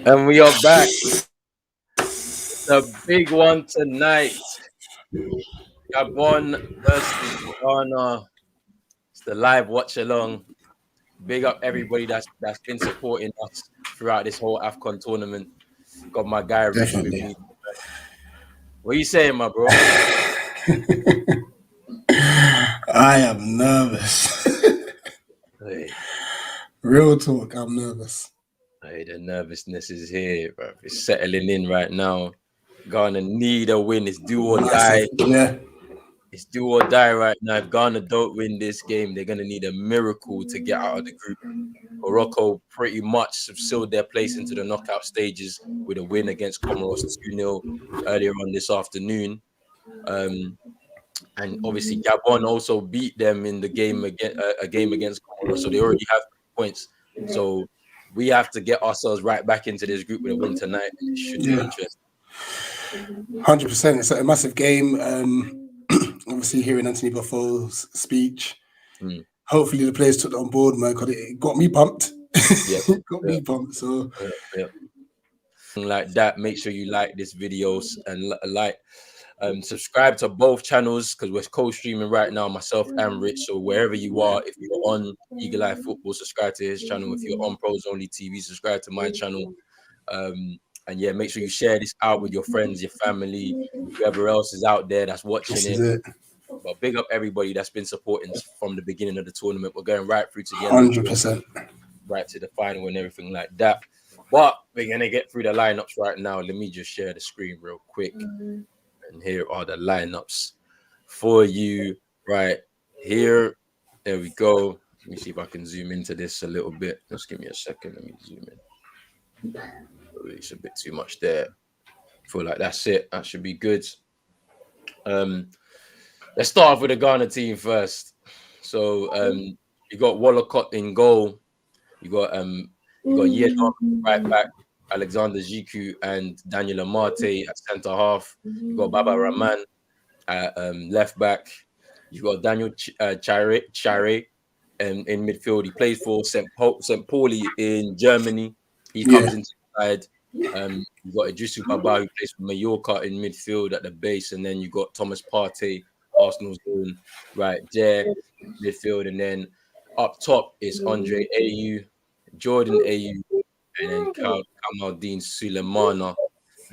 And we are back. The big one tonight. Gabon versus Ghana. It's the live watch along. Big up everybody that's been supporting us throughout this whole Afcon tournament. Got my guy Rich with me. What are you saying, my bro? I am nervous. Hey, Real talk, I'm nervous. the nervousness is here, bro. It's settling in right now. Ghana need a win. It's do or die. Yeah. It's do or die right now. If Ghana don't win this game, they're gonna need a miracle to get out of the group. Morocco pretty much have sealed their place into the knockout stages with a win against Comoros 2-0 earlier on this afternoon. And obviously Gabon also beat them in the game against Comoros, so they already have points. So we have to get ourselves right back into this group with a win tonight, and it should be interesting. 100%. It's a massive game. Obviously, hearing Anthony Buffo's speech, hopefully the players took that on board, man, because it got me pumped. Me pumped. So, like that, make sure you like this video and subscribe to both channels because we're co-streaming right now, myself and Rich. So wherever you are, if you're on Eagle Eye Football, subscribe to his channel. If you're on Pros Only TV, subscribe to my channel. And yeah, make sure you share this out with your friends, your family, whoever else is out there that's watching it. But big up everybody that's been supporting from the beginning of the tournament. We're going right through to the end. 100%. Right to the final and everything like that. But we're going to get through the lineups right now. Let me just share the screen real quick. And here are the lineups for you right here. There we go. Let me see if I can zoom into this a little bit. Just give me a second. Let me zoom in. It's a bit too much there. I feel like that's it. That should be good. Let's start off with the Ghana team first. So you got Wallacott in goal. You got Yedon right back, Alexander Jiku and Daniel Amate at centre half. You got Baba Rahman at left back. You got Daniel Chare in midfield. He plays for St. Pauli in Germany. He comes into the side. You got Idrisu Baba who plays for Mallorca in midfield at the base, and then you got Thomas Partey, Arsenal's own, right there midfield, and then up top is Andre Ayew, Jordan Ayew, and then Kamaldeen Sulemana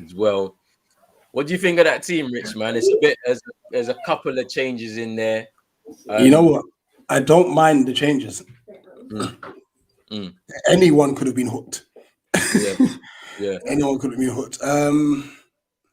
as well. What do you think of that team, Rich, man? It's a bit there's a couple of changes in there. You know what? I don't mind the changes. Anyone could have been hooked. Yeah. Anyone could have been hooked.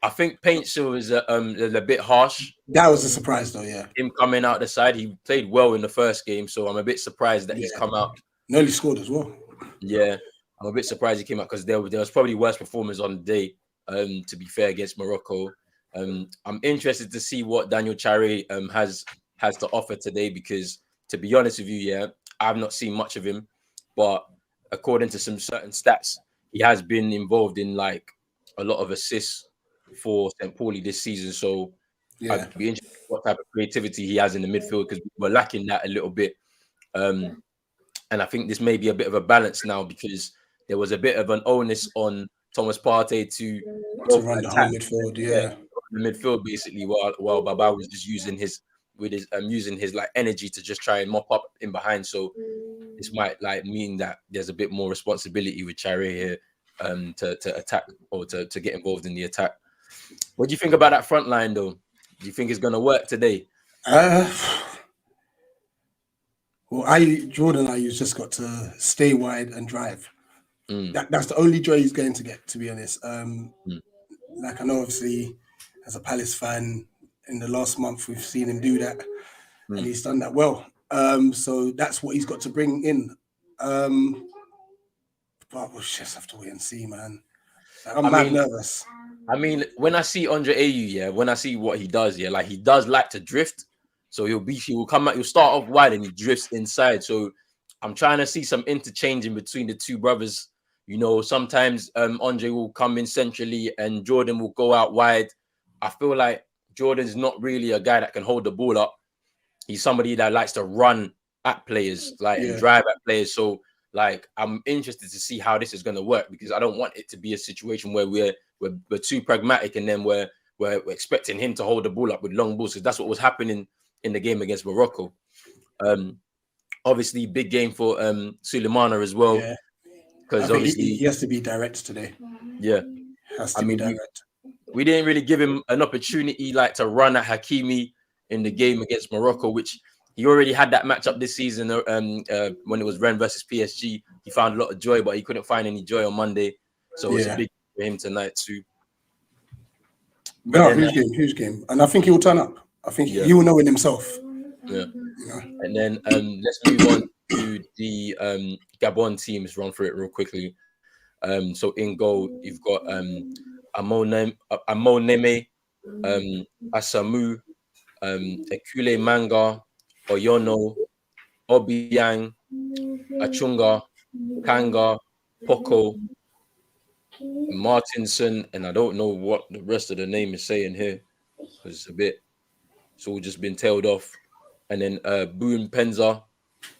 I think Paintsil is a bit harsh. That was a surprise, though. Yeah, him coming out the side, he played well in the first game, so I'm a bit surprised that he's come out. Nearly scored as well. Yeah, I'm a bit surprised he came out because there was probably worse performers on the day. To be fair, against Morocco, I'm interested to see what Daniel Chare has to offer today because, to be honest with you, I've not seen much of him, but according to some certain stats, he has been involved in like a lot of assists for St. Pauli this season. So I'd be interested in what type of creativity he has in the midfield because we're lacking that a little bit. And I think this may be a bit of a balance now because there was a bit of an onus on Thomas Partey to run the whole midfield, the midfield basically, while Baba was just using his like energy to just try and mop up in behind. So this might like mean that there's a bit more responsibility with Chare here to attack or to get involved in the attack. What do you think about that front line though? Do you think it's gonna work today? Well, Jordan Ayew's just got to stay wide and drive. That's the only joy he's going to get, to be honest. Like I know, obviously, as a Palace fan, in the last month we've seen him do that, and he's done that well. So that's what he's got to bring in. But we'll just have to wait and see, man. I'm nervous. I mean, when I see Andre Ayew, when I see what he does, like he does like to drift. So he will come out, he'll start off wide and he drifts inside. So I'm trying to see some interchanging between the two brothers. You know, sometimes Andre will come in centrally and Jordan will go out wide. I feel like Jordan's not really a guy that can hold the ball up. He's somebody that likes to run at players, and drive at players. So like I'm interested to see how this is going to work, because I don't want it to be a situation where we're too pragmatic and then we're expecting him to hold the ball up with long balls, because that's what was happening in the game against Morocco. Obviously, big game for Sulemana as well. Yeah, because obviously he has to be direct today. Yeah, has to be direct. We didn't really give him an opportunity like to run at Hakimi in the game against Morocco, which he already had that matchup this season. When it was Rennes versus PSG, he found a lot of joy, but he couldn't find any joy on Monday. So it's a big game for him tonight too. But huge game, and I think he will turn up. I think he will know it himself. Yeah. And then let's move on to the Gabon teams. Run through it real quickly. So in goal, you've got Amoneme, Asamu, Ekule Manga, Oyono, Obiang, Achunga, Kanga, Poco, Martinson, and I don't know what the rest of the name is saying here, because it's all just been tailed off. And then Boon Penza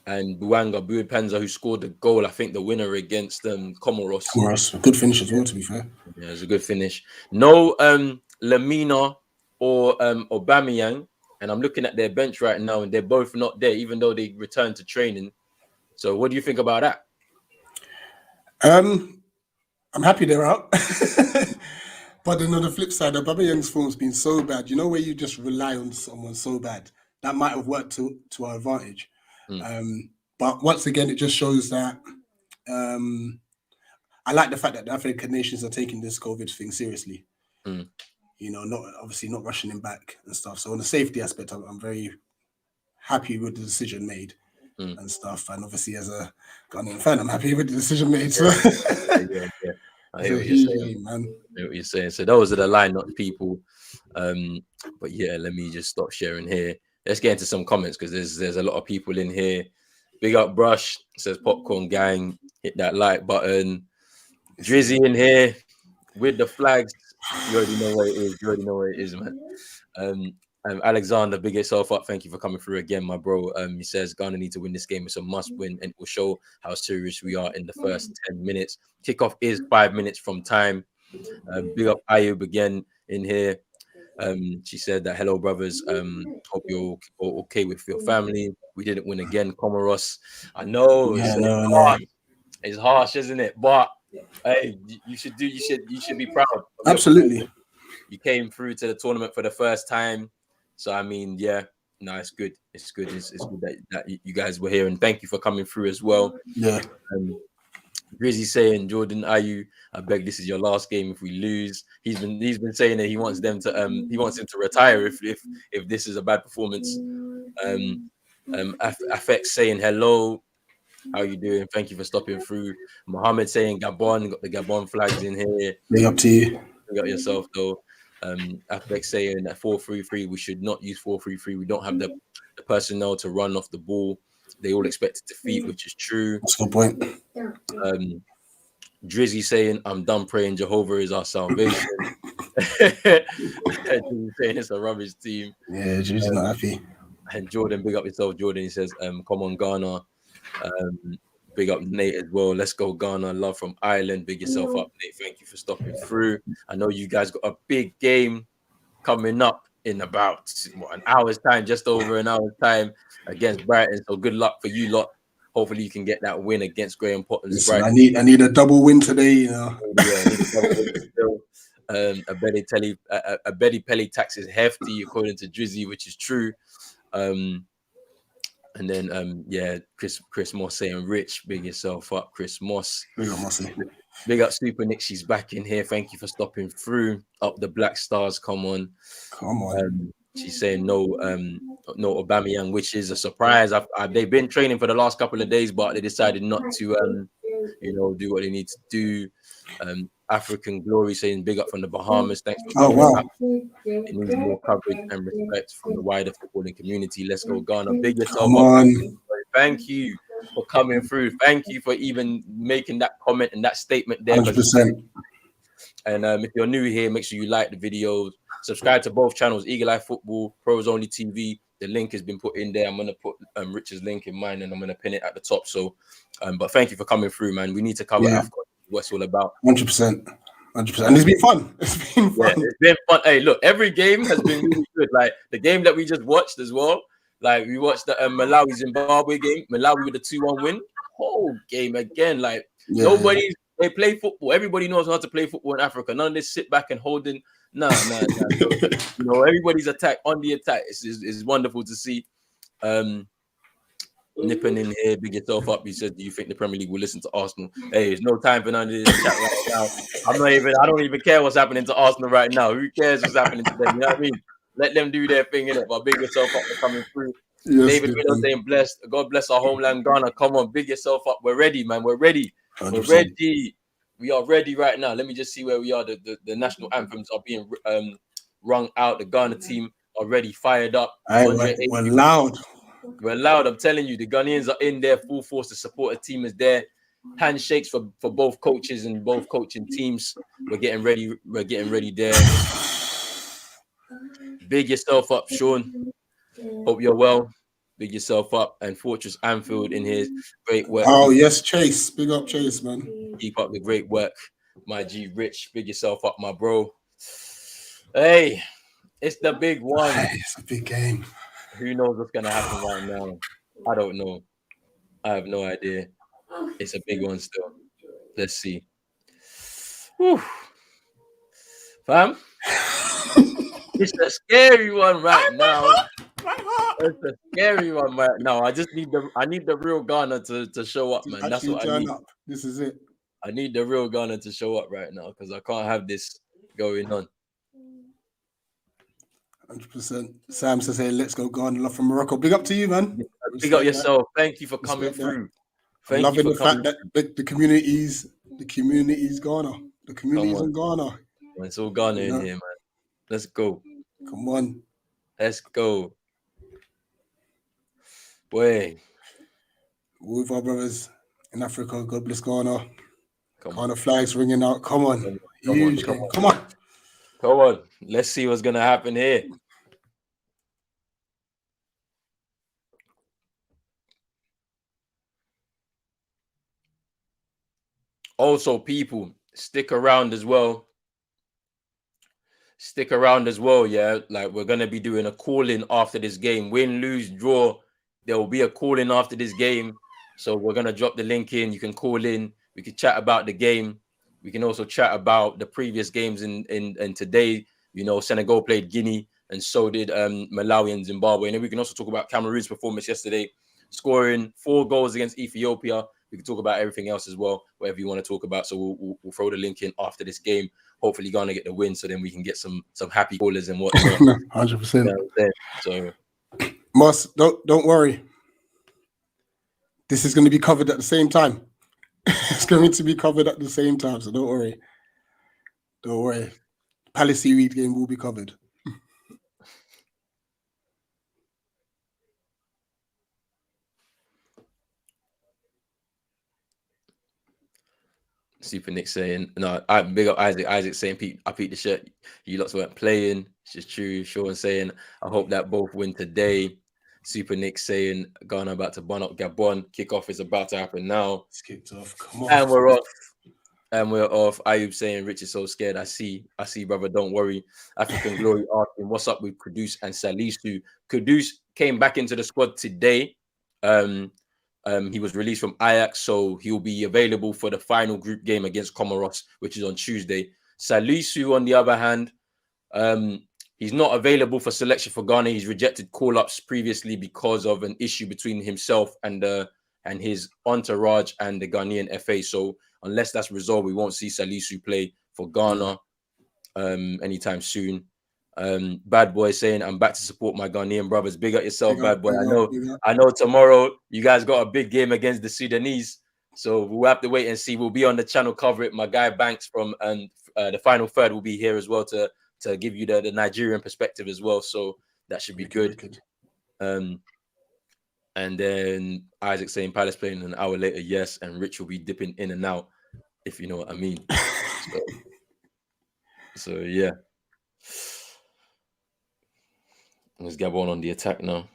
and Buanga Penza, who scored the goal, I think the winner against Comoros. A good finish as well, to be fair. Yeah, it was a good finish. No Lemina or Aubameyang, and I'm looking at their bench right now, and they're both not there, even though they returned to training. So what do you think about that? I'm happy they're out. But then on the flip side, Aubameyang's form's been so bad. You know, where you just rely on someone so bad, that might have worked to our advantage. But once again, it just shows that I like the fact that the African nations are taking this COVID thing seriously. You know, not rushing him back and stuff. So on the safety aspect, I'm very happy with the decision made and stuff. And obviously, as a Ghanaian fan, I'm happy with the decision made. So. Yeah. I hear what you're saying, man. I hear what you're saying. So those are the lineup people. But yeah, let me just stop sharing here. Let's get into some comments, because there's a lot of people in here. Big up Brush, says Popcorn Gang, hit that like button. Drizzy in here with the flags. You already know where it is. Man. Alexander, big yourself up. Thank you for coming through again, my bro. He says Ghana need to win this game. It's a must win, and it will show how serious we are in the first 10 minutes. Kickoff is 5 minutes from time. Big up Ayub again in here. She said that, hello, brothers. Hope you're okay with your family. We didn't win again, Comoros. I know it's harsh, isn't it? But hey, you should be proud. Absolutely. You came through to the tournament for the first time. So I mean, yeah, no, it's good. It's good. It's good that you guys were here, and thank you for coming through as well. Yeah. Grizzy saying, Jordan, I beg this is your last game if we lose. He's been saying that he wants him to retire if this is a bad performance. Affect saying hello. How you doing? Thank you for stopping through. Mohammed saying Gabon, got the Gabon flags in here. Big up to you. Big up yourself though. Affect saying that 4-3-3, we should not use 4-3-3. We don't have the personnel to run off the ball. They all expect defeat, which is true. That's a good point. Drizzy saying, I'm done praying. Jehovah is our salvation. Drizzy saying it's a rubbish team. Yeah, Drizzy's not happy. And Jordan, big up yourself, Jordan. He says, come on, Ghana. Big up Nate as well. Let's go, Ghana. Love from Ireland. Big yourself up, Nate. Thank you for stopping through. I know you guys got a big game coming up in about an hour's time, just over an hour's time against Brighton. So good luck for you lot. Hopefully you can get that win against Graham Potter's Brighton. I need a double win today, you know. Yeah, I need a double win still. A Betty Pelly tax is hefty, according to Drizzy, which is true. And then Chris Moss saying, Rich, big yourself up, Chris Moss. Big up Mossy. Big up Super Nick, she's back in here. Thank you for stopping through. Up the Black Stars, come on. She's saying no Aubameyang, which is a surprise. They've been training for the last couple of days, but they decided not to do what they need to do. African Glory saying big up from the Bahamas. Thanks for coming. Wow. It needs more coverage and respect from the wider footballing community. Let's go, Ghana. Big yourself Come up. on. Thank you for coming through. Thank you for even making that comment and that statement there. 100%. And if you're new here, make sure you like the videos. Subscribe to both channels, Eagle Eye Football, Pros Only TV. The link has been put in there. I'm gonna put Richard's link in mine, and I'm gonna pin it at the top. So, but thank you for coming through, man. We need to cover Afcon. What it's all about. 100%. And it's been fun. It's been fun. Yeah, it's been fun. Hey, look, every game has been really good. Like the game that we just watched as well. Like we watched the Malawi Zimbabwe game. Malawi with a 2-1 win. Whole game again. Like they play football. Everybody knows how to play football in Africa. None of this sit back and holding. Nah. Everybody's on the attack. It's wonderful to see. Nipping in here, big yourself up. He said, "Do you think the Premier League will listen to Arsenal?" Hey, there's no time for none of this chat right now. I don't even care what's happening to Arsenal right now. Who cares what's happening to them? You know what I mean? Let them do their thing, innit? But big yourself up for coming through. Yes, David Miller saying, "Blessed. God bless our homeland, Ghana. Come on, big yourself up. We're ready, man. We're ready. 100%. We're ready. We are ready right now. Let me just see where we are. The national anthems are being rung out. The Ghana team are ready, fired up. We're loud. We're loud. I'm telling you, the Ghanaians are in there full force. The supporter team is there. Handshakes for both coaches and both coaching teams. We're getting ready. We're getting ready there. Big yourself up, Sean. Hope you're well. Big yourself up. And Fortress Anfield in his great work. Oh, yes, Chase. Big up, Chase, man. Keep up the great work. My G Rich. Big yourself up, my bro. Hey, it's the big one. It's a big game. Who knows what's going to happen right now? I don't know. I have no idea. It's a big one still. Let's see. Whew. Fam, it's a scary one right now. It's a scary one right now. I need the real Ghana to show up, man. That's what I need. This is it. I need the real Ghana to show up right now because I can't have this going on. 100%. Sam says, "Hey, let's go Ghana. Love from Morocco." Big up to you, man. Big up yourself. Thank you for coming through. I'm loving the fact that the community's Ghana. The community's in Ghana. It's all Ghana in here, man. Let's go. Come on. Let's go. Boy. With our brothers in Africa, God bless Ghana. Ghana flags ringing out. Come on. Come on. Let's see what's gonna happen here. Also, people, stick around as well. Yeah. Like we're gonna be doing a call-in after this game. Win, lose, draw. There will be a call-in after this game. So we're gonna drop the link in. You can call in. We can chat about the game. We can also chat about the previous games in today. You know, Senegal played Guinea, and so did Malawi and Zimbabwe. And then we can also talk about Cameroon's performance yesterday, scoring 4 goals against Ethiopia. We can talk about everything else as well, whatever you want to talk about. So we'll throw the link in after this game. Hopefully, Ghana get the win, so then we can get some happy callers and whatnot. 100%. So, Moss, don't worry. This is going to be covered at the same time. It's going to be covered at the same time, so don't worry. Don't worry. Palace Seaweed game will be covered. Super Nick saying, no, I big up Isaac. Isaac saying, I peeped the shirt. You lots weren't playing. It's just true. Sean saying, I hope that both win today. Super Nick saying, Ghana about to burn up Gabon. Kickoff is about to happen now. It's kicked off. Come on. And we're off. Ayub saying, Rich is so scared. I see, brother. Don't worry. African Glory asking, what's up with Kudus and Salisu? Kudus came back into the squad today. He was released from Ajax, so he'll be available for the final group game against Comoros, which is on Tuesday. Salisu, on the other hand, he's not available for selection for Ghana. He's rejected call-ups previously because of an issue between himself and his entourage and the Ghanaian FA. So unless that's resolved, we won't see Salisu play for Ghana anytime soon. Bad Boy saying, I'm back to support my Ghanaian brothers. Big up yourself, Bad Boy. I know tomorrow you guys got a big game against the Sudanese, so we'll have to wait and see. We'll be on the channel cover it. My guy Banks from the final third will be here as well to give you the Nigerian perspective as well. So that should be good. And then Isaac saying Palace playing an hour later, yes, and Rich will be dipping in and out, if you know what I mean. So yeah. There's Gabon on the attack now.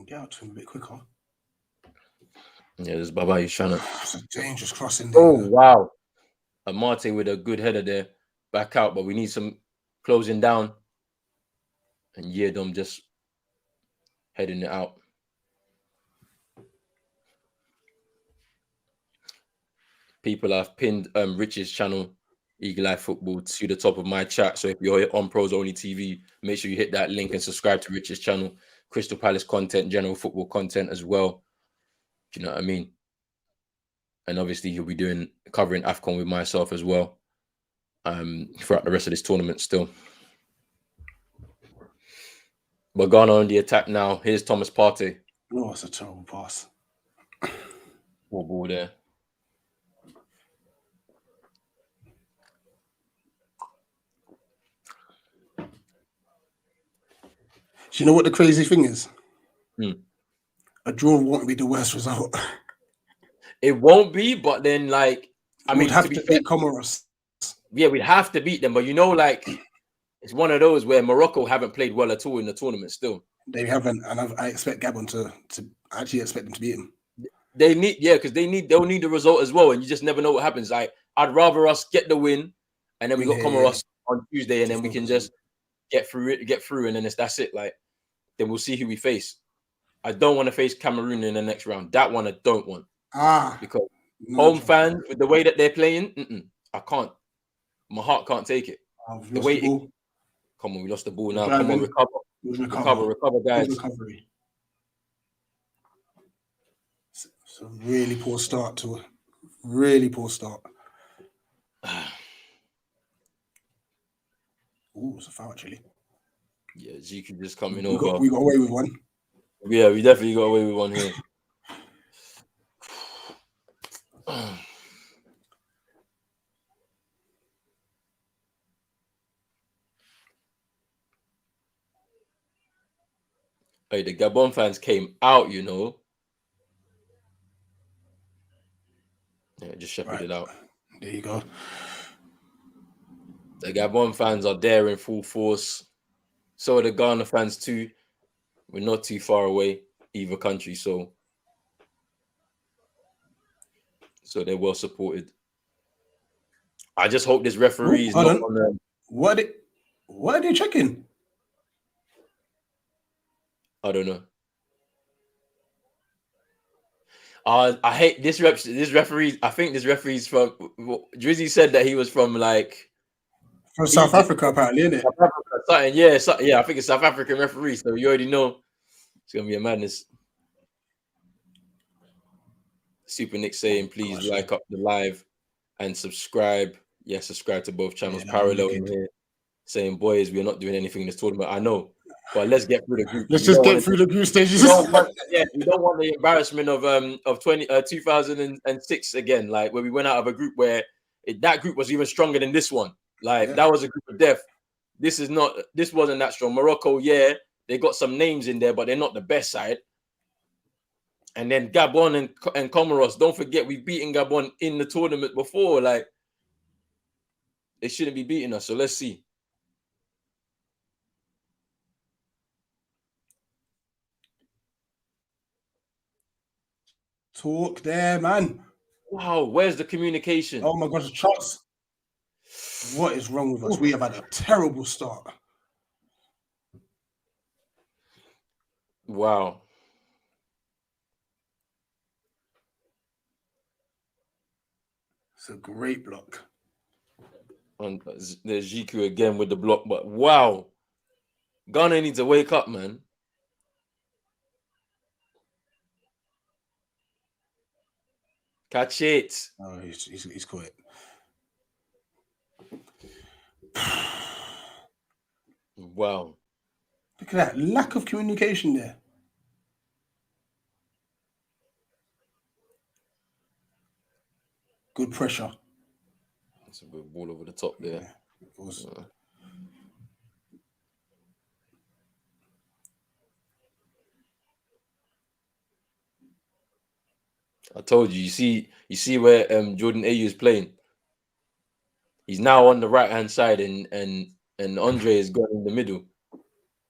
Get out to him a bit quicker. Yeah, there's Baba. He's trying to. It's a dangerous crossing there. Oh, wow. Amate with a good header there. Back out, but we need some closing down. And Yedom just heading it out. People have pinned Rich's channel, Eagle Eye Football, to the top of my chat. So if you're on Pros Only TV, make sure you hit that link and subscribe to Rich's channel. Crystal Palace content, general football content as well. Do you know what I mean? And obviously he'll be covering Afcon with myself as well. Throughout the rest of this tournament still. But Ghana on the attack now. Here's Thomas Partey. Oh, it's a terrible pass. Poor ball there. Do you know what the crazy thing is? A draw won't be the worst result. It won't be, but then we'd have to beat Comoros. Yeah, we'd have to beat them, but it's one of those where Morocco haven't played well at all in the tournament still. They haven't, and I expect Gabon to actually expect them to beat them. They need, because they'll need the result as well, and you just never know what happens. I'd rather us get the win, and then we got Comoros on Tuesday, and then we can just get through, and then that's it. Then we'll see who we face. I don't want to face Cameroon in the next round. That one I don't want. Because home fans, with the way that they're playing, I can't. My heart can't take it. The way come on, we lost the ball now. Come on, recover, guys. Recovery. It's a really poor start to it. Really poor start. Ooh, it's a foul actually. Yeah, GQ just coming over. We got away with one. Yeah, we definitely got away with one here. Hey, the Gabon fans came out, Yeah, just shepherded out. There you go. The Gabon fans are there in full force. So are the Ghana fans too. We're not too far away, either country, so they're well supported. I just hope this referee is not on them. What are they checking? I don't know. I hate this referee. I think this referee's from. Drizzy said that he was from from South Africa, apparently, isn't it? South Africa, yeah. I think it's South African referee, so you already know it's gonna be a madness. Super Nick saying, please like up the live and subscribe. Yeah, subscribe to both channels. Parallel in here saying, boys, we're not doing anything in this tournament. I know, but let's get through the group. Let's just get through the group stages. We don't want the embarrassment of 2006 again, where we went out of a group where that group was even stronger than this one. That was a group of death. This wasn't that strong. Morocco, they got some names in there, but they're not the best side. And then Gabon and Comoros, don't forget we've beaten Gabon in the tournament before. They shouldn't be beating us. So let's see. Talk there, man. Wow, where's the communication? Oh my gosh, Charles. What is wrong with us? We have had a terrible start. Wow. It's a great block. And there's GQ again with the block, but wow. Ghana needs to wake up, man. Catch it. Oh, he's caught it. Wow. Look at that lack of communication there. Good pressure. It's a good ball over the top there. Yeah, it was. I told you. You see where Jordan Ayew is playing. He's now on the right hand side, and Andre is going in the middle.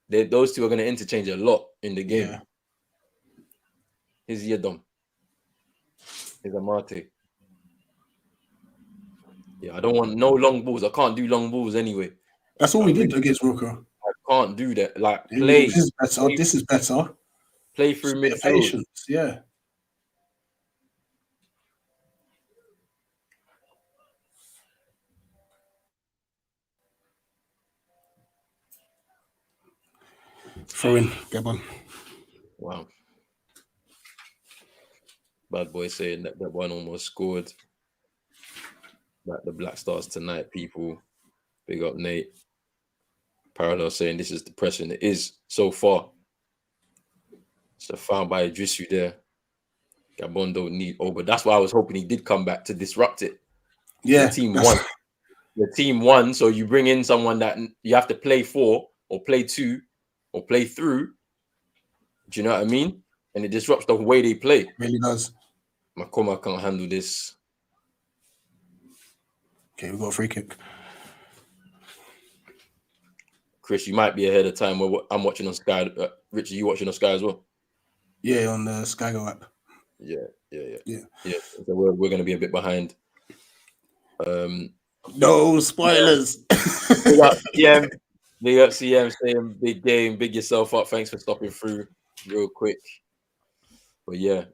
Those two are going to interchange a lot in the game. Yeah. He's Yedom. He's Amate. Yeah, I don't want no long balls. I can't do long balls anyway. That's all we did against Morocco. I can't do that. Like This is better. This is better. Play through midfield. Patience, yeah. Throw in Gabon. Wow. Bad boy saying that one almost scored. Like the Black Stars tonight, people. Big up Nate. Parallel saying this is depressing. It is so far. It's a foul by Idrissu there. Gabon don't need over. That's why I was hoping he did come back to disrupt it. Yeah. The team won. The team won. So you bring in someone that you have to play for or play to or play through. Do you know what I mean? And it disrupts the way they play. It really does. Makoma can't handle this. Okay, we've got a free kick. Chris, you might be ahead of time. I'm watching on Sky. Richard, you watching on Sky as well? Yeah, on the Sky Go app. Yeah. So we're going to be a bit behind. No spoilers. Big up CM saying big game, big yourself up. Thanks for stopping through real quick. But yeah,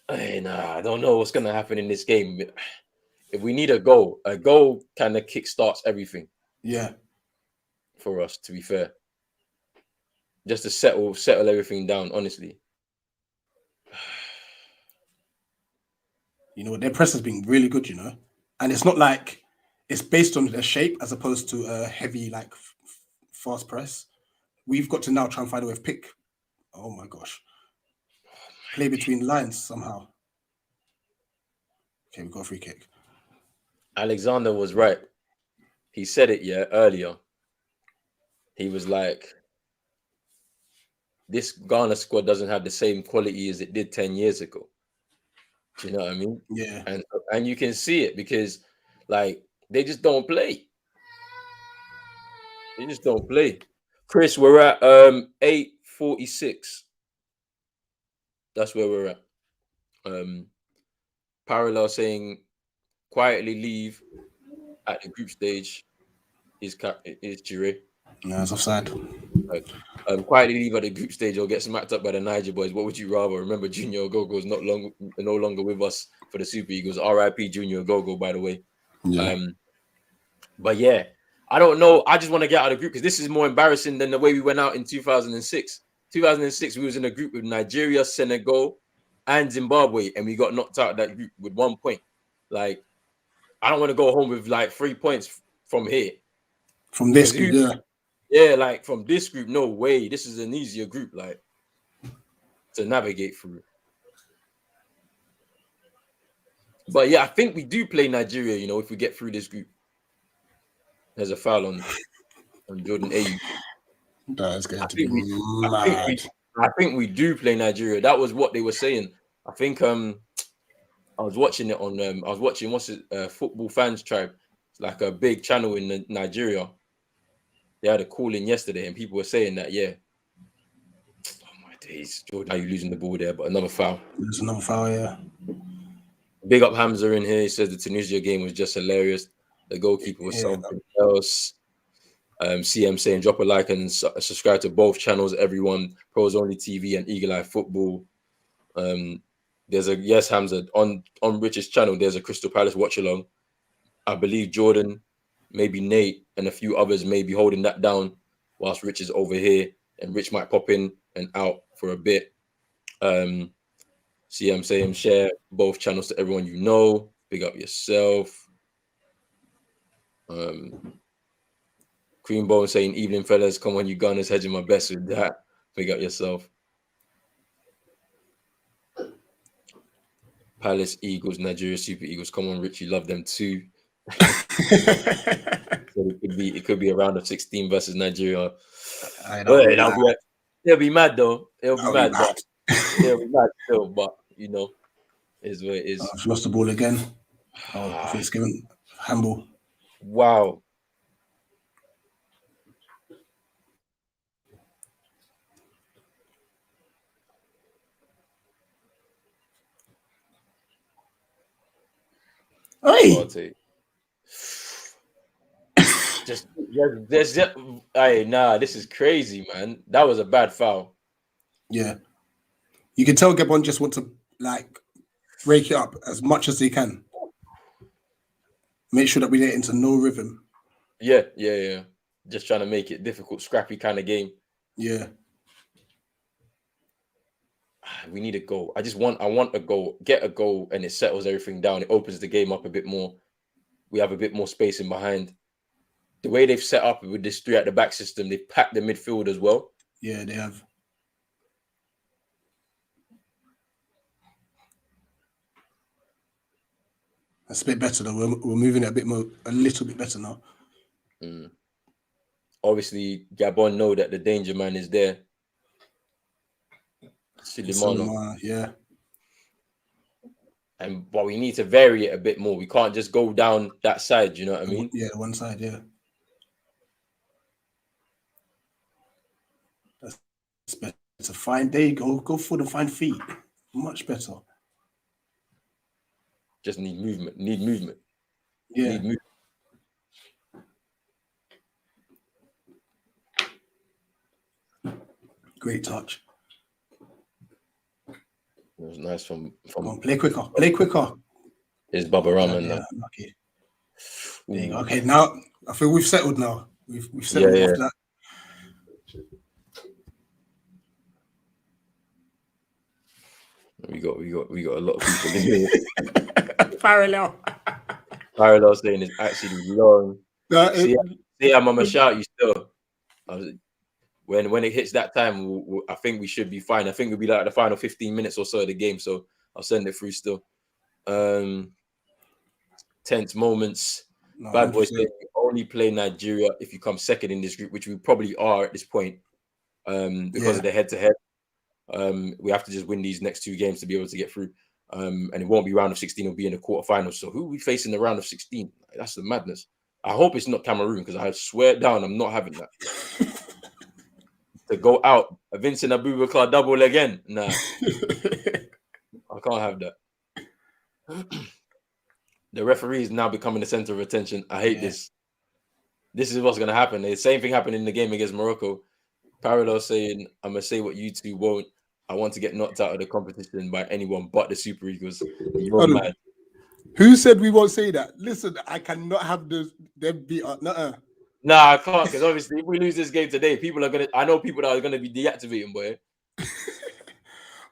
I don't know what's going to happen in this game. If we need a goal kind of kickstarts everything. Yeah. For us, to be fair. Just to settle everything down, honestly. You know, their press has been really good, you know. And it's not like it's based on their shape as opposed to a heavy, like, fast press. We've got to now try and find a way of pick. Oh my gosh. Play between lines somehow. Okay, we've got a free kick. Alexander was right. He said it, earlier. He was like, this Ghana squad doesn't have the same quality as it did 10 years ago. Do you know what I mean? Yeah. And you can see it because, like, they just don't play. They just don't play. Chris, we're at 8:46. That's where we're at. Parallel saying quietly leave at the group stage is Jure. No, it's offside. Quietly leave at the group stage or get smacked up by the Niger boys. What would you rather? Remember, Junior Ogogo is no longer with us for the Super Eagles. R.I.P. Junior Ogogo, by the way. Yeah. But yeah, I don't know. I just want to get out of the group because this is more embarrassing than the way we went out in 2006. 2006, we was in a group with Nigeria, Senegal, and Zimbabwe, and we got knocked out of that group with 1 point. Like, I don't want to go home with like 3 points from here. From this group, yeah. Yeah, like from this group, no way. This is an easier group, like, to navigate through. But yeah, I think we do play Nigeria, you know, if we get through this group. There's a foul on Jordan Ayew. That's going to be mad. I think we do play Nigeria. That was what they were saying. I think I was watching it on I was watching Football Fans Tribe. It's like a big channel in Nigeria. They had a call in yesterday, and people were saying that, yeah. Oh my days, Jordan, are you losing the ball there? But another foul. There's another foul, yeah. Big up Hamza in here. He says the Tunisia game was just hilarious. The goalkeeper was something else. CM saying drop a like and subscribe to both channels, everyone. Pros Only TV and Eagle Eye Football. There's a Hamza on Rich's channel. There's a Crystal Palace watch along. I believe Jordan, maybe Nate, and a few others may be holding that down whilst Rich is over here, and Rich might pop in and out for a bit. CM saying share both channels to everyone you know. Big up yourself. Creambone saying evening fellas, come on, you Gunners, hedging my best with that. Big up yourself. Palace, Eagles, Nigeria, Super Eagles. Come on, Rich, you love them too. So it could be a round of 16 versus Nigeria. It'll be mad though. It'll be mad still, but you know, Is what it is. I've lost the ball again. Oh, I think it's given handball. Wow. Hey! Hey, nah, this is crazy, man. That was a bad foul. Yeah. You can tell Gabon just want to like break it up as much as they can. Make sure that we get into no rhythm. Yeah. Just trying to make it difficult, scrappy kind of game. Yeah. We need a goal. I want a goal. Get a goal, and it settles everything down. It opens the game up a bit more. We have a bit more space in behind. The way they've set up with this 3 at the back system, they've packed the midfield as well. Yeah, they have. That's a bit better though. We're moving it a little bit better now. Obviously, Gabon know that the danger man is there. Sulemana, yeah. But we need to vary it a bit more. We can't just go down that side. You know what I mean? Yeah, one side. Yeah. That's better. It's a fine day. Go for the fine feet. Much better. Just need movement. Yeah. Need movement. Great touch. It was nice from play quicker. It's Baba Rahman now. Lucky. There you go. Okay, now I feel we've settled now. We've settled after that. We got a lot of people in here. Parallel saying it's actually long. I'm gonna shout you still. When it hits that time, I think we should be fine. I think it'll be like the final 15 minutes or so of the game. So I'll send it through still. Tense moments. No, Bad boys say only play Nigeria if you come second in this group, which we probably are at this point. Because of the head-to-head. We have to just win these next 2 games to be able to get through. And it won't be round of 16, it'll be in the quarterfinals. So who are we facing in the round of 16? That's the madness. I hope it's not Cameroon, because I swear down, I'm not having that. To go out, Vincent Abubakar double again. Nah. I can't have that. The referee is now becoming the center of attention. I hate this. This is what's going to happen. The same thing happened in the game against Morocco. Parallel saying, I'm going to say what you two won't. I want to get knocked out of the competition by anyone but the Super Eagles. You're mad. Who said we won't say that? Listen, I cannot have them beat up. Nah, I can't, because obviously if we lose this game today, I know people that are going to be deactivating, boy.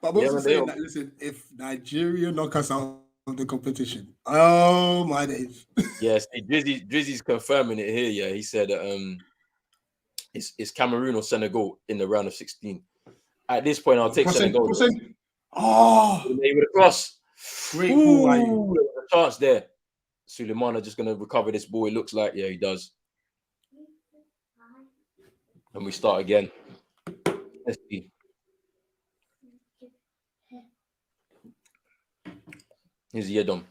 But I'm also saying that, listen, if Nigeria knock us out of the competition, oh my days. Yes, Drizzy's confirming it here. Yeah, he said it's Cameroon or Senegal in the round of 16. At this point, I'll take Senegal. Oh, with a cross. Great ball, a chance there. Sulemana just gonna recover this ball. It looks like, yeah, he does. And we start again. Let's see. Here's Yedom.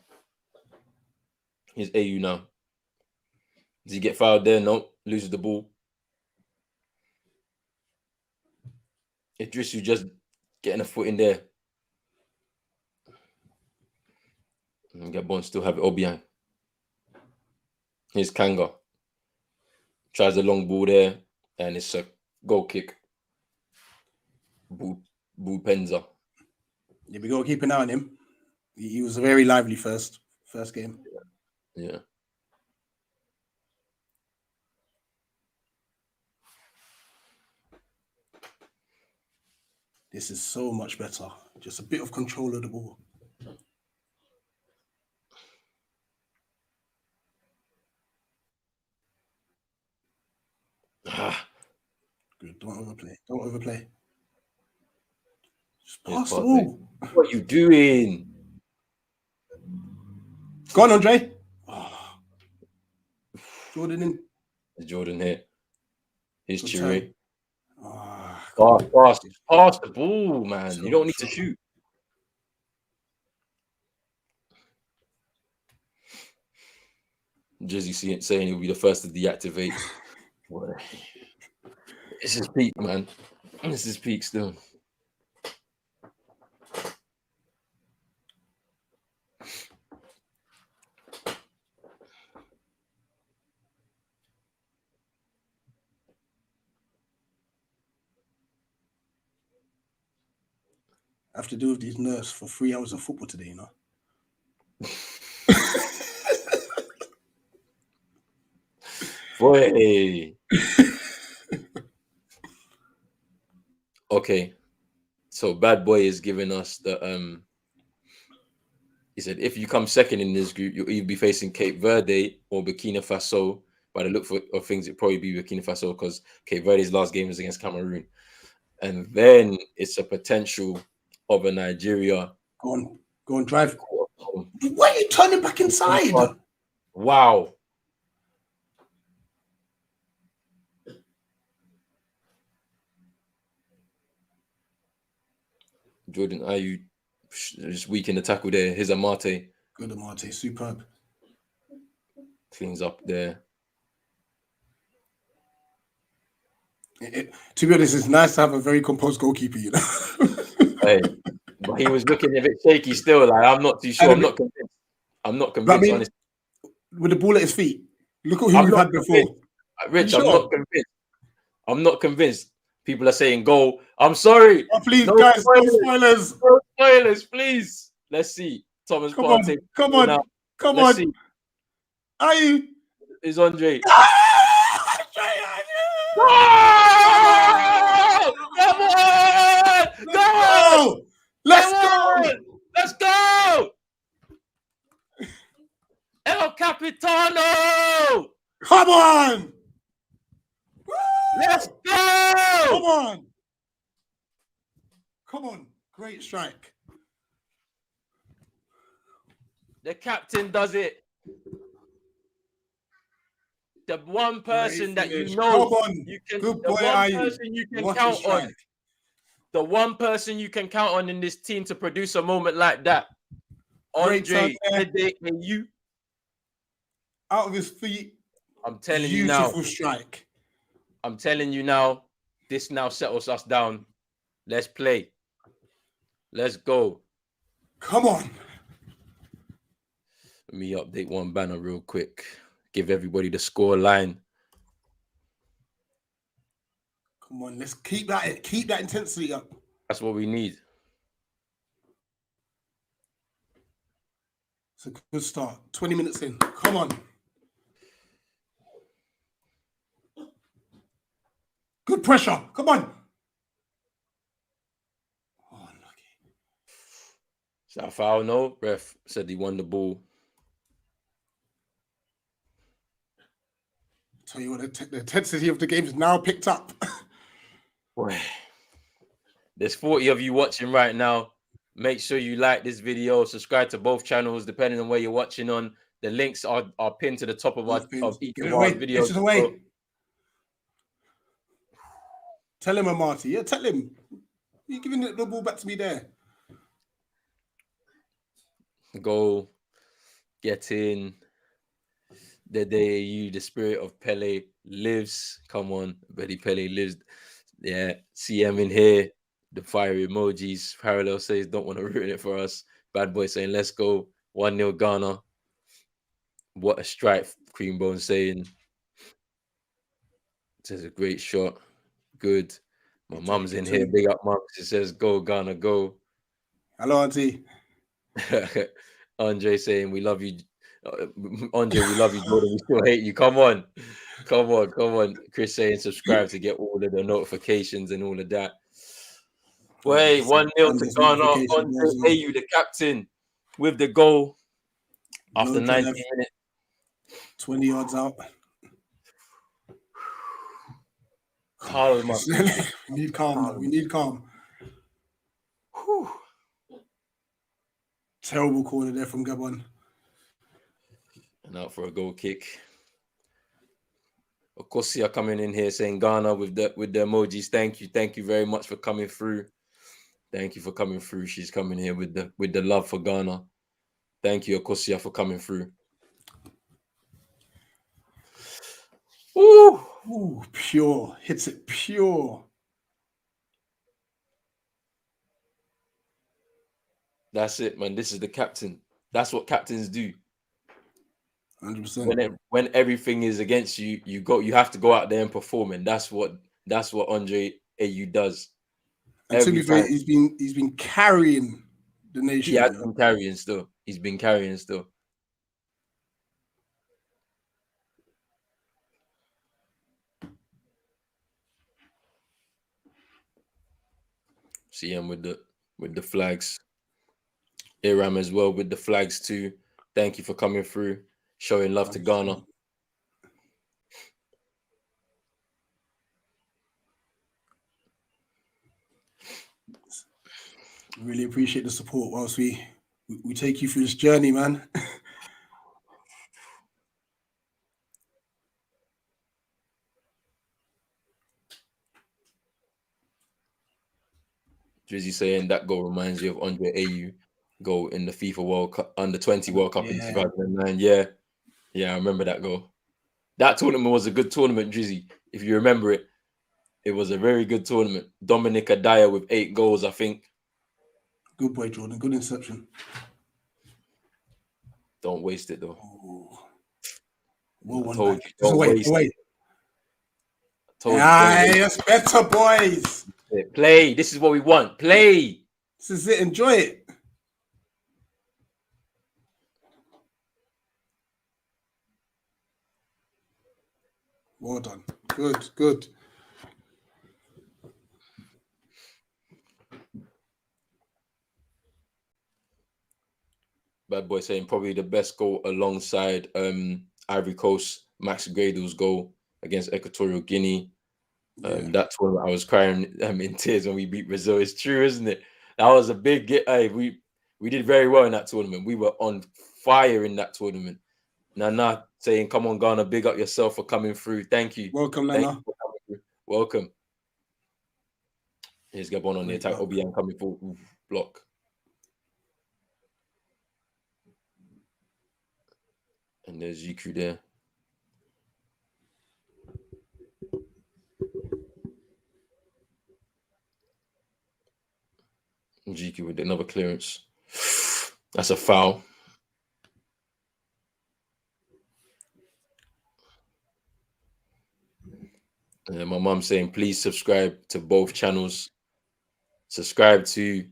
Here's AU now. Does he get fouled there? No. Loses the ball. Idrisu just getting a foot in there. And Gabon still have it. Aubameyang. Here's Kanga. Tries a long ball there. And it's a goal kick. Boo Penza. Yeah, we got to keep an eye on him. He was very lively first game. Yeah. This is so much better. Just a bit of control of the ball. Good. Don't overplay. Just pass the ball. What are you doing? Go on, Andre. Oh. Jordan in. There's Jordan here. Here's Chiré. Pass the ball, man. You don't need to shoot. Jizzy saying he'll be the first to deactivate. Boy. This is peak, man. This is peak still. I have to do with these nerves for 3 hours of football today, you know. Boy. Okay. So Bad Boy is giving us the he said if you come second in this group, you'll either be facing Cape Verde or Burkina Faso. By the look of things, it'll probably be Burkina Faso because Cape Verde's last game was against Cameroon. And then it's a potential of a Nigeria. Go on, drive. Why are you turning back inside? Wow. Jordan, are you just weak in the tackle there? Here's Amate. Good Amate, superb. Cleans up there. To be honest, it's nice to have a very composed goalkeeper, you know. Hey, but he was looking a bit shaky still. Like, I'm not too sure. I'm not convinced. I'm not convinced, I mean, honestly. With the ball at his feet. Look at who we've had before. Rich, I'm not convinced. I'm not convinced. People are saying goal. I'm sorry. Oh, please, no guys, spoilers. No spoilers. No spoilers, please. Let's see. Thomas Partey. Come on. Let's see. Are you? Is Andre? Go! Come on! Go! Let's go! Let's go! El Capitano! Come on! Let's go! Come on! Come on! Great strike. The captain does it. The one person that you know you can, the one person you can count on. The one person you can count on in this team to produce a moment like that. Andre, you out of his feet. I'm telling you now. Beautiful strike. I'm telling you now. This now settles us down. Let's play. Let's go. Come on. Let me update one banner real quick. Give everybody the score line. Come on, let's keep that intensity up. That's what we need. It's a good start. 20 minutes in. Come on. Good pressure. Come on. Oh, unlucky. Is that a foul? No. Ref said he won the ball. Tell you what, the intensity of the game is now picked up. Boy. There's 40 of you watching right now. Make sure you like this video, subscribe to both channels, depending on where you're watching on. The links are pinned to the top of each of our videos. This is away. Tell him, Marty. Yeah, tell him. You're giving the ball back to me there. Go. Get in. The spirit of Pele lives. Come on, Betty Pele lives. Yeah, CM in here. The fire emojis. Parallel says, don't want to ruin it for us. Bad Boy saying, let's go. 1-0 Ghana. What a strike. Creambone saying, this is a great shot. Good. My mum's in here. Big up, mum. She says, go, Ghana, go. Hello, Auntie. Andre saying, we love you. Andre, we love you, Jordan. We still hate you. Come on. Chris saying, subscribe to get all of the notifications and all of that. Wait, 1-0 to Ghana. Andre Ayew, the captain, with the goal after 90 minutes. 20 yards out. Calm. We need calm. We need calm. Whew. Terrible corner there from Gabon. And out for a goal kick. Okosia coming in here saying Ghana with the emojis. Thank you very much for coming through. Thank you for coming through. She's coming here with the love for Ghana. Thank you, Okosia, for coming through. Ooh, pure. Hits it pure. That's it, man. This is the captain. That's what captains do. 100%. When everything is against you, you have to go out there and perform, and that's what Andre Ayew does. And to Every be fair, time he's been carrying the nation. he has been carrying still. He's been carrying still. See him with the flags. Iram as well with the flags too. Thank you for coming through, showing love to Ghana. Really appreciate the support whilst we take you through this journey, man. Drizzy saying that goal reminds you of Andre Ayew goal in the FIFA World Cup under-20 World Cup in 2009. Yeah, I remember that goal. That tournament was a good tournament, Drizzy. If you remember it, it was a very good tournament. Dominic Adaya with 8 goals, I think. Good boy, Jordan. Good inception. Don't waste it though. Well, I told back. you, don't waste it. I told you, don't waste it. That's better, boys. Play. This is what we want. Play. This is it. Enjoy it. Well done. Good. Bad boy saying probably the best goal alongside Ivory Coast, Max Gradel's goal against Equatorial Guinea. That tournament, I was crying in tears when we beat Brazil. It's true, isn't it? That was a big get. We did very well in that tournament. We were on fire in that tournament. Nana saying, "Come on, Ghana, big up yourself for coming through. Thank you. Welcome, Thank Nana. you for coming through. Welcome." Here's Gabon on the attack. Aubameyang coming forward, block. And there's GQ there. GQ with another clearance. That's a foul. And my mom saying, please subscribe to both channels. Subscribe to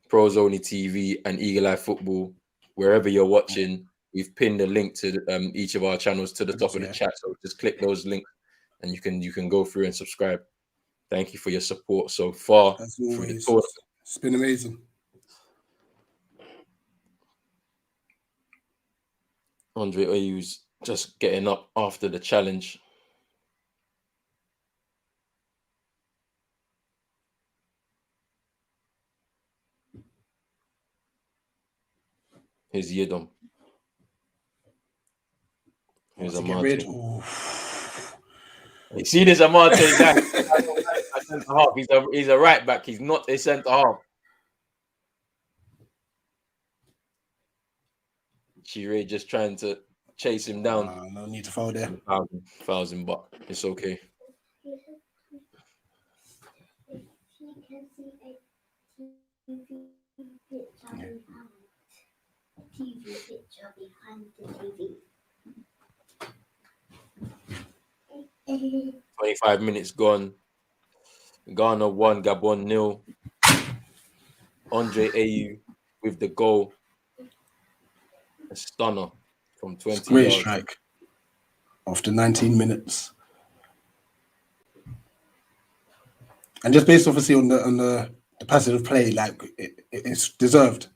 Pros Only TV and Eagle Eye Football. Wherever you're watching, we've pinned a link to each of our channels to the top of the chat. So just click those links and you can go through and subscribe. Thank you for your support so far through the tournament. It's been amazing. Andre Ayew's just getting up after the challenge. Here's Yedom. Here's Amate. You see this Amate guy? He's a right back. He's not a centre half. Chire just trying to chase him down. No need to foul there. Fouls him, but it's okay. TV picture behind the TV. 25 minutes gone. Ghana 1, Gabon 0. Andre Ayew with the goal. A stunner from 20 Great yards. strike after 19 minutes. And just based obviously on the passage of play, like it's deserved.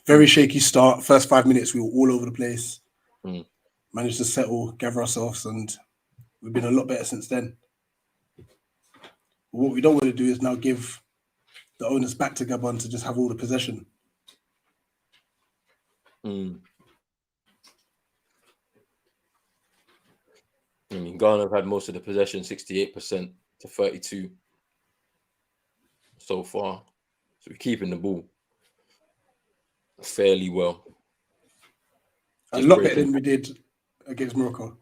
Very shaky start. First 5 minutes, we were all over the place. Managed to settle, gather ourselves, and we've been a lot better since then. But what we don't want to do is now give the owners back to Gabon to just have all the possession. I mean, Ghana have had most of the possession, 68% to 32 so far. So we're keeping the ball fairly well. A lot better than we did against Morocco.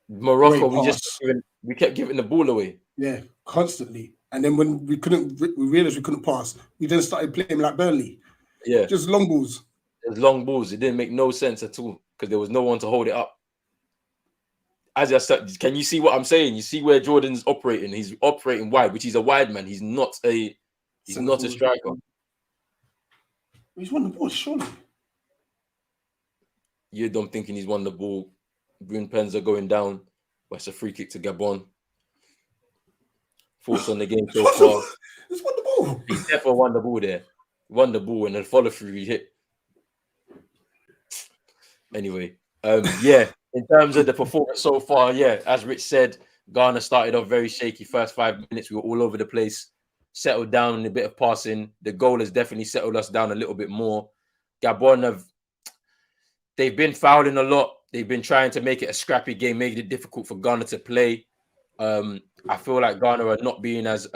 Morocco, Great we kept giving the ball away. Yeah, constantly. And then when we realized we couldn't pass, we then started playing like Burnley. Yeah, Just long balls. it was long balls. It didn't make no sense at all because there was no one to hold it up. As I said, can you see what I'm saying? You see where Jordan's operating? He's operating wide, which he's a wide man. He's not a striker. He's won the ball, surely. You're dumb thinking he's won the ball. Green pens are going down. But it's a free kick to Gabon. Thoughts on the game so far? He's won the ball. He definitely won the ball there. Won the ball and then follow through he hit. Anyway, yeah. In terms of the performance so far, yeah, as Rich said, Ghana started off very shaky. First 5 minutes, we were all over the place. Settled down in a bit of passing. The goal has definitely settled us down a little bit more. Gabon they've been fouling a lot. They've been trying to make it a scrappy game, making it difficult for Ghana to play. I feel like Ghana are not being as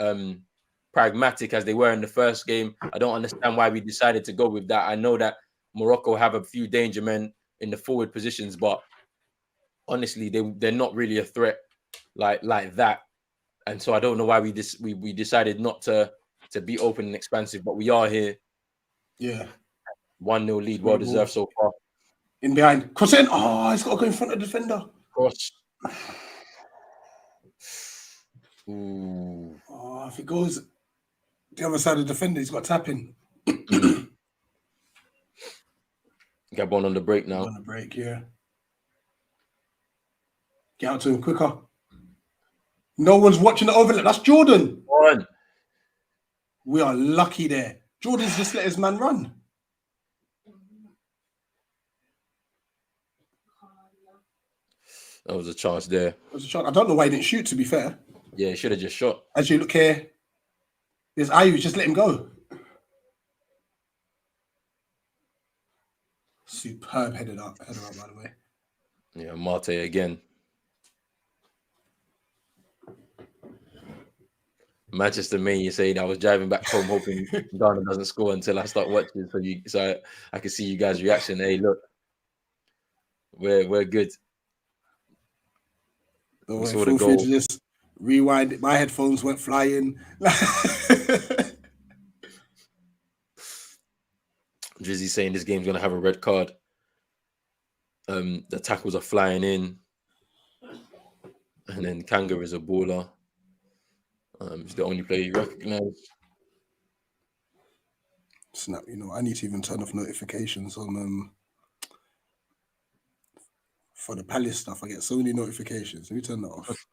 pragmatic as they were in the first game. I don't understand why we decided to go with that. I know that Morocco have a few danger men in the forward positions, but honestly, they're not really a threat like that. And so I don't know why we decided not to be open and expansive, but we are here. Yeah. 1-0 lead, well deserved so far. In behind. Cross in. Oh, he's got to go in front of the defender. Cross. Ooh. Oh, if it goes the other side of the defender, he's got tapping. Gabon on the break now. On the break, yeah. Get out to him quicker. No one's watching the overlap. That's Jordan. Run. We are lucky there. Jordan's just let his man run. That was a chance there. I don't know why he didn't shoot, to be fair. Yeah, he should have just shot. As you look here, there's Ayew, just let him go. Superb header up, by the way. Yeah, Mate again. Manchester Main, you're saying I was driving back home hoping Ghana doesn't score until I start watching so I can see you guys' reaction. Hey, look, we're good. We saw the goal. Just rewind. My headphones went flying. Drizzy saying this game's gonna have a red card. The tackles are flying in, and then Kanga is a baller. It's the only player you recognize. Snap! I need to even turn off notifications on for the Palace stuff. I get so many notifications. Let me turn that off.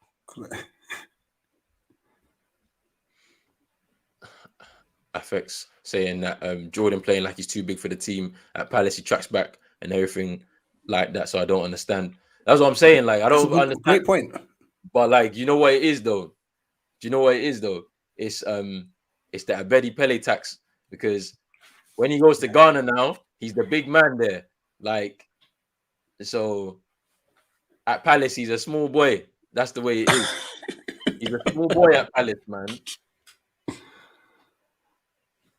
Affects saying that Jordan playing like he's too big for the team. At Palace, he tracks back and everything like that. So I don't understand. That's what I'm saying. Like I don't understand. Great point. But like, you know what it is though? Do you know what it is though? It's the Abedi Pele tax, because when he goes to Ghana now, he's the big man there. Like, so at Palace, he's a small boy. That's the way it is. He's a small boy at Palace, man.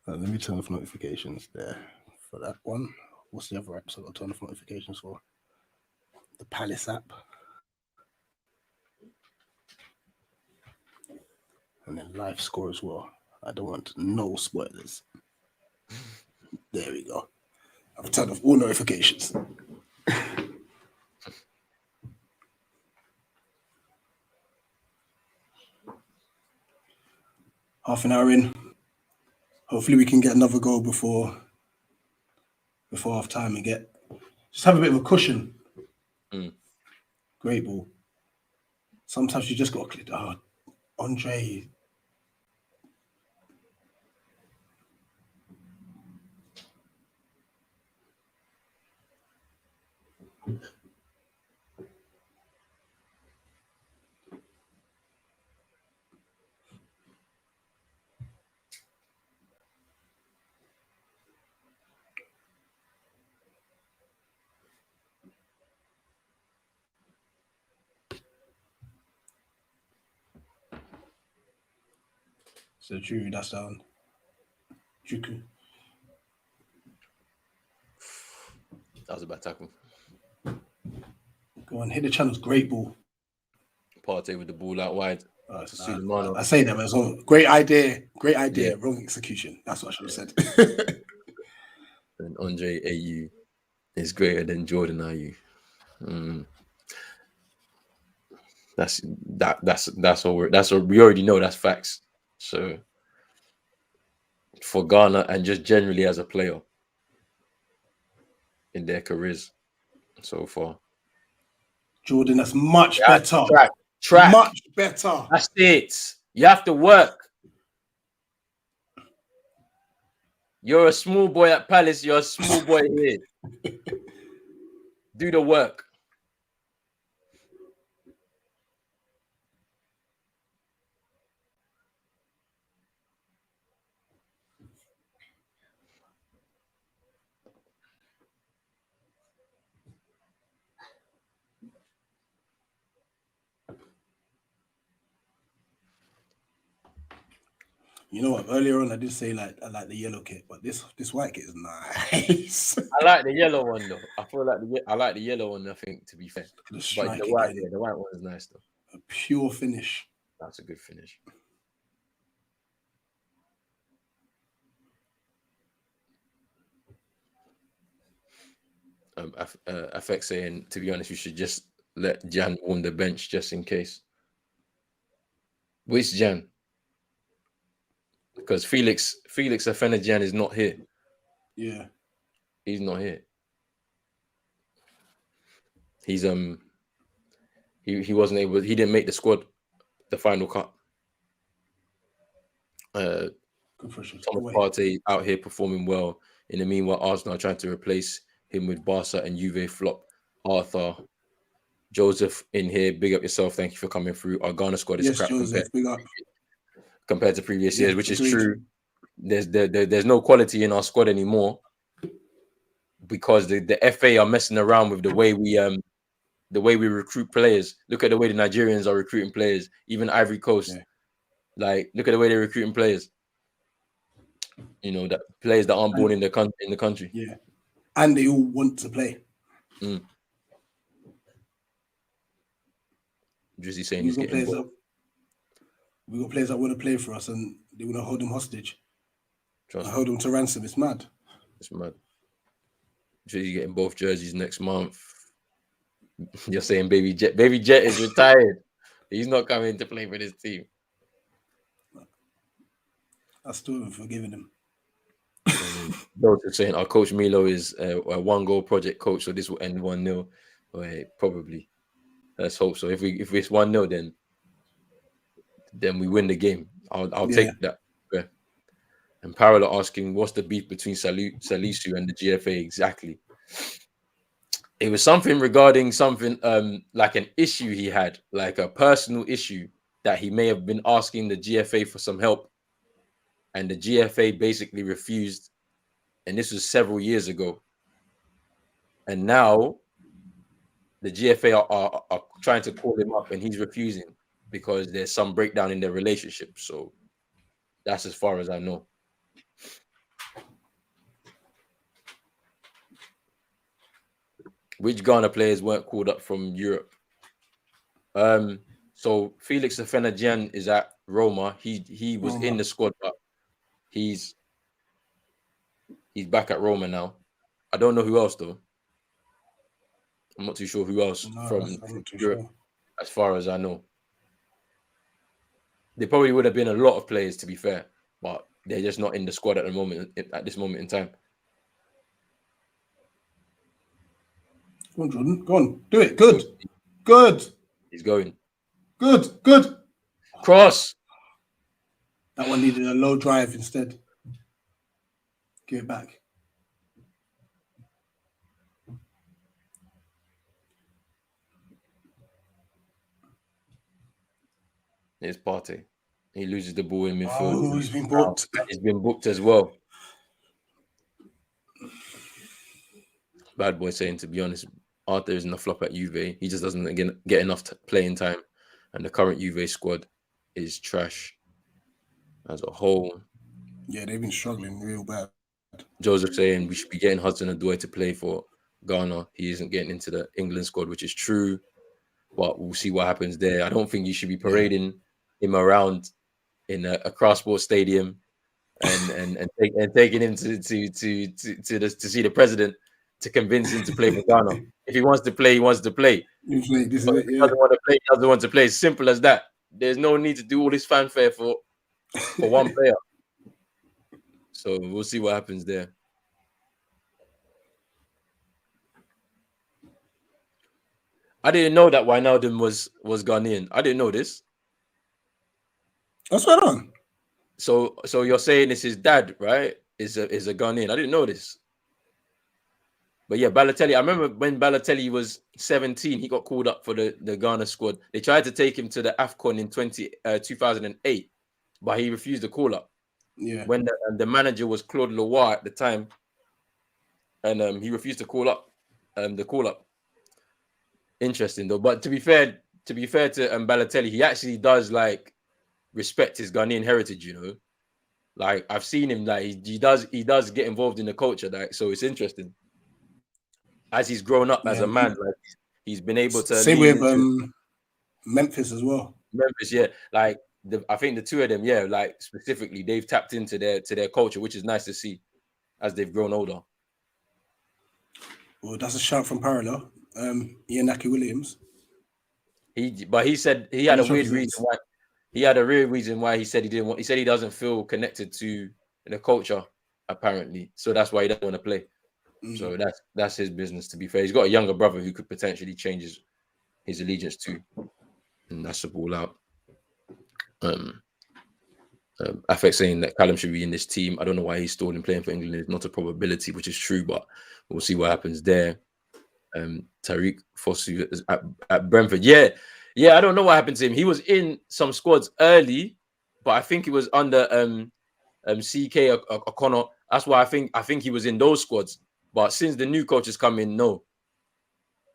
Let me turn off notifications there for that one. What's the other apps I've got to turn off notifications for? The Palace app. And then live score as well. I don't want no spoilers. There we go. I've turned off all notifications. Half an hour in. Hopefully we can get another goal before half time and just have a bit of a cushion. Great ball. Sometimes you just got to click. Andre. So Drew, that's down. Juku. That was a bad tackle. Go on, hit the channels. Great ball. Partey with the ball out wide to Sulemana. I say that as well. Great idea, Yeah. wrong execution. That's what I should have said. And Andre Ayew is greater than Jordan Ayew. That's what we already know. That's facts. So for Ghana and just generally as a player in their careers so far, Jordan, that's much better. Track. Much better. That's it. You have to work. You're a small boy at Palace. You're a small boy here. Do the work. You know what? Earlier on, I did say I like the yellow kit, but this white kit is nice. I like the yellow one though. I feel like I like the yellow one. I think, to be fair, The but the white one is nice though. A pure finish. That's a good finish. Affect saying, to be honest, you should just let Jan on the bench just in case. Which Jan? Because Felix Afena-Jan is not here. Yeah, he's not here. He's he wasn't able. He didn't make the squad, the final cut. Thomas Partey out here performing well. In the meanwhile, Arsenal are trying to replace him with Barca and Juve flop Arthur. Joseph in here, big up yourself. Thank you for coming through. Our Ghana squad is crap compared to previous years, which is true. There's no quality in our squad anymore because the FA are messing around with the way we recruit players. Look at the way the Nigerians are recruiting players, even Ivory Coast. Yeah. Like, look at the way they're recruiting players. You know, that players that aren't born in the country. Yeah, and they all want to play. Drizzy saying he's getting bored. We got players that want to play for us, and they want to hold them hostage. Hold them to ransom. It's mad. It's mad. Drizzy getting both jerseys next month. You're saying Baby Jet is retired. He's not coming to play for this team. I still haven't forgiven him. They're saying our coach Milo is a 1-goal project coach, so this will end 1-0. Well, probably. Let's hope so. If it's 1-0, then we win the game. I'll take that. Yeah. And Parallel asking, what's the beef between Salisu and the GFA exactly? It was something regarding something like an issue he had, like a personal issue that he may have been asking the GFA for some help, and the GFA basically refused. And this was several years ago. And now the GFA are trying to call him up, and he's refusing because there's some breakdown in their relationship. So that's as far as I know. Which Ghana players weren't called up from Europe? So Felix Afena-Gyan is at Roma. He was in the squad, but he's back at Roma now. I don't know who else though. I'm not too sure who else from Europe, as far as I know. There probably would have been a lot of players, to be fair, but they're just not in the squad at this moment in time. Go on, Jordan. Go on. Do it. Good. He's going. Good. Cross. That one needed a low drive instead. Give it back. It's Partey. He loses the ball in midfield. Oh, he's been booked. He's been booked as well. Bad boy saying, to be honest, Arthur isn't a flop at Juve. He just doesn't get enough playing time. And the current Juve squad is trash as a whole. Yeah, they've been struggling real bad. Joseph saying we should be getting Hudson-Odoi to play for Ghana. He isn't getting into the England squad, which is true. but we'll see what happens there. I don't think you should be parading him around in a cross sports stadium and taking him to see the president to convince him to play for Ghana. If he wants to play, he wants to play. This is But it, if he doesn't want to play, he doesn't want to play. It's simple as that. There's no need to do all this fanfare for one player. So we'll see what happens there. I didn't know that Wijnaldum was Ghanaian. I didn't know this. What's going on? So you're saying it's his dad, right? Is a Ghanaian. I didn't know this. But yeah, Balotelli. I remember when Balotelli was 17, he got called up for the Ghana squad. They tried to take him to the Afcon in 2008, but he refused the call up. Yeah. When the manager was Claude Leroy at the time, and he refused to call up the call up. Interesting though. But to be fair to Balotelli, he actually does like respect his Ghanaian heritage, you know. Like I've seen him, like he does get involved in the culture, like, so it's interesting. As he's grown up as a man, like he's been able to same with Memphis as well. Memphis, yeah. Like I think the two of them, yeah, like specifically, they've tapped into their culture, which is nice to see as they've grown older. Well, that's a shout from Parallel. Ianaki Williams. He said he had a weird reason why. He had a real reason why he said he didn't want. He said he doesn't feel connected to the culture, apparently. So that's why he doesn't want to play. So that's his business. To be fair, he's got a younger brother who could potentially change his allegiance to, and that's the ball out. Affect saying that Callum should be in this team. I don't know why he's stalling playing for England. It's not a probability, which is true, but we'll see what happens there. Tariq Fosu at Brentford. Yeah. I don't know what happened to him. He was in some squads early, but I think he was under CK O'Connor. That's why I think he was in those squads. But since the new coach has come in, no,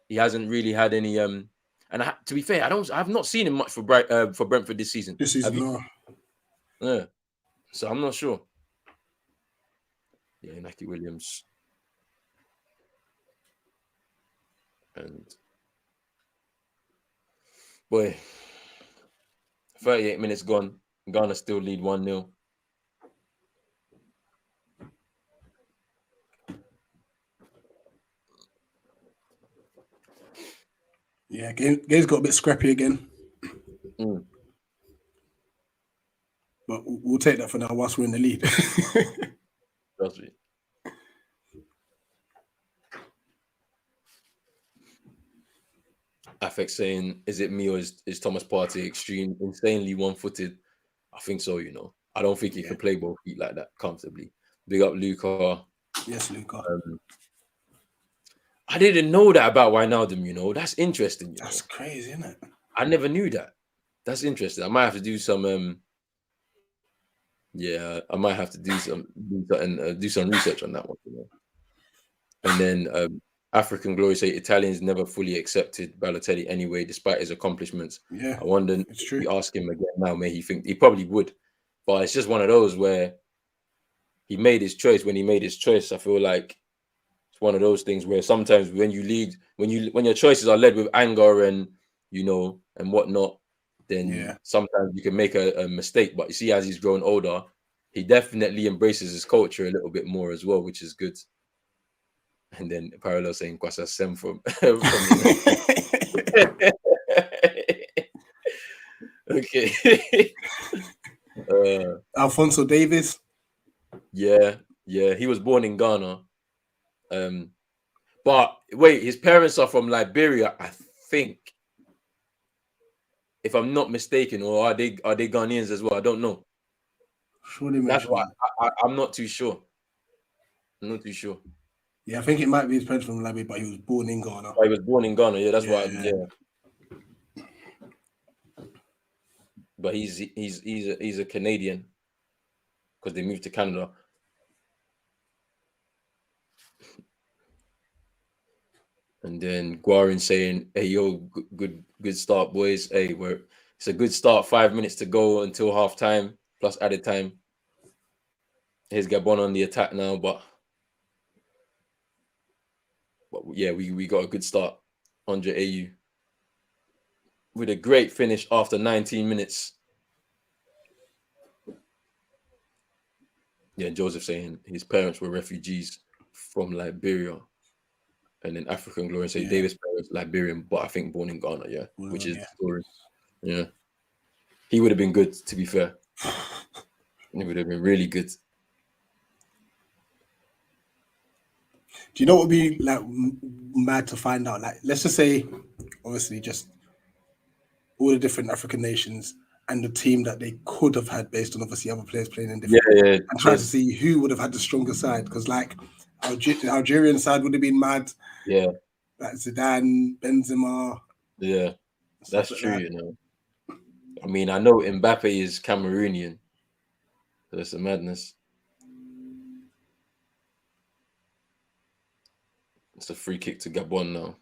he hasn't really had any. And to be fair, I've not seen him much for Brentford this season. No. Yeah, so I'm not sure. Yeah, Naki Williams. And boy, 38 minutes gone. Ghana still lead 1-0. Yeah, game's got a bit scrappy again. But we'll take that for now whilst we're in the lead. Trust me. Affect saying, is it me or is Thomas Partey insanely one-footed? I think so, you know. I don't think he can play both feet like that comfortably. Big up Luca. Yes, Luca. I didn't know that about Wijnaldum, you know. That's interesting. That's crazy, isn't it? I never knew that. That's interesting. I might have to do some I might have to do some research on that one, you know. And then African Glory say Italians never fully accepted Balotelli anyway, despite his accomplishments. Yeah, I wonder if we ask him again now, may he think he probably would. But it's just one of those where he made his choice. When he made his choice, I feel like it's one of those things where sometimes when you lead, when your choices are led with anger and and whatnot, then sometimes you can make a mistake. But you see, as he's grown older, he definitely embraces his culture a little bit more as well, which is good. And then Parallel saying Kwasa Sem from okay. Alfonso Davies. Yeah, he was born in Ghana. But wait, his parents are from Liberia, I think. If I'm not mistaken, or are they Ghanaians as well? I don't know. That's why I'm not too sure. I'm not too sure. Yeah, I think it might be his parents from Liberia, but he was born in Ghana. Oh, he was born in Ghana. Yeah, that's why. Yeah. But he's a Canadian because they moved to Canada. And then Guarin saying, "Hey, yo, good start, boys. Hey, it's a good start. 5 minutes to go until half time plus added time. Here's Gabon on the attack now, but yeah, we got a good start. 100 AU. with a great finish after 19 minutes. Yeah, Joseph saying his parents were refugees from Liberia. And then African Glory say Davis' parents Liberian, but I think born in Ghana, which is the story. Yeah. He would have been good, to be fair. He would have been really good. Do you know what would be like mad to find out? Like, let's just say, obviously, just all the different African nations and the team that they could have had based on obviously other players playing in different. Yeah. And try to see who would have had the stronger side, because like the Algerian side would have been mad. Yeah. Like Zidane, Benzema. Yeah, that's true. You know, I mean, I know Mbappe is Cameroonian. So that's a madness. It's a free kick to Gabon now.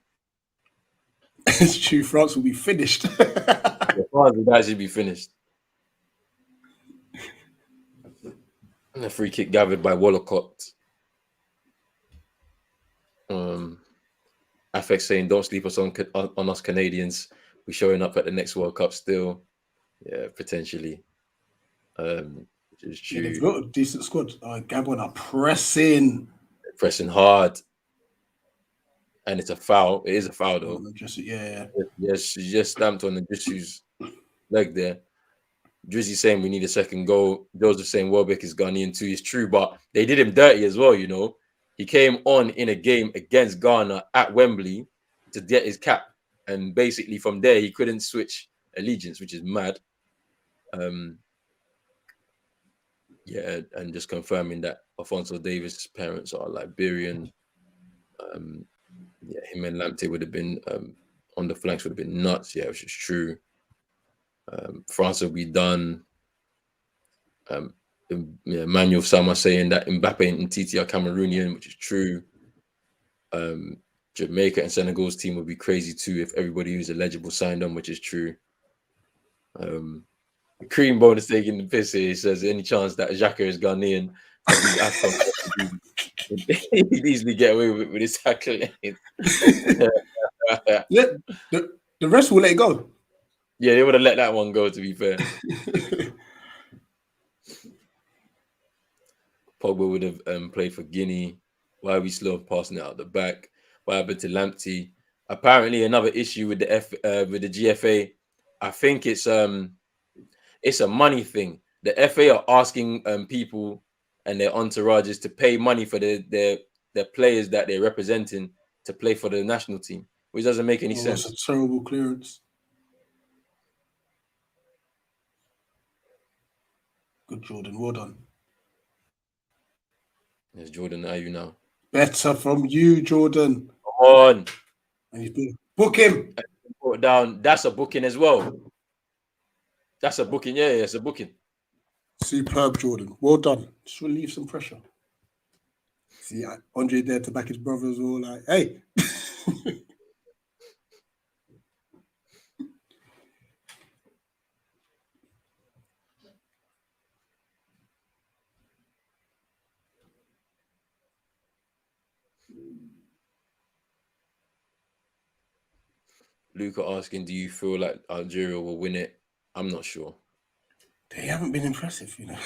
It's true. France will be finished. France would actually be finished. And a free kick gathered by Wallacott. Afex saying, "Don't sleep on us Canadians. We're showing up at the next World Cup still." Yeah, potentially. Which is true. Yeah, they've got a decent squad. Gabon are pressing Hard. And it's a foul. It is a foul, though. Yes, she just stamped on the Drissu's leg there. Drizzy saying we need a second goal. Joseph saying Welbeck is Ghanaian too. It's true, but they did him dirty as well, you know. He came on in a game against Ghana at Wembley to get his cap. And basically from there, he couldn't switch allegiance, which is mad. Yeah, and just confirming that Alphonso Davis' parents are Liberian. Yeah, him and Lamptey would have been on the flanks, would have been nuts. Yeah, which is true. France will be done. Manuel Sama saying that Mbappe and Titi are Cameroonian, which is true. Jamaica and Senegal's team would be crazy too if everybody who's eligible signed on, which is true. Cream Bone is taking the piss here. He says, any chance that Xhaka is Ghanaian for these Afcon? He'd easily get away with his tackling. Yeah, the rest will let it go. Yeah, they would have let that one go, to be fair. Pogba would have played for Guinea. Why are we slow passing it out the back? What happened to Lamptey? Apparently, another issue with the GFA. I think it's a money thing. The FA are asking people and their entourages to pay money for their players that they're representing to play for the national team, which doesn't make any sense. That's a terrible clearance. Good, Jordan. Well done. Yes, Jordan, how are you now? Better from you, Jordan. Come on. And you do. Book him. Put down. That's a booking as well. That's a booking. Yeah, it's a booking. Superb, Jordan. Well done. Just relieve some pressure. See, Andre there to back his brother as well. Like, hey. Luca asking, do you feel like Algeria will win it? I'm not sure. They haven't been impressive, you know.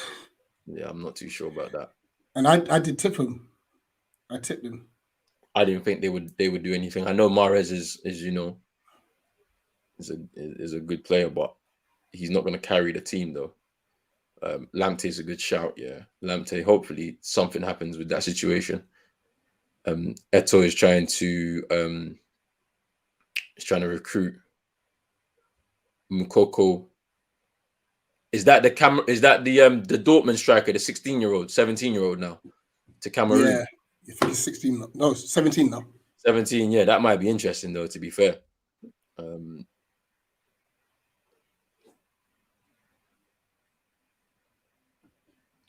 Yeah, I'm not too sure about that. And I did tip him. I tipped him. I didn't think they would do anything. I know Mahrez is you know, is a good player, but he's not going to carry the team though. Lamptey is a good shout, yeah. Lamptey, hopefully something happens with that situation. Eto'o is trying to recruit Mukoko. Is that the Dortmund striker, the 16-year-old, 17-year-old now to Cameroon? Yeah, I think he's 16 now. No, 17 now. 17, yeah, that might be interesting though, to be fair.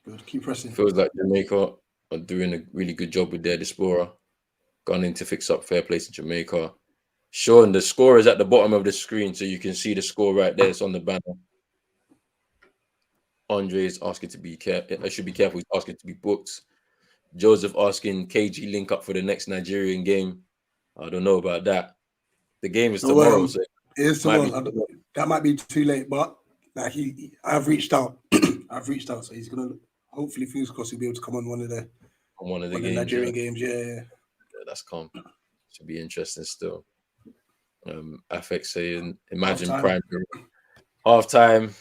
Good, keep pressing. Feels like Jamaica are doing a really good job with their diaspora. Gone in to fix up fair play to Jamaica. Sean, the score is at the bottom of the screen, so you can see the score right there. It's on the banner. Andre is asking to be careful. I should be careful. He's asking to be booked. Joseph asking KG link up for the next Nigerian game. I don't know about that. The game is tomorrow. So It's that might be too late, but like I've reached out. I've reached out, so he's gonna hopefully fingers crossed he'll be able to come on one of the games, Nigerian games. Yeah, that's calm. Should be interesting still. Afek saying, imagine Prime half time.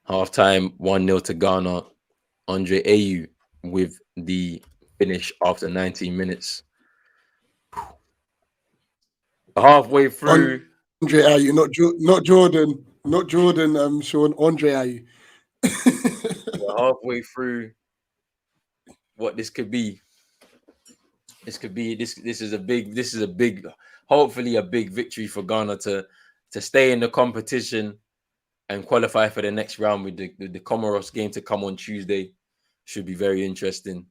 Half time, 1-0 to Ghana. Andre Ayew with the finish after 19 minutes. Halfway through, Andre Ayew, not Jordan. Sean, Andre Ayew. Halfway through, what this could be. This is a big, hopefully a big victory for Ghana to stay in the competition and qualify for the next round with the Comoros game to come on Tuesday. Should be very interesting.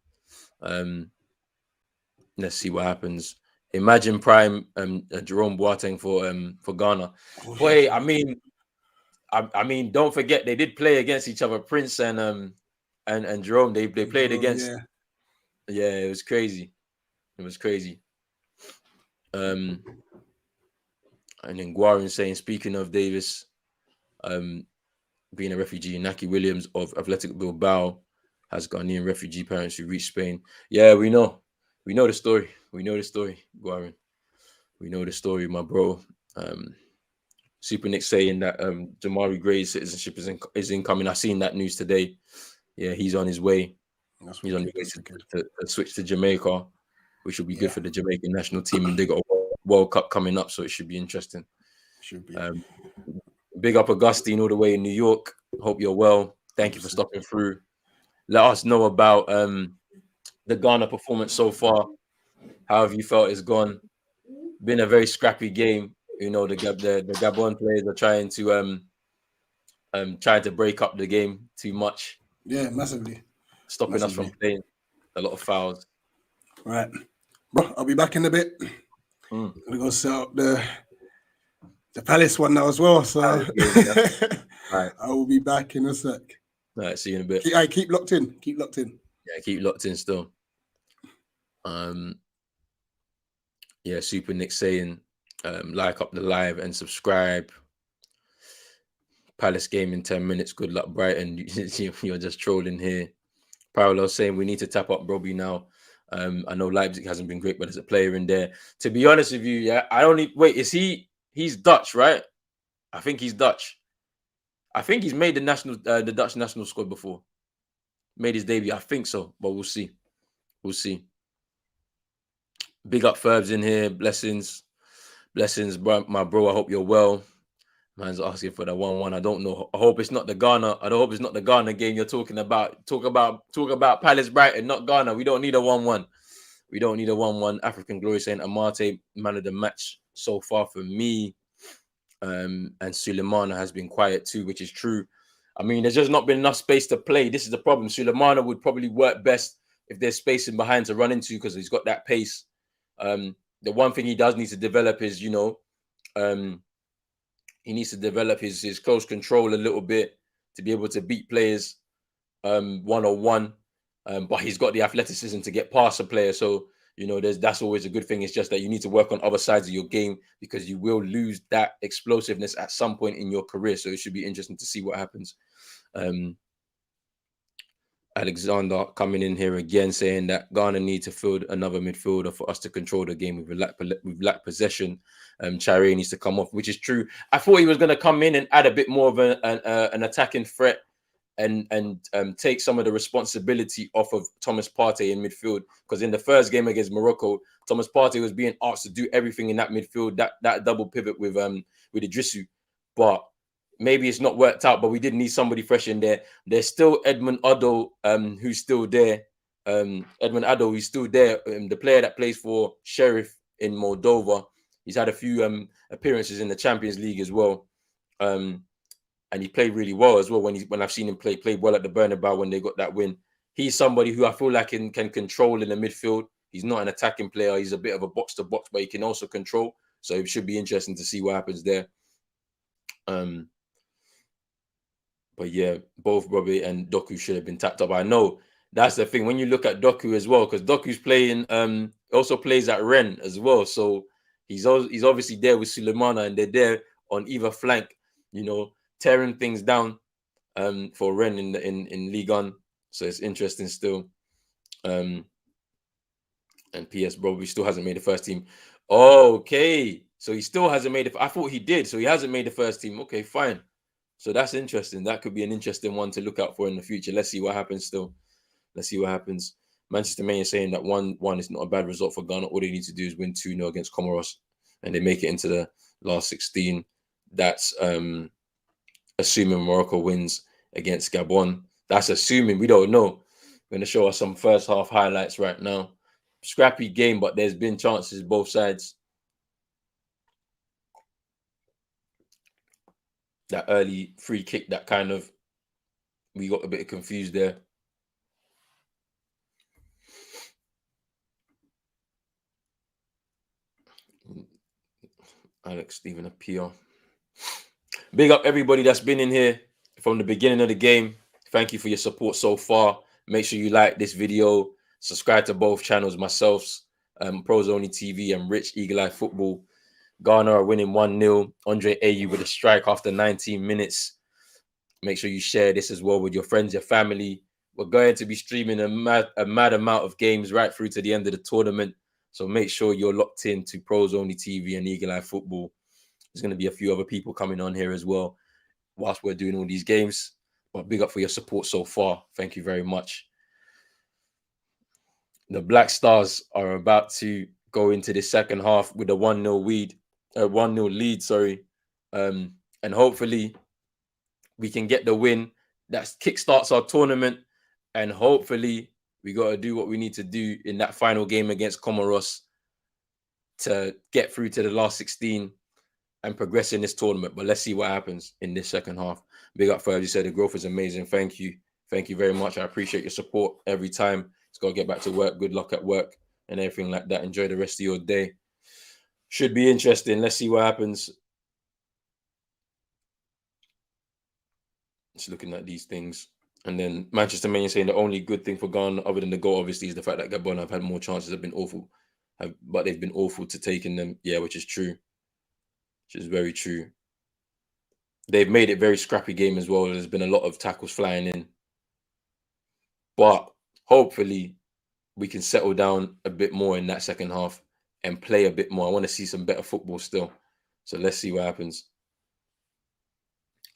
Let's see what happens. Imagine Prime Jerome Boateng for Ghana. Boy, I mean, don't forget they did play against each other. Prince and Jerome, they played against. Yeah, it was crazy. It was crazy. And then Guarin saying, speaking of Davis, being a refugee, Naki Williams of Athletic Bilbao has Ghanaian refugee parents who reached Spain. Yeah, we know the story. We know the story, Guarin. We know the story, my bro. Super Nick saying that Jamari Gray's citizenship is incoming. I've seen that news today. Yeah, he's on his way. He's on his way to switch to Jamaica, which will be good for the Jamaican national team. And they got a World Cup coming up, so it should be interesting. Should be. Big up Augustine all the way in New York. Hope you're well. Thank you for stopping through. Let us know about the Ghana performance so far. How have you felt it's gone? Been a very scrappy game. You know, the Gabon players are trying to break up the game too much. Yeah, massively. Stopping us from playing. A lot of fouls. Right. Bro, I'll be back in a bit. I'm gonna go set up the Palace one now as well. So right. I will be back in a sec. All right, see you in a bit. Keep locked in. Keep locked in. Yeah, keep locked in still. Yeah, Super Nick saying like up the live and subscribe. Palace game in 10 minutes. Good luck, Brighton. You're just trolling here. Parallel saying we need to tap up Robbie now. I know Leipzig hasn't been great, but there's a player in there. To be honest with you, yeah, is he's Dutch, right? I think he's Dutch. I think he's made the Dutch national squad before. Made his debut. I think so, but we'll see. We'll see. Big up Ferbs in here. Blessings, bro, my bro. I hope you're well. Man's asking for the 1-1. I don't know. I hope it's not the Ghana. I don't hope it's not the Ghana game you're talking about. Talk about Palace Brighton, not Ghana. We don't need a 1-1. We don't need a 1-1. African Glory saying Amate, man of the match so far for me. And Sulemana has been quiet too, which is true. I mean, there's just not been enough space to play. This is the problem. Sulemana would probably work best if there's space in behind to run into because he's got that pace. The one thing he does need to develop is, he needs to develop his close control a little bit to be able to beat players one-on-one. But he's got the athleticism to get past a player. So, that's always a good thing. It's just that you need to work on other sides of your game because you will lose that explosiveness at some point in your career. So it should be interesting to see what happens. Alexander coming in here again saying that Ghana need to field another midfielder for us to control the game. We've lacked possession. Chare needs to come off, which is true. I thought he was going to come in and add a bit more of an attacking threat and take some of the responsibility off of Thomas Partey in midfield. Because in the first game against Morocco, Thomas Partey was being asked to do everything in that midfield, that double pivot with Idrisu. But maybe it's not worked out, but we did need somebody fresh in there. There's still Edmund Addo, who's still there. The player that plays for Sheriff in Moldova. He's had a few appearances in the Champions League as well. And he played really well as well when I've seen him play well at the Bernabeu when they got that win. He's somebody who I feel like can control in the midfield. He's not an attacking player. He's a bit of a box-to-box, but he can also control. So it should be interesting to see what happens there. But yeah, both Robbie and Doku should have been tapped up. I know That's the thing. When you look at Doku as well, because Doku's playing, also plays at Rennes as well. So he's obviously there with Sulemana, and they're there on either flank, you know, tearing things down for Rennes in Ligue 1. So it's interesting still. And PS Bro, he still hasn't made the first team. Okay, so he still hasn't made it. I thought he did, so he hasn't made the first team. Okay, fine. So that's interesting. That could be an interesting one to look out for in the future. Let's see what happens still. Let's see what happens. Manchester Man is saying that 1-1 is not a bad result for Ghana. All they need to do is win 2-0 against Comoros, and they make it into the last 16. That's assuming Morocco wins against Gabon. That's assuming. We don't know. I'm going to show us some first half highlights right now. Scrappy game, but there's been chances both sides. That early free kick, that kind of, we got a bit confused there. Alex Stephen Appeal. Big up everybody that's been in here from the beginning of the game. Thank you for your support so far. Make sure you like this video. Subscribe to both channels, myself's Pros Only TV and Rich Eagle Eye Football. Ghana are winning 1-0. Andre Ayew with a strike after 19 minutes. Make sure you share this as well with your friends, your family. We're going to be streaming a mad amount of games right through to the end of the tournament. So make sure you're locked in to Pros Only TV and Eagle Eye Football. There's going to be a few other people coming on here as well whilst we're doing all these games. But big up for your support so far. Thank you very much. The Black Stars are about to go into the second half with a 1-0 lead, sorry. And hopefully we can get the win. That kickstarts our tournament. And hopefully we got to do what we need to do in that final game against Comoros to get through to the last 16 and progress in this tournament. But let's see what happens in this second half. Big up for, as you said, the growth is amazing. Thank you. Thank you very much. I appreciate your support every time. It's got to get back to work. Good luck at work and everything like that. Enjoy the rest of your day. Should be interesting. Let's see what happens. Just looking at these things. And then Manchester Man saying the only good thing for Ghana, other than the goal, obviously, is the fact that Gabon have had more chances, have been awful. But they've been awful to taking them. Yeah, which is true. Which is very true. They've made it a very scrappy game as well. There's been a lot of tackles flying in. But hopefully we can settle down a bit more in that second half and play a bit more. I want to see some better football still. So let's see what happens.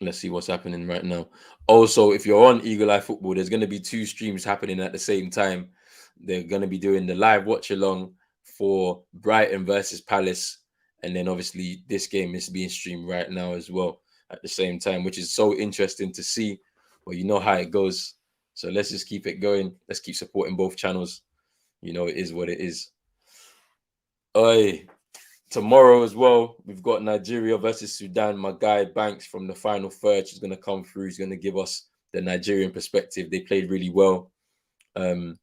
Let's see what's happening right now. Also, if you're on Eagle Eye Football, there's going to be 2 streams happening at the same time. They're going to be doing the live watch-along for Brighton versus Palace. And then obviously this game is being streamed right now as well at the same time, which is so interesting to see. Well, you know how it goes. So let's just keep it going. Let's keep supporting both channels. You know, it is what it is. Tomorrow as well, we've got Nigeria versus Sudan. My guy Banks from the final third is going to come through. He's going to give us the Nigerian perspective. They played really well in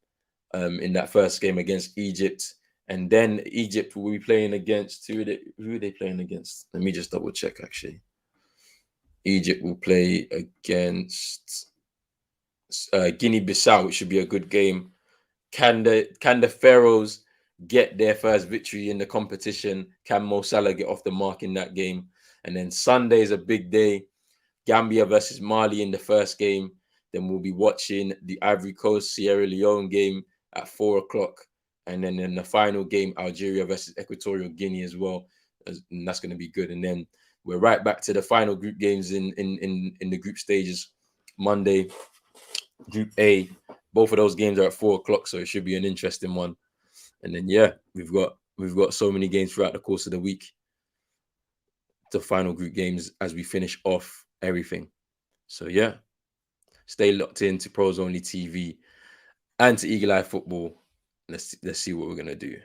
that first game against Egypt. And then Egypt will be playing against, who are they playing against? Let me just double check, actually. Egypt will play against Guinea-Bissau, which should be a good game. Can the Pharaohs get their first victory in the competition? Can Mo Salah get off the mark in that game? And then Sunday is a big day. Gambia versus Mali in the first game. Then we'll be watching the Ivory Coast Sierra Leone game at 4 o'clock. And then in the final game, Algeria versus Equatorial Guinea as well. And that's going to be good. And then we're right back to the final group games in the group stages. Monday, Group A. Both of those games are at 4 o'clock, so it should be an interesting one. And then yeah, we've got so many games throughout the course of the week. The final group games as we finish off everything. So yeah, stay locked in to Pros Only TV and to Eagle Eye Football. Let's see what we're gonna do.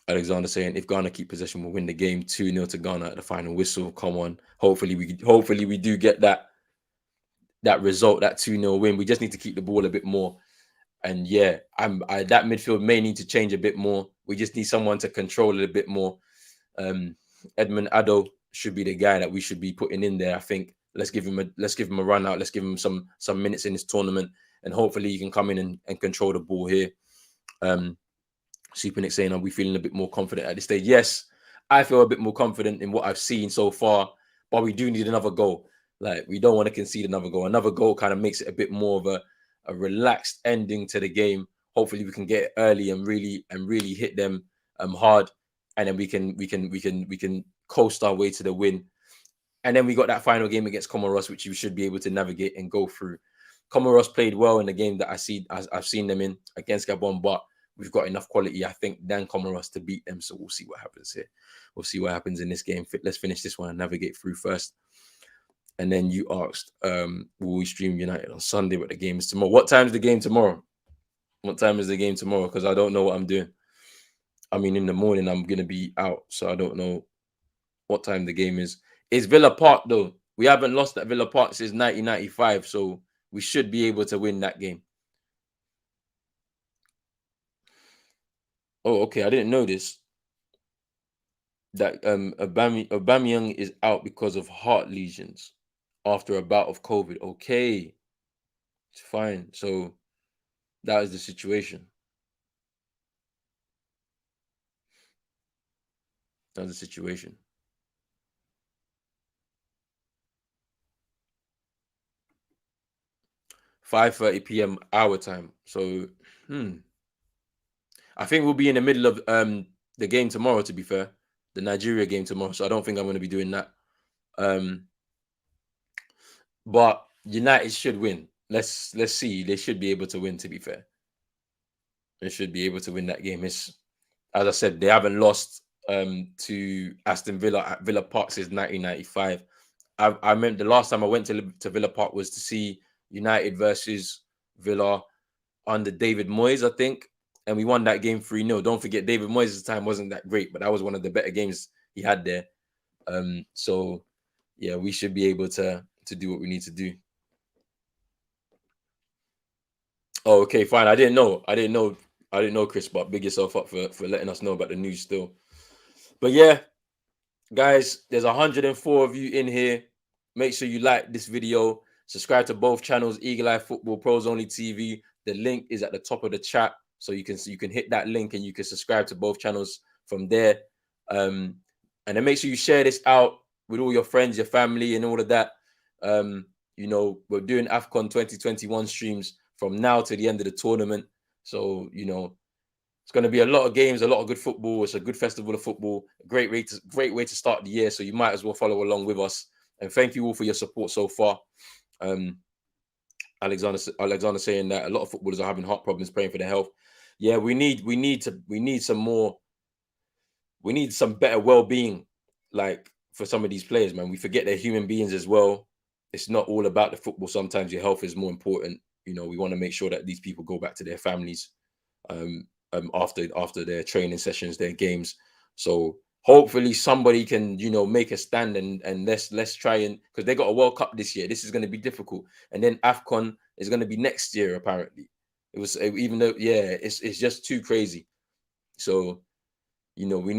Alexander saying if Ghana keep possession, we'll win the game 2-0 to Ghana at the final whistle. Come on, hopefully we do get that result, that 2-0 win. We just need to keep the ball a bit more. And yeah, that midfield may need to change a bit more. We just need someone to control it a bit more. Edmund Addo should be the guy that we should be putting in there. I think let's give him a run out. Let's give him some minutes in this tournament, and hopefully he can come in and control the ball here. Super Nick saying, are we feeling a bit more confident at this stage? Yes, I feel a bit more confident in what I've seen so far, but we do need another goal. Like, we don't want to concede another goal. Another goal kind of makes it a bit more of a relaxed ending to the game. Hopefully we can get it early and really hit them hard, and then we can coast our way to the win. And then we got that final game against Comoros, which you should be able to navigate and go through. Comoros played well in the game that I've seen them in against Gabon, but we've got enough quality, I think, than Comoros to beat them. So we'll see what happens here. We'll see what happens in this game. Let's finish this one and navigate through first. And then you asked, will we stream United on Sunday? But the game is tomorrow. What time is the game tomorrow? What time is the game tomorrow? Because I don't know what I'm doing. I mean, in the morning, I'm going to be out. So I don't know what time the game is. It's Villa Park, though. We haven't lost at Villa Park since 1995. So we should be able to win that game. Oh, okay. I didn't know this. That Aubameyang is out because of heart lesions after a bout of COVID. Okay. It's fine. So that is the situation. That's the situation. 5:30 p.m. our time. So I think we'll be in the middle of the game tomorrow, to be fair. The Nigeria game tomorrow. So I don't think I'm going to be doing that. But United should win. Let's see. They should be able to win, to be fair. They should be able to win that game. It's, as I said, they haven't lost to Aston Villa at Villa Park since 1995. I remember the last time I went to Villa Park was to see United versus Villa under David Moyes, I think. And we won that game 3-0. Don't forget, David Moyes' time wasn't that great, but that was one of the better games he had there. So, yeah, we should be able to do what we need to do. Oh, okay, fine. I didn't know, Chris, but big yourself up for letting us know about the news still. But yeah, guys, there's 104 of you in here. Make sure you like this video. Subscribe to both channels, Eagle Eye Football Pros Only TV. The link is at the top of the chat. So you can hit that link and you can subscribe to both channels from there. And then make sure you share this out with all your friends, your family, and all of that. You know, we're doing Afcon 2021 streams from now to the end of the tournament. So, you know, it's going to be a lot of games, a lot of good football. It's a good festival of football. Great way to start the year. So you might as well follow along with us. And thank you all for your support so far. Alexander saying that a lot of footballers are having heart problems, praying for their health. Yeah, we need some better well-being, like, for some of these players, man. We forget they're human beings as well. It's not all about the football. Sometimes your health is more important. You know, we want to make sure that these people go back to their families after their training sessions, their games. So hopefully somebody can, you know, make a stand and let's try, and because they got a World Cup this year. This is going to be difficult, and then Afcon is going to be next year apparently. It was, even though, yeah, it's just too crazy. So, you know, we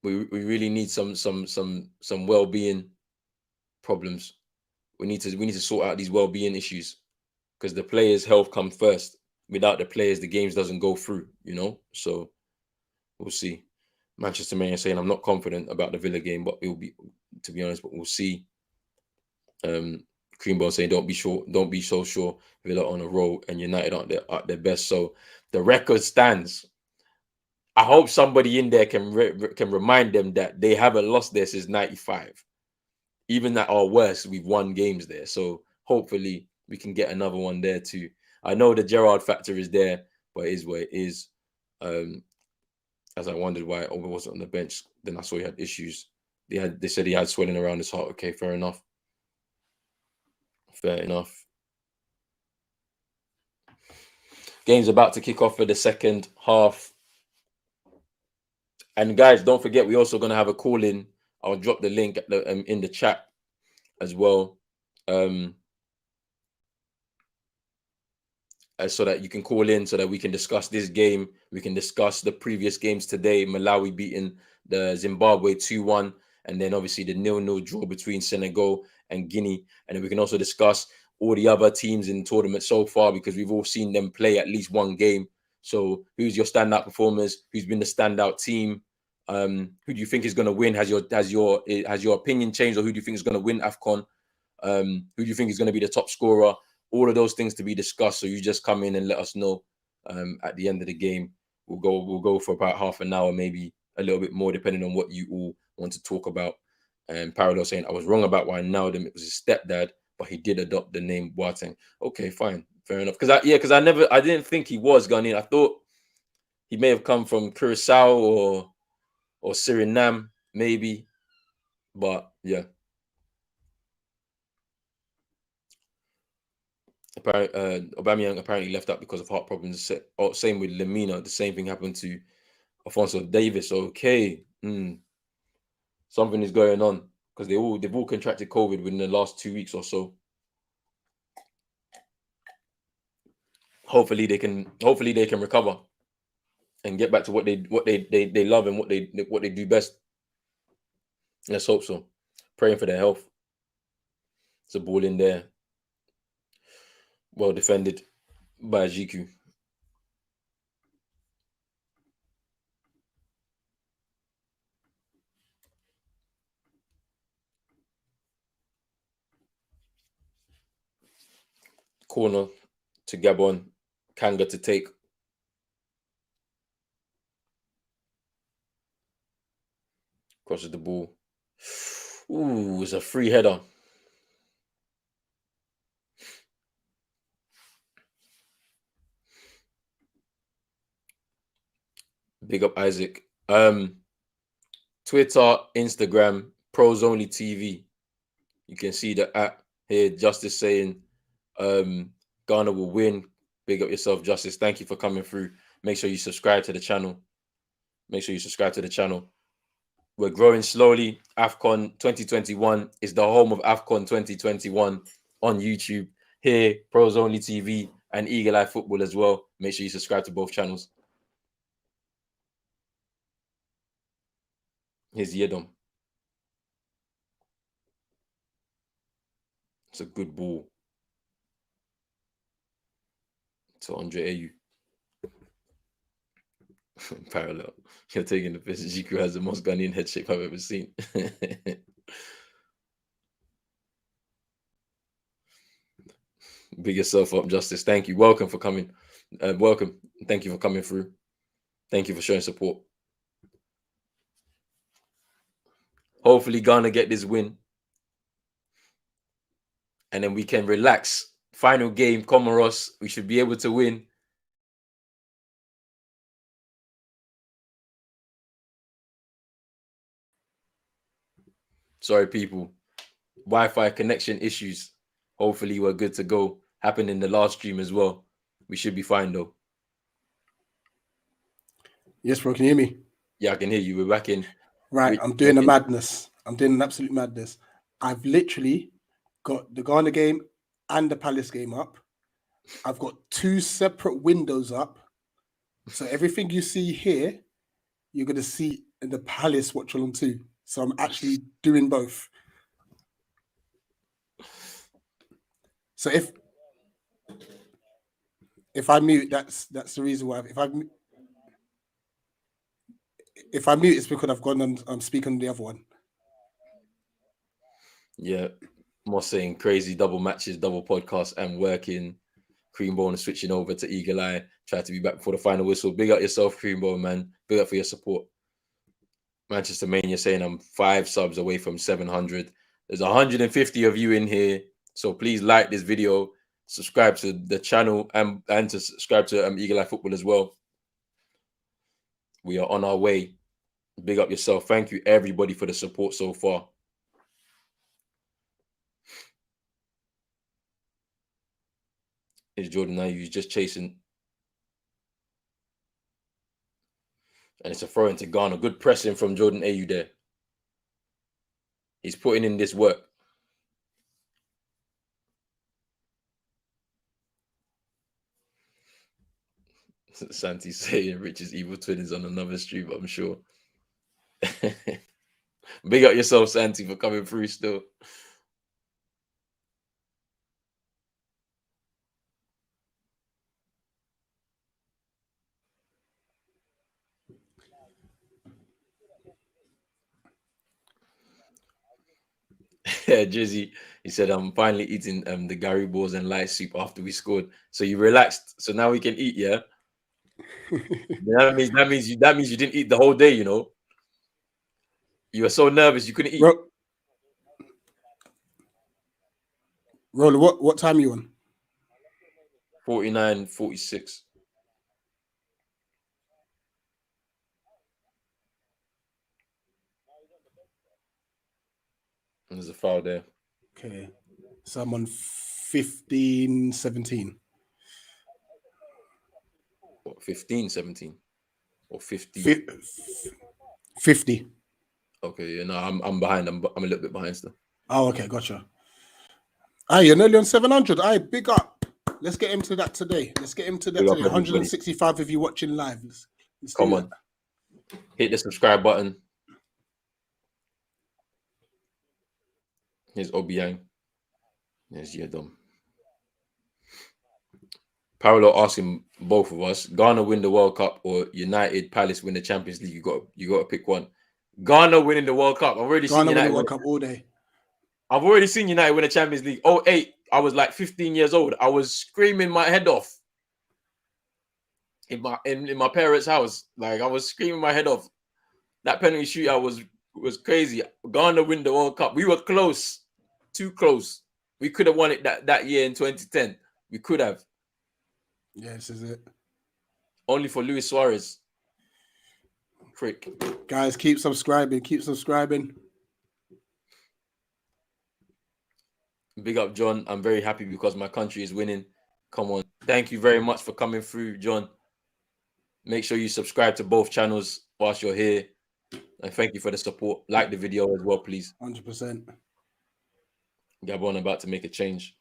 really need some well-being problems. We need to sort out these well-being issues, because the players' health comes first. Without the players, the games doesn't go through, you know. So we'll see. Manchester Man saying, I'm not confident about the Villa game, but it'll be, to be honest, but we'll see. Creambone saying, don't be so sure. Villa on a roll and United aren't at their best. So the record stands. I hope somebody in there can remind them that they haven't lost there since 95. Even at our worst, we've won games there. So hopefully we can get another one there too. I know the Gerrard factor is there, but it is what it is. As I wondered why Oba wasn't on the bench, then I saw he had issues. They said he had swelling around his heart. Okay, fair enough. Fair enough. Game's about to kick off for the second half. And guys, don't forget, we're also going to have a call-in. I'll drop the link in the chat as well. So that you can call in, so that we can discuss this game. We can discuss the previous games today. Malawi beating the Zimbabwe 2-1. and then obviously the 0-0 draw between Senegal and Guinea. And then we can also discuss all the other teams in the tournament so far, because we've all seen them play at least one game. So who's your standout performers? Who's been the standout team? Who do you think is going to win? Has your opinion changed, or who do you think is going to win Afcon? Who do you think is going to be the top scorer? All of those things to be discussed. So you just come in and let us know. At the end of the game, we'll go for about half an hour, maybe a little bit more, depending on what you all want to talk about. And Parallel saying I was wrong about why Wijnaldum. It was his stepdad, but he did adopt the name Boateng. Okay, fine, fair enough. Because I didn't think he was Ghanaian. I thought he may have come from Curacao or Suriname, maybe. But yeah. Aubameyang apparently left out because of heart problems. Same with Lemina. The same thing happened to Alphonso Davis. Okay, something is going on, because they've all contracted COVID within the last 2 weeks or so. Hopefully they can recover and get back to what they love and what they do best. Let's hope so. Praying for their health. It's a ball in there. Well defended by GQ. Corner to Gabon. Kanga to take. Crosses the ball. Ooh, it's a free header. Big up Isaac. Twitter, Instagram, Pros Only TV. You can see the app here. Justice saying Ghana will win. Big up yourself, Justice. Thank you for coming through. Make sure you subscribe to the channel. We're growing slowly. Afcon 2021 is the home of Afcon 2021 on YouTube. Here, Pros Only TV and Eagle Eye Football as well. Make sure you subscribe to both channels. Here's Yedom. It's a good ball to Andre Ayew. Parallel. You're taking the piss. GQ has the most Ghanaian head shape I've ever seen. Big yourself up, Justice. Thank you. Welcome for coming. Welcome. Thank you for coming through. Thank you for showing support. Hopefully Ghana get this win, and then we can relax. Final game, Comoros. We should be able to win. Sorry, people. Wi-Fi connection issues. Hopefully we're good to go. Happened in the last stream as well. We should be fine though. Yes, bro. Can you hear me? Yeah, I can hear you. We're back in. Right, I'm doing a madness. I'm doing an absolute madness. I've literally got the Ghana game and the Palace game up. I've got 2 separate windows up. So everything you see here, you're going to see in the Palace Watchalong too. So I'm actually doing both. So if I mute, that's the reason why. If I mute, it's because I've gone and I'm speaking on the other one. Yeah, more saying crazy double matches, double podcasts, and working. Creambone switching over to Eagle Eye. Try to be back before the final whistle. Big up yourself, Creambone, man. Big up for your support. Manchester Mania saying I'm 5 subs away from 700. There's 150 of you in here, so please like this video, subscribe to the channel, and to subscribe to Eagle Eye Football as well. We are on our way. Big up yourself. Thank you, everybody, for the support so far. It's Jordan now. He's just chasing. And it's a throw into Ghana. Good pressing from Jordan Ayew there. He's putting in this work. Santi saying Rich's evil twin is on another stream, I'm sure. Big up yourself, Santi, for coming through still. Yeah, Jizzy, he said, I'm finally eating the Gary balls and light soup after we scored. So you relaxed. So now we can eat, yeah? that means you didn't eat the whole day, you know. You were so nervous you couldn't eat. Roller, what time are you on? 49, 46. There's a foul there. Okay. So I'm on 15, 17. What, 15, 17? Or 50? 50. Okay, yeah, no, I'm behind. I'm a little bit behind still. Oh, okay, gotcha. Aye, you're nearly on 700. Aye, big up. Let's get him to that today. Let's get him to that Big up, today. everybody. 165 if you're watching live. Let's Come do on. that. Hit the subscribe button. Here's Aubameyang. There's Yedom. Parallel asking both of us: Ghana win the World Cup or United Palace win the Champions League? You got to pick one. Ghana winning the World Cup. I've already seen Ghana win United the World Cup all day. I've already seen United win the Champions League. 08, I was like 15 years old. I was screaming my head off in my parents' house. Like I was screaming my head off. That penalty shootout was crazy. Ghana win the World Cup. We were close, too close. We could have won it that year in 2010. We could have. Yeah, this is it. Only for Luis Suarez. Prick. Guys, keep subscribing. Keep subscribing. Big up, John. I'm very happy because my country is winning. Come on. Thank you very much for coming through, John. Make sure you subscribe to both channels whilst you're here. And thank you for the support. Like the video as well, please. 100%. Gabon about to make a change.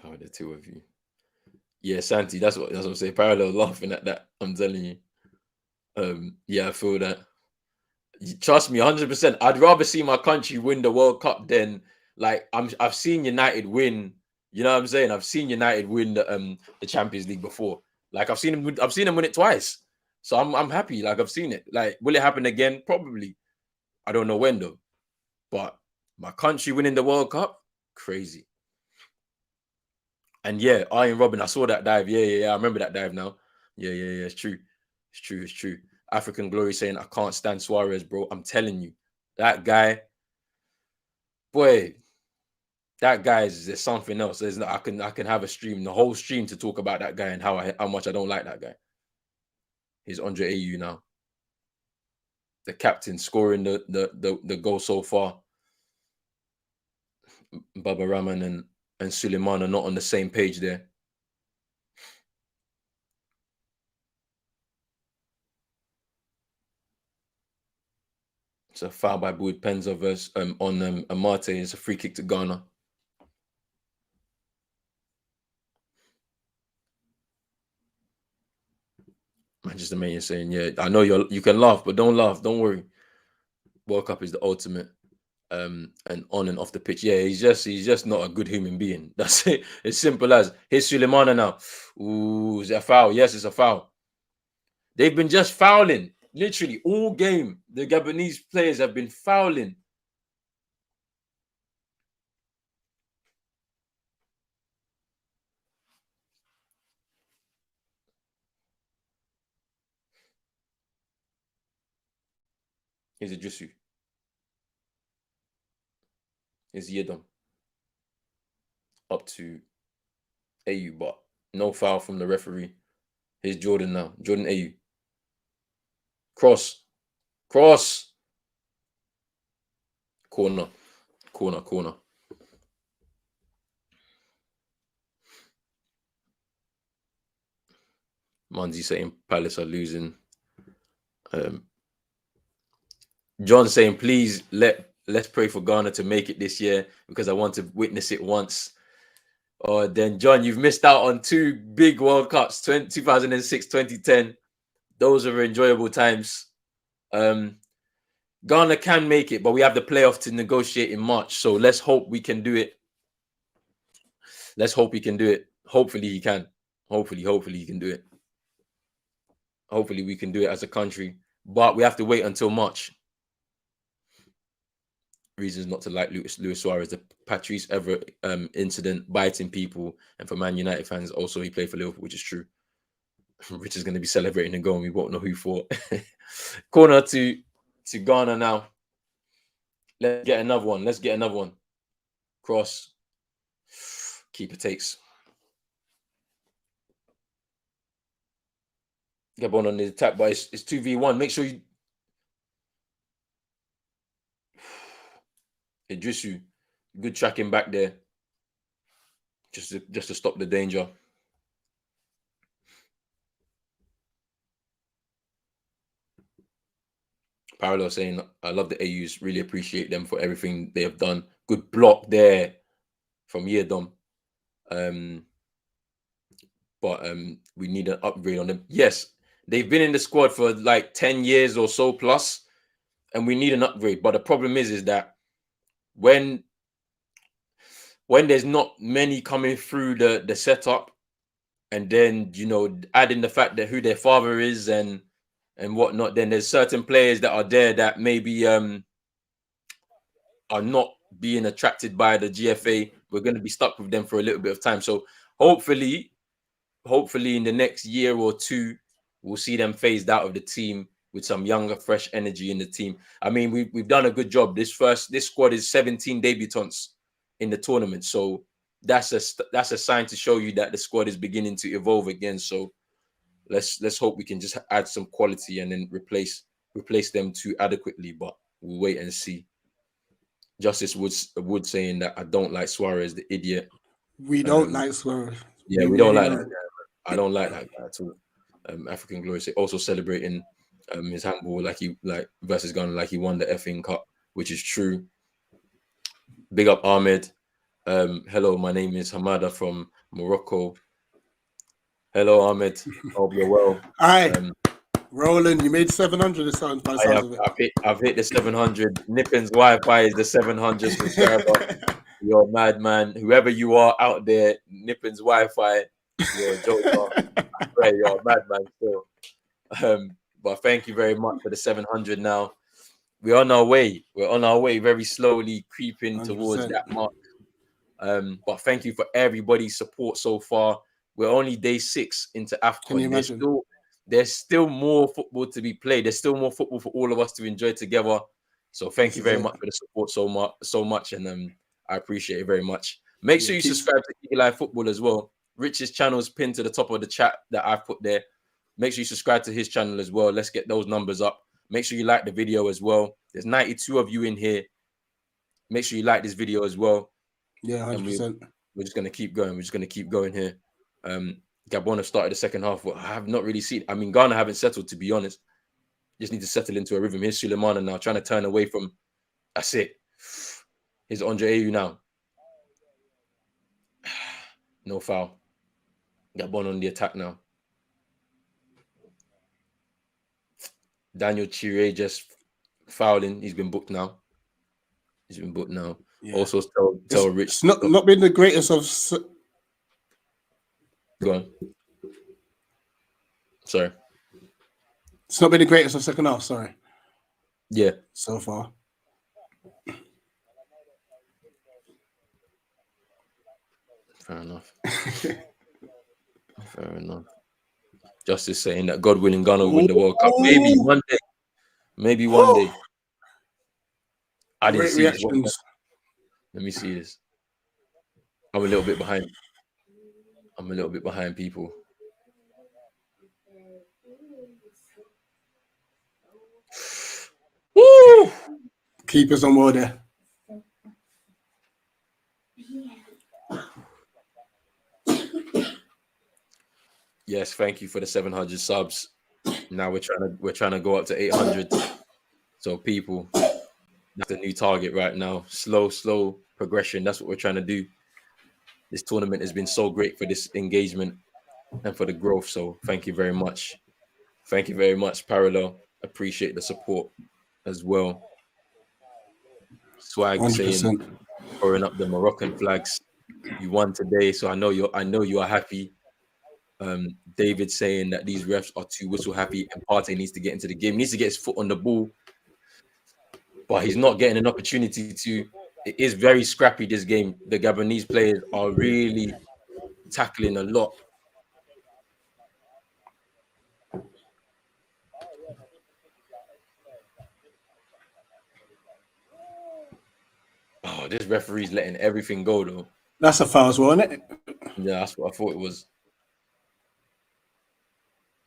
How are the two of you? Yeah, Santi, that's what I'm saying. Parallel laughing at that. I'm telling you. Yeah, I feel that. Trust me, 100%. I'd rather see my country win the World Cup than I've seen United win. You know what I'm saying? I've seen United win the Champions League before. Like I've seen them win it twice. So I'm happy. Like I've seen it. Like, will it happen again? Probably. I don't know when though. But my country winning the World Cup, crazy. And yeah, Iron Robin, I saw that dive. Yeah. I remember that dive now. Yeah. It's true. It's true. African Glory saying, I can't stand Suarez, bro. I'm telling you. That guy, boy, that guy is there's something else. I can have a stream, the whole stream to talk about that guy and how much I don't like that guy. He's Andre AU now. The captain scoring the goal so far. Baba Rahman and Suleiman are not on the same page there. It's a foul by Boyd Penza on Amate. It's a free kick to Ghana. Manchester Mania saying, yeah, I know you can laugh, but don't laugh. Don't worry. World Cup is the ultimate. And on and off the pitch. Yeah, he's just not a good human being. That's it. It's simple as. Here's Suleimana now. Ooh, is it a foul? Yes, it's a foul. They've been just fouling. Literally all game. The Gabonese players have been fouling. Here's a Jusu. Here's Yedom. Up to AU, but no foul from the referee. Here's Jordan now. Jordan AU. Cross. Corner. Manzi saying Palace are losing. John saying, please let's pray for Ghana to make it this year because I want to witness it once. Or then John, you've missed out on 2 big World Cups, 2006, 2010. Those are enjoyable times. Ghana can make it, but we have the playoff to negotiate in March. So let's hope we can do it. Let's hope he can do it. Hopefully he can. Hopefully he can do it. Hopefully we can do it as a country. But we have to wait until March. Reasons not to like Luis Suarez, the Patrice Evra incident, biting people, and for Man United fans, also he played for Liverpool, which is true. Rich is going to be celebrating a goal, and we won't know who for. Corner to Ghana now. Let's get another one. Cross. Keeper takes. Gabon on the attack, but it's 2v1. Make sure you. Idrisu, good tracking back there. Just to stop the danger. Parallel saying, I love the AUs, really appreciate them for everything they have done. Good block there from Yedom. But we need an upgrade on them. Yes, they've been in the squad for like 10 years or so plus, and we need an upgrade. But the problem is that when there's not many coming through the setup, and then, you know, adding the fact that who their father is and whatnot, then there's certain players that are there that maybe are not being attracted by the GFA. We're going to be stuck with them for a little bit of time. So hopefully in the next year or two, we'll see them phased out of the team with some younger, fresh energy in the team. I mean, we've done a good job. This squad is 17 debutants in the tournament. So that's a sign to show you that the squad is beginning to evolve again. So let's hope we can just add some quality and then replace them too adequately. But we'll wait and see. Justice Wood saying that I don't like Suarez, the idiot. We don't like Suarez. Yeah, we don't like that guy. I don't like that guy at all. African Glory also celebrating his handball like versus Ghana like he won the effing cup, which is true. Big up Ahmed. Hello, my name is Hamada from Morocco. Hello, Ahmed. Hope you're well. Hi, Roland. You made 700. It sounds by the sounds of it. I've hit the 700. Nippin's Wi-Fi is the 700 subscriber. You're a madman. Whoever you are out there, Nippin's Wi-Fi, you're a joker. I swear you're a madman still. But thank you very much for the 700 now. We're on our way. Very slowly creeping 100%. Towards that mark. But thank you for everybody's support so far. We're only day 6 into Afcon. Can you imagine? There's still more football to be played. There's still more football for all of us to enjoy together. So thank you very much for the support so much. And I appreciate it very much. Make sure you subscribe to Eli Football as well. Rich's channel is pinned to the top of the chat that I've put there. Make sure you subscribe to his channel as well. Let's get those numbers up. Make sure you like the video as well. There's 92 of you in here. Make sure you like this video as well. Yeah, 100%. We're just going to keep going. Here. Gabon have started the second half. Well, I have not really seen. I mean, Ghana haven't settled, to be honest. Just need to settle into a rhythm. Here's Lemina now, trying to turn away from. That's it. Here's Andre Ayew now. No foul. Gabon on the attack now. Daniel Chire just fouling. He's been booked now. Yeah. Also, tell Rich. It's not been the greatest of. Go on. Sorry. It's not been the greatest of second half. Sorry. Yeah. So far. Fair enough. Fair enough. Justice saying that God willing, Ghana will win the World Cup. Maybe one day. Maybe one day. I didn't see this. Let me see this. I'm a little bit behind people. Woo! Keepers on board there. Yes, thank you for the 700 subs. Now we're trying to go up to 800. So people, that's the new target right now. Slow progression. That's what we're trying to do. This tournament has been so great for this engagement and for the growth. So thank you very much. Thank you very much, Parallel. Appreciate the support as well. Swag 100%. saying, throwing up the Moroccan flags. You won today, so I know you are happy. David saying that these refs are too whistle happy and Partey needs to get into the game. He needs to get his foot on the ball, but he's not getting an opportunity to. It is very scrappy, this game. The Gabonese players are really tackling a lot. Oh, this referee's letting everything go, though. That's a foul as well, isn't it? Yeah, that's what I thought it was.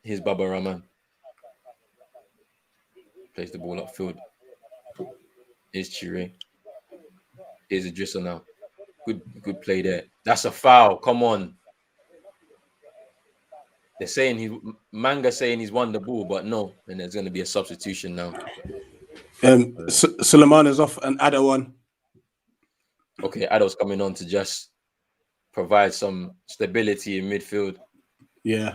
Here's Baba Rahman. Plays the ball upfield. Here's Chire. Here's Idrissa now. Good play there. That's a foul. Come on. They're saying Manga saying he's won the ball, but no. And there's going to be a substitution now. Suleiman is off and Ado on. Okay, Ado's coming on to just provide some stability in midfield. Yeah.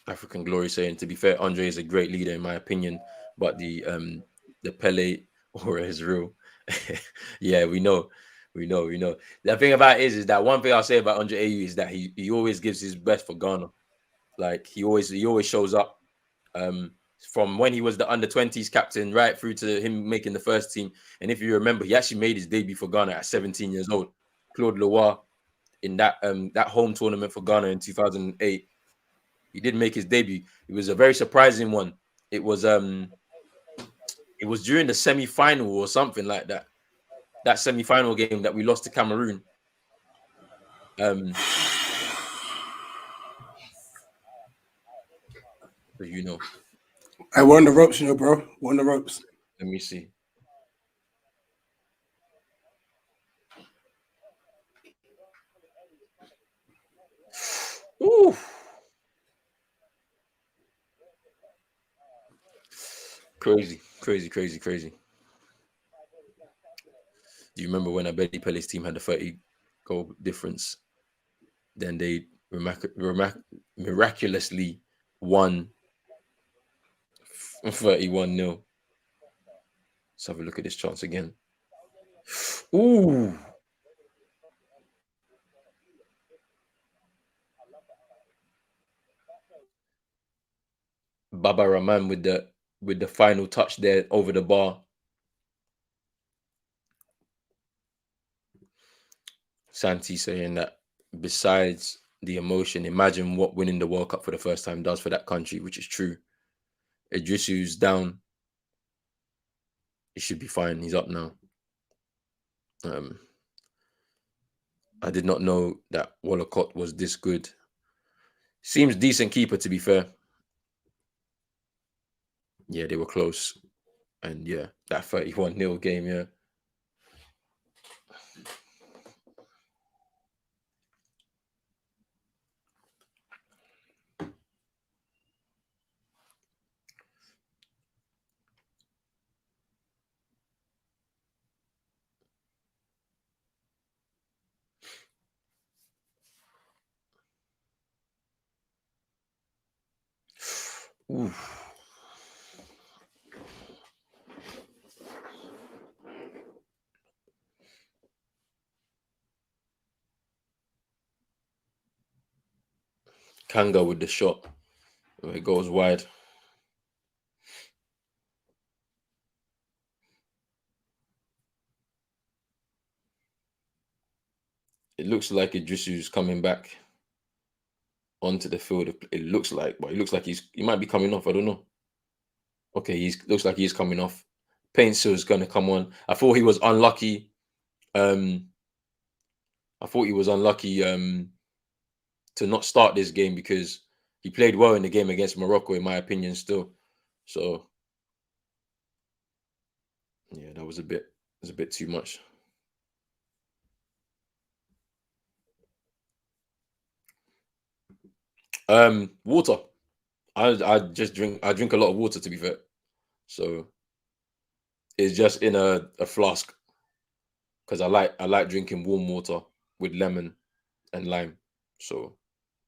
African Glory saying, to be fair, Andre is a great leader in my opinion, but the Pele aura is real. Yeah, we know. The thing about it is that one thing I'll say about Andre Ayew is that he always gives his best for Ghana. Like he always shows up. From when he was the under-20s captain right through to him making the first team. And if you remember, he actually made his debut for Ghana at 17 years old. Claude Leroy in that home tournament for Ghana in 2008. He did make his debut. It was a very surprising one. It was during the semi-final or something like that. That semi-final game that we lost to Cameroon. You know. I won the ropes, bro. Won the ropes. Let me see. Ooh. Crazy. Do you remember when Abedi Pele's team had the 30 goal difference? Then they miraculously won 31-0. Let's have a look at this chance again. Ooh. Baba Rahman with the final touch there over the bar. Santi saying that besides the emotion, imagine what winning the World Cup for the first time does for that country, which is true. Idrissu's down. He should be fine. He's up now. I did not know that Wallacott was this good. Seems decent keeper, to be fair. Yeah, they were close. And yeah, that 31-0 game, yeah. Ooh. Kanga with the shot. It goes wide. It looks like Idrissu's coming back onto the field. It looks like, but it looks like he might be coming off. I don't know. Okay, looks like he's coming off. Paintsil's gonna come on. I thought he was unlucky. To not start this game because he played well in the game against Morocco, in my opinion, still. So yeah, that was a bit too much. Water. I drink a lot of water, to be fair. So it's just in a flask because I like drinking warm water with lemon and lime. So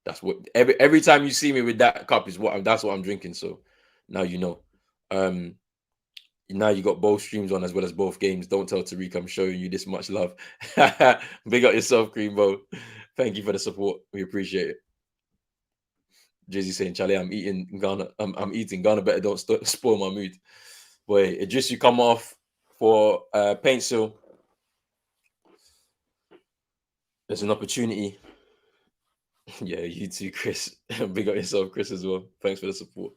that's what every time you see me with that cup is that's what I'm drinking. So now you know. Now you got both streams on as well as both games. Don't tell Tariq I'm showing you this much love. Big up yourself, Creambo. Thank you for the support. We appreciate it. Jay-Z saying, Charlie, I'm eating Ghana. I'm eating Ghana. Better don't spoil my mood. Boy, Idris, you come off for paint seal. There's an opportunity. Yeah, you too, Chris. Big up yourself, Chris, as well. Thanks for the support.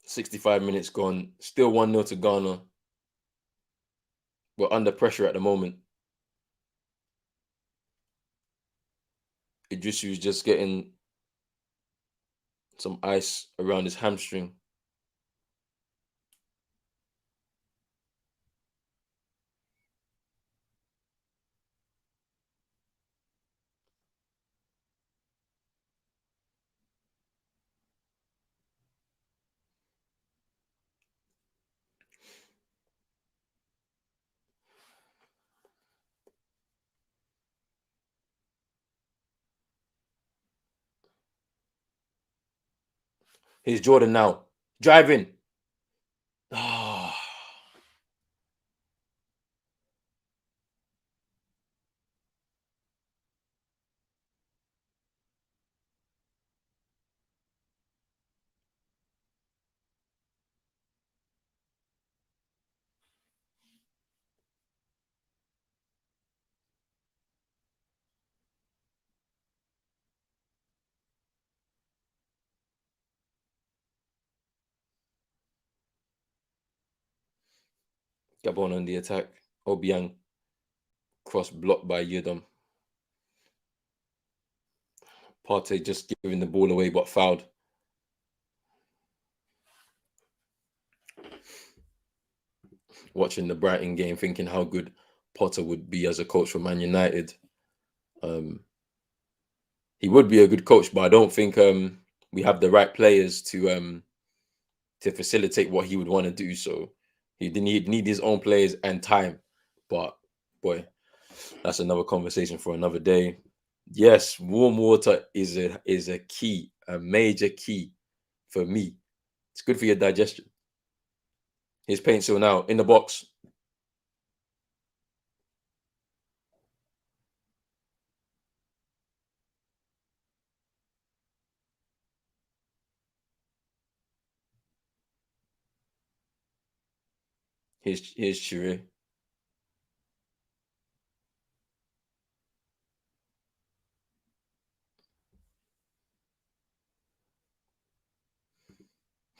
$65 minutes gone. Still 1-0 to Ghana. We're under pressure at the moment. Idrisu is just getting some ice around his hamstring. Here's Jordan now. Driving. Ah. Gabon on the attack. Aubameyang. Cross blocked by Yudom. Partey just giving the ball away but fouled. Watching the Brighton game, thinking how good Potter would be as a coach for Man United. He would be a good coach, but I don't think we have the right players to facilitate what he would want to do. So he'd need his own players and time. But boy, that's another conversation for another day. Yes, warm water is a key, a major key for me. It's good for your digestion. Here's paint seal now in the box. Here's Chire.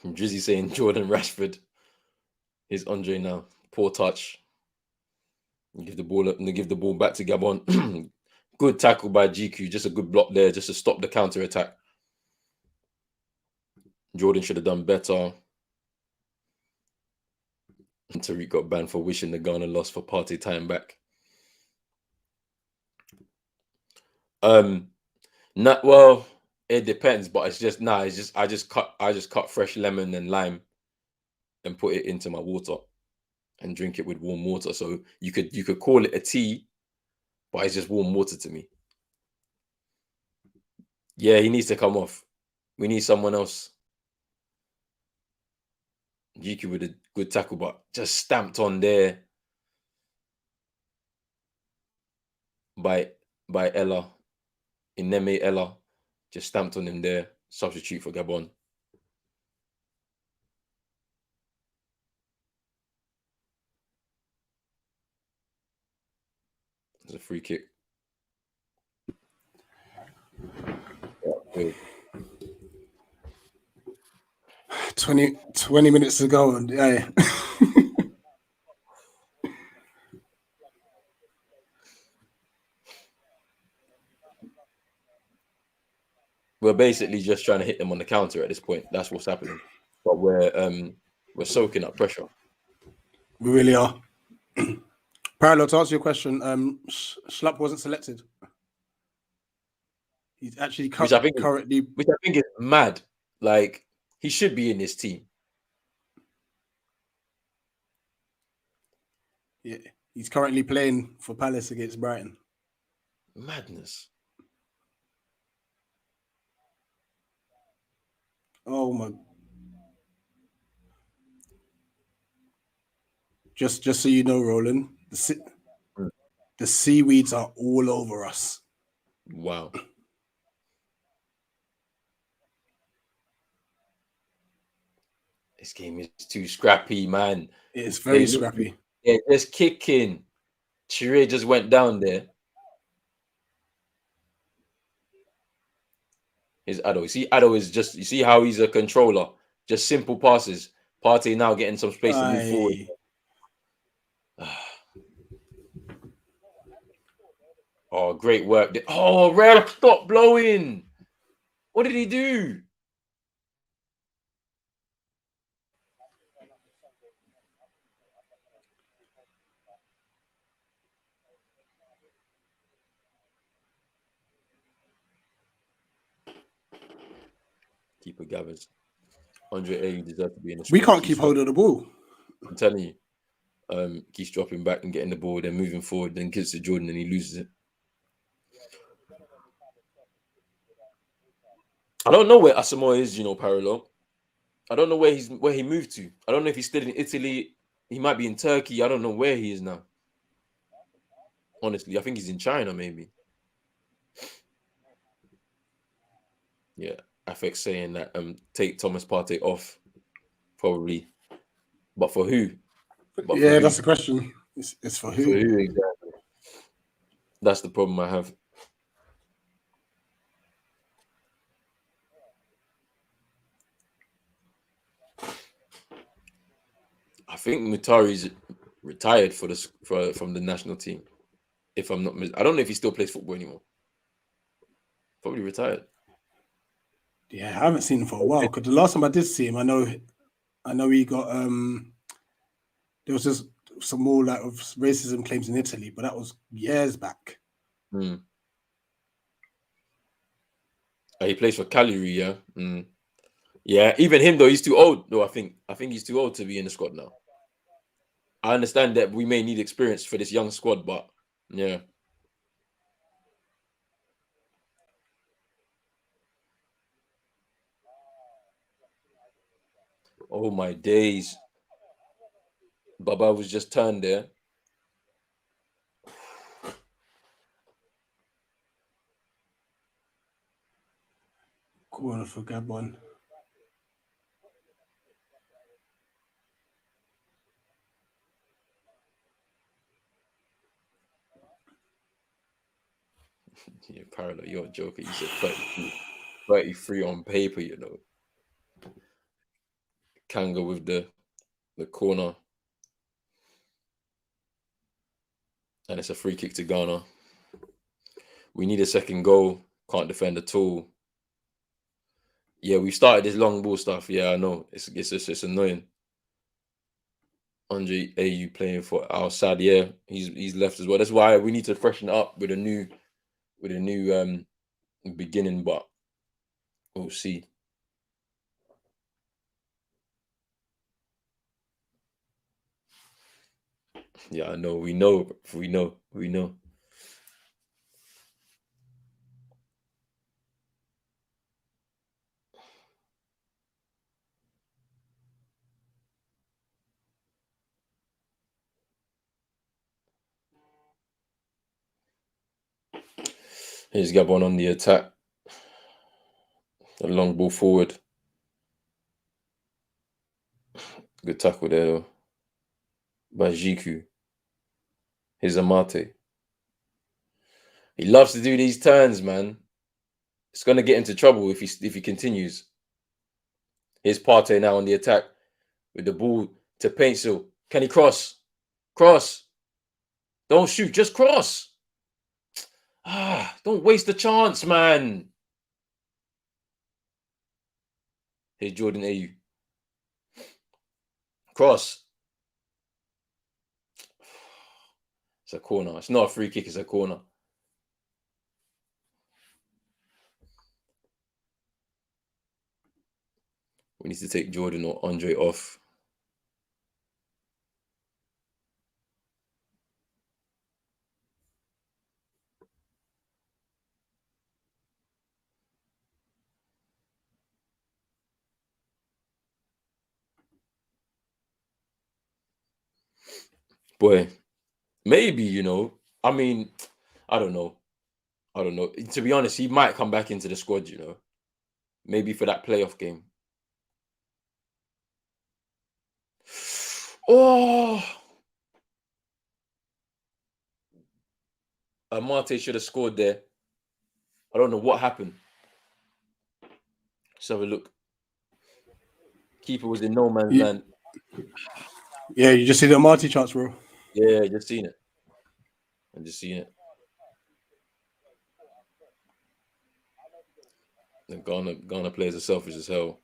Drizzy saying Jordan Rashford. Here's Andre now. Poor touch. Give the ball back to Gabon. Good tackle by GQ. Just a good block there, just to stop the counter attack. Jordan should have done better. And Tariq got banned for wishing the Ghana loss for Partey time back. Well, it depends, but it's just I just cut fresh lemon and lime and put it into my water and drink it with warm water. So you could call it a tea, but it's just warm water to me. Yeah, he needs to come off. We need someone else. GQ with a good tackle, but just stamped on there by Ella. Ineme Ella. Just stamped on him there. Substitute for Gabon. It's a free kick. Yeah, 20 minutes ago, and yeah. We're basically just trying to hit them on the counter at this point. That's what's happening. But we're soaking up pressure. We really are. Parallel, to answer your question, Schlupp wasn't selected. He's actually currently, which I think is mad. Like, he should be in this team. Yeah, he's currently playing for Palace against Brighton. Madness. Oh my! Just so you know, Roland, the seaweeds are all over us. Wow. This game is too scrappy, man. It's very scrappy. Yeah, just kicking. Chiré just went down there. His Addo. You see, Addo is just, you see how he's a controller. Just simple passes. Partey now getting some space to move forward. Oh, great work. Oh, Rare, stop blowing. What did he do? Keeper gathers. Andre Ayew deserves to be in the squad. We can't keep hold of the ball. I'm telling you. Keeps dropping back and getting the ball, then moving forward, then gets to Jordan and he loses it. I don't know where Asamoah is, Parallel. I don't know where he moved to. I don't know if he's still in Italy. He might be in Turkey. I don't know where he is now. Honestly, I think he's in China, maybe. Yeah, FX saying that take Thomas Partey off, probably. But for who? That's the question. It's for who? For who exactly? That's the problem I have. I think Mutari's retired from the national team. If I'm not, I don't know if he still plays football anymore. Probably retired. Yeah, I haven't seen him for a while. Because the last time I did see him, I know he got there was just some more like of racism claims in Italy, but that was years back. He plays for Cagliari, yeah. Yeah, even him though, he's too old. Though I think he's too old to be in the squad now. I understand that we may need experience for this young squad, but yeah. Oh my days. Baba was just turned there. Corner for Gabon. Yeah, Parallel, you're a joker. You said 33 on paper, Kanga with the corner. And it's a free kick to Ghana. We need a second goal. Can't defend at all. Yeah, we started this long ball stuff. Yeah, I know. It's annoying. Andre Ayew playing for Al Sadd. Yeah, he's left as well. That's why we need to freshen up with a new beginning, but we'll see. Yeah, I know. We know. Here's Gabon on the attack. A long ball forward. Good tackle there, though. By Jiku. Here's Amate. He loves to do these turns, man. It's gonna get into trouble if he continues. Here's Partey now on the attack with the ball to Pencil. Can he cross? Cross. Don't shoot, just cross. Don't waste the chance, man. Here's Jordan Ayew. Cross. It's a corner. It's not a free kick. It's a corner. We need to take Jordan or Andre off. Boy, maybe, you know. I mean, I don't know. To be honest, he might come back into the squad, you know. Maybe for that playoff game. Oh, Marte should have scored there. I don't know what happened. Let's have a look. Keeper was in no man's land. Yeah, you just see the Marty chance, bro. Yeah, just seen it. I'm just seeing it. The Ghana players are selfish as hell.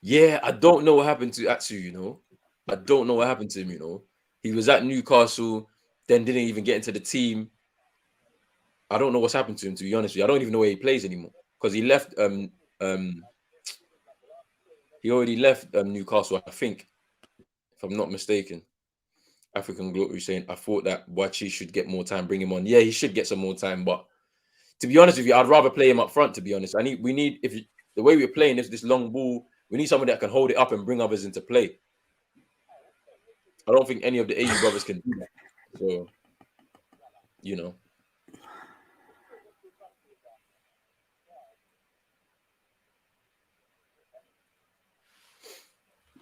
Yeah, I don't know what happened to Atsu, you know. I don't know what happened to him, you know. He was at Newcastle, then didn't even get into the team. I don't know what's happened to him, to be honest with you. I don't even know where he plays anymore. Because he left he already left Newcastle, I think, if I'm not mistaken. African Glory saying, I thought that Wachi should get more time, bring him on. Yeah, he should get some more time, but to be honest with you, I'd rather play him up front, to be honest. The way we're playing this long ball, we need someone that can hold it up and bring others into play. I don't think any of the AU brothers can do that. So, you know.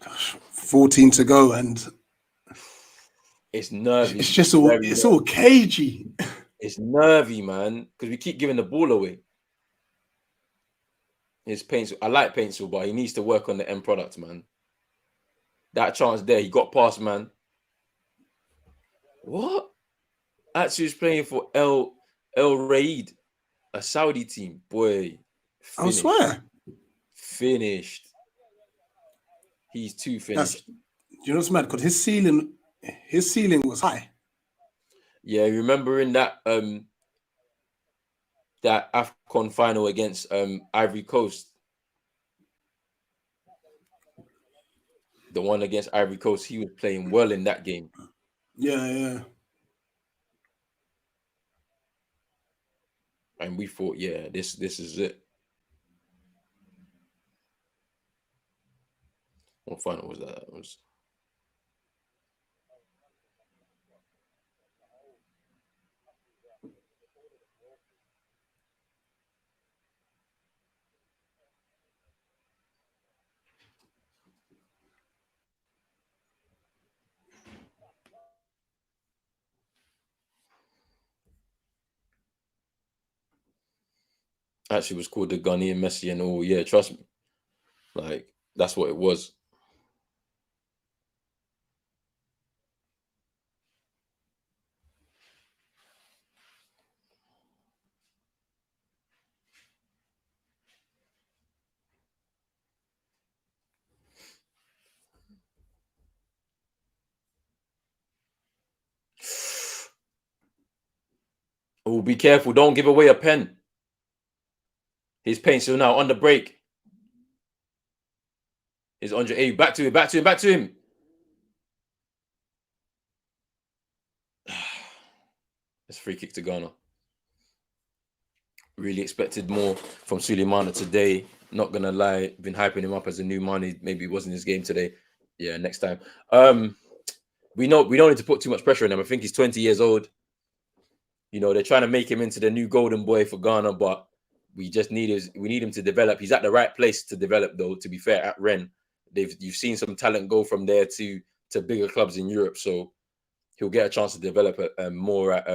Gosh, 14 to go, and it's nervy. It's just all cagey. It's nervy, man, because we keep giving the ball away. His Paintsville. I like Paintsville, but he needs to work on the end product, man. That chance there, he got past, man. What? Actually, he's playing for El Raid, a Saudi team. Boy, I swear. Finished. He's too finished. You know what's mad? Because his ceiling was high. Yeah, remember in that that Afcon final against Ivory Coast. The one against Ivory Coast, he was playing well in that game. Yeah. And we thought, yeah, this is it. What final was that? It was actually was called the Ghanaian Messi and all. Yeah, trust me. Like, that's what it was. Oh, be careful. Don't give away a pen. His Paintsville now on the break. Is Andre A back to him. It's free kick to Ghana. Really expected more from Suleimana today. Not gonna lie, been hyping him up as a new money. Maybe it wasn't his game today. Yeah, next time. We don't need to put too much pressure on him. I think he's 20 years old. You know, they're trying to make him into the new golden boy for Ghana, but we need him to develop. He's at the right place to develop, though. To be fair, at Rennes, you've seen some talent go from there to bigger clubs in Europe, so he'll get a chance to develop more at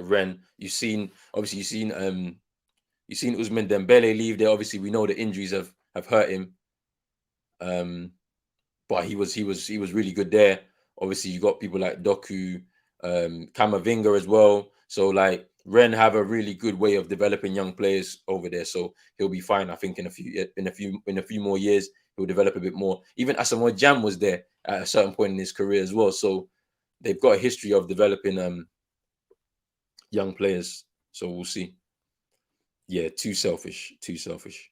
Rennes. You've seen Ousmane Dembele leave there. Obviously, we know the injuries have hurt him. But he was really good there. Obviously, you got people like Doku, Kamavinga as well. So like Rennes have a really good way of developing young players over there. So he'll be fine. I think in a few more years he'll develop a bit more. Even Asamoah Jam was there at a certain point in his career as well. So they've got a history of developing young players. So we'll see. Yeah, too selfish. Too selfish.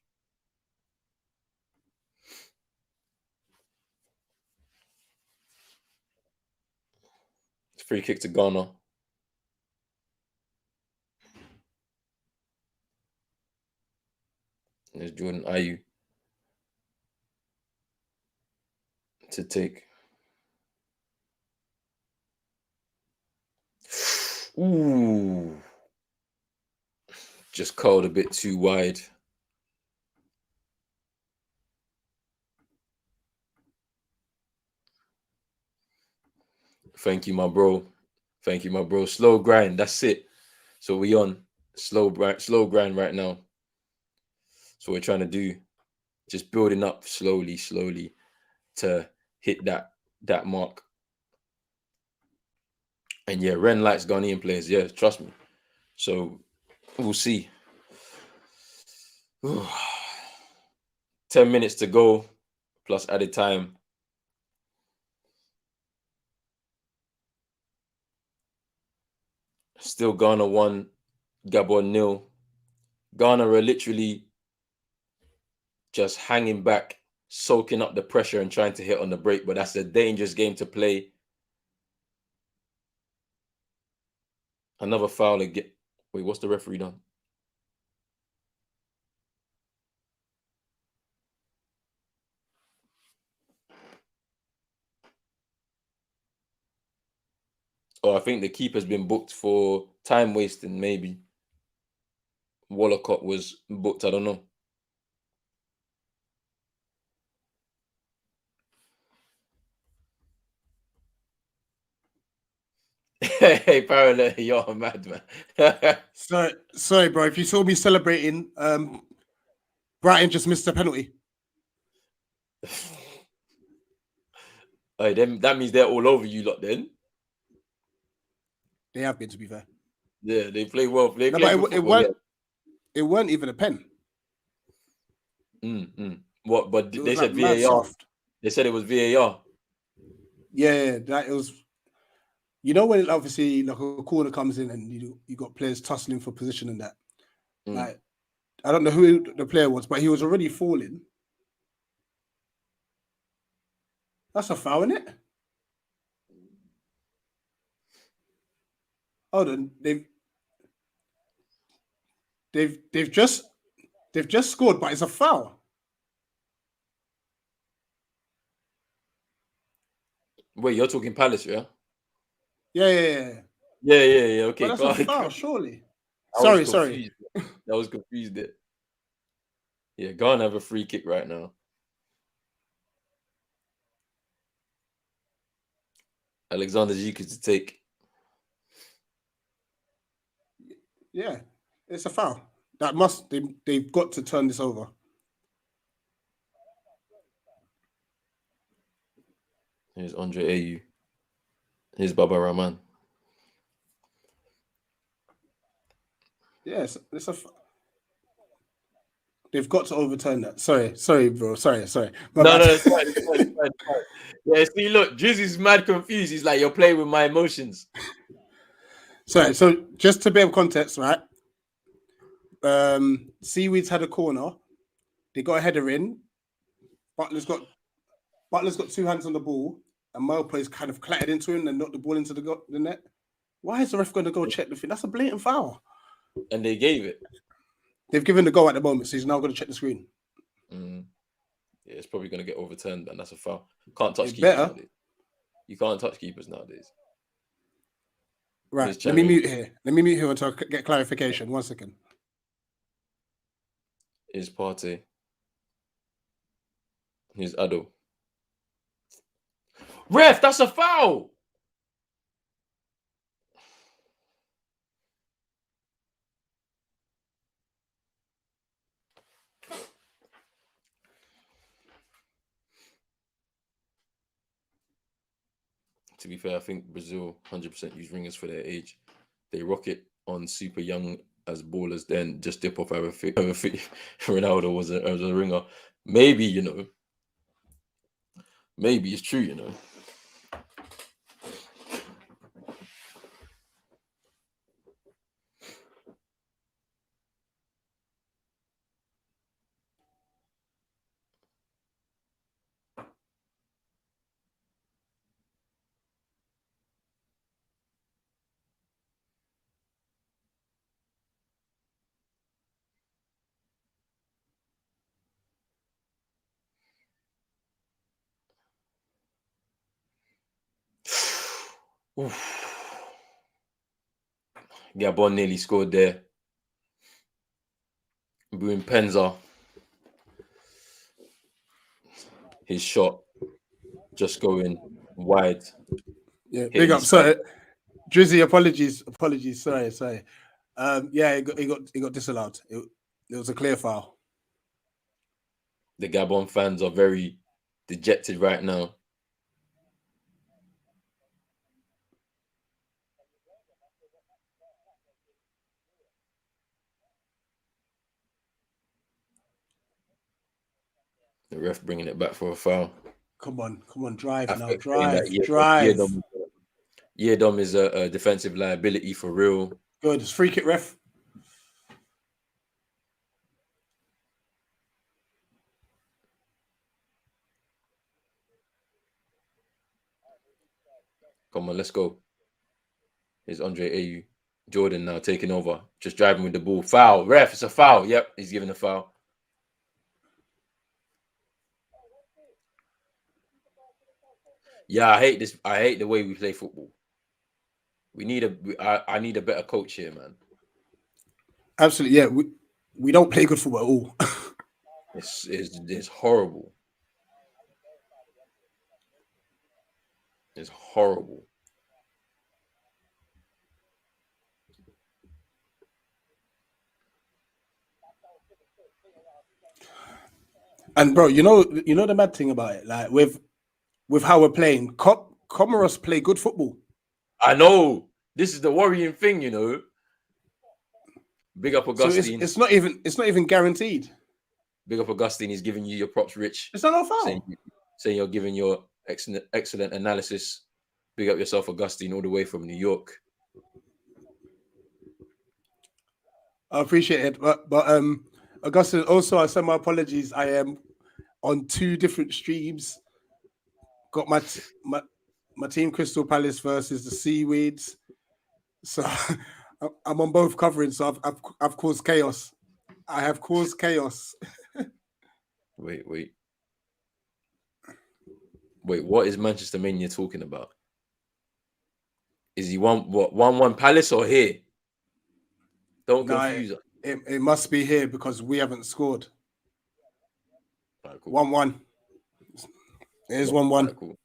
It's free kick to Ghana. There's Jordan Ayew to take. Ooh. Just curled a bit too wide. Thank you, my bro. Thank you, my bro. Slow grind. That's it. So we on slow grind right now. So we're trying to do, just building up slowly to hit that mark. And yeah, Ren likes Ghanaian players. Yeah, trust me. So we'll see. 10 minutes to go, plus added time. Still Ghana 1, Gabon 0. Ghana are literally just hanging back, soaking up the pressure and trying to hit on the break, but that's a dangerous game to play. Another foul again. Wait, what's the referee done? Oh, I think the keeper's been booked for time wasting, maybe. Wallacott was booked, I don't know. Hey, Parallel, you're a madman. Sorry, bro. If you saw me celebrating, Brighton just missed a penalty. Hey, that means they're all over you lot then. They have been, to be fair. Yeah, they play well. They No, play but football, it weren't even a pen. What? But It they was said like mad VAR. soft. They said it was VAR. Yeah, that it was. You know when obviously like a corner comes in and you got players tussling for position and that. Like I don't know who the player was, but he was already falling. That's a foul, isn't it? Hold on, they've just scored, but it's a foul. Wait, you're talking Palace, yeah? Yeah. Okay, But that's a foul, surely. Sorry. I was confused there. Yeah, Ghana have a free kick right now. Alexander Ziku to take. Yeah, it's a foul. They've got to turn this over. Here's Andre Ayew. Here's Baba Rahman. Yes, they've got to overturn that. Sorry, bro. Sorry. No, it's fine. Yeah, see, look, Drizzy's mad confused. He's like, you're playing with my emotions. Sorry, so just to bit of context, right? Seaweeds had a corner. They got a header in. Butler's got 2 hands on the ball, and Malpo's kind of clattered into him and knocked the ball into the net. Why is the ref going to go check the thing? That's a blatant foul. And they gave it. They've given the goal at the moment, so he's now going to check the screen. Yeah, it's probably going to get overturned, and that's a foul. Can't touch keepers better. nowadays. You can't touch keepers nowadays. Right, let me mute here. Until I get clarification. 1 second. Here's Partey. Here's Ado. Ref, that's a foul! To be fair, I think Brazil 100% use ringers for their age. They rock it on super young as ballers, then just dip off over feet. Ronaldo was a ringer. Maybe, maybe it's true, Oof. Gabon nearly scored there. Bruin Penza. His shot just going wide. Yeah, big Hitting up. his stomach. Sorry, Drizzy. Apologies. Sorry. Yeah, it got disallowed. It was a clear foul. The Gabon fans are very dejected right now. The ref bringing it back for a foul. Come on, drive now, Affect saying that drive. Yedom is a defensive liability for real. Good, it's free kick, ref. Come on, let's go. Here's Andre Ayew. Jordan now taking over, just driving with the ball. Foul, ref, it's a foul. Yep, he's giving a foul. Yeah, I hate this. I hate the way we play football. We need I need a better coach here, man. Absolutely, yeah. We don't play good football at all. It's horrible. It's horrible. And bro, you know the mad thing about it, like with how we're playing, Comoros play good football. I know. This is the worrying thing, you know. Big up Augustine. So it's not even guaranteed. Big up Augustine. He's giving you your props, Rich. It's not no foul. Saying you're giving your excellent analysis. Big up yourself, Augustine, all the way from New York. I appreciate it, but Augustine, also I send my apologies. I am on 2 different streams. Got my team Crystal Palace versus the Seaweeds. So I'm on both covering. So I've caused chaos. I have caused chaos. Wait. What is Manchester Mania talking about? Is he 1-1 Palace or here? Don't confuse us. It must be here because we haven't scored. Right, cool. 1-1. It is 1-1. Right, cool.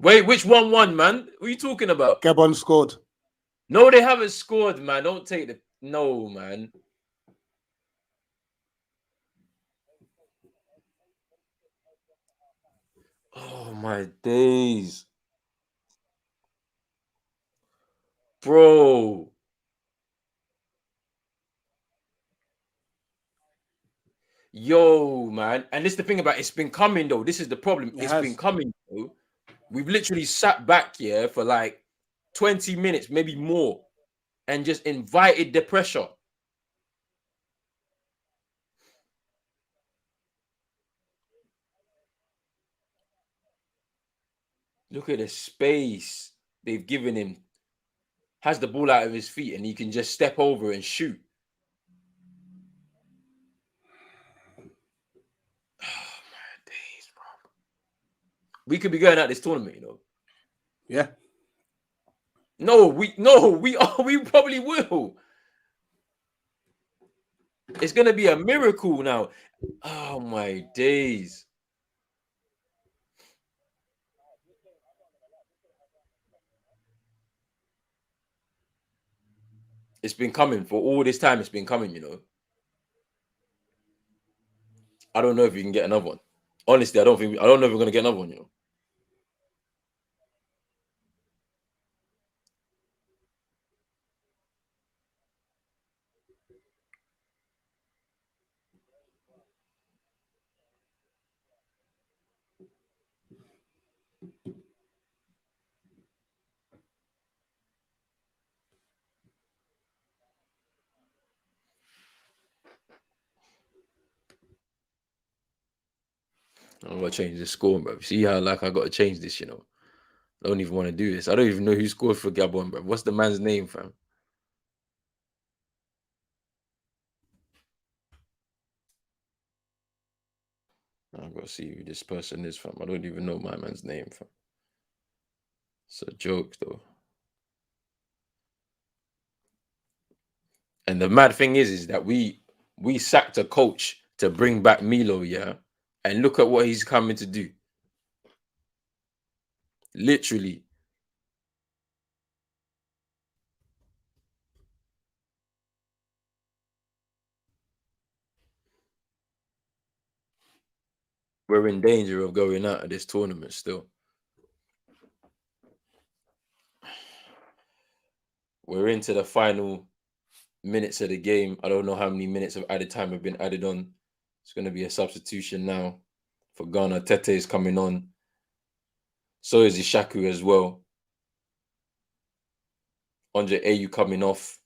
Wait, which 1-1, man? What are you talking about? Gabon scored. No, they haven't scored, man. Don't take the... No, man. Oh, my days. Bro. Yo, man. And this is the thing about it's been coming, though. This is the problem. It's been coming, though. We've literally sat back here for like 20 minutes, maybe more, and just invited the pressure. Look at the space they've given him. Has the ball out of his feet and he can just step over and shoot. Oh, my days, bro. We could be going out this tournament, you know. Yeah. We probably will. It's gonna be a miracle now. Oh my days. It's been coming for all this time. It's been coming, you know. I don't know if we can get another one. Honestly, I don't know if we're gonna get another one, you know. I'm gonna change the score, bro. See how like I gotta change this, you know. I don't even want to do this. I don't even know who scored for Gabon, bro. What's the man's name, fam? I gotta see who this person is, fam. I don't even know my man's name, fam. It's a joke, though. And the mad thing is that we sacked a coach to bring back Milo, yeah? And look at what he's coming to do. Literally. We're in danger of going out of this tournament still. We're into the final minutes of the game. I don't know how many minutes of added time have been added on. It's going to be a substitution now for Ghana. Tete is coming on. So is Ishaku as well. Andre Ayew coming off.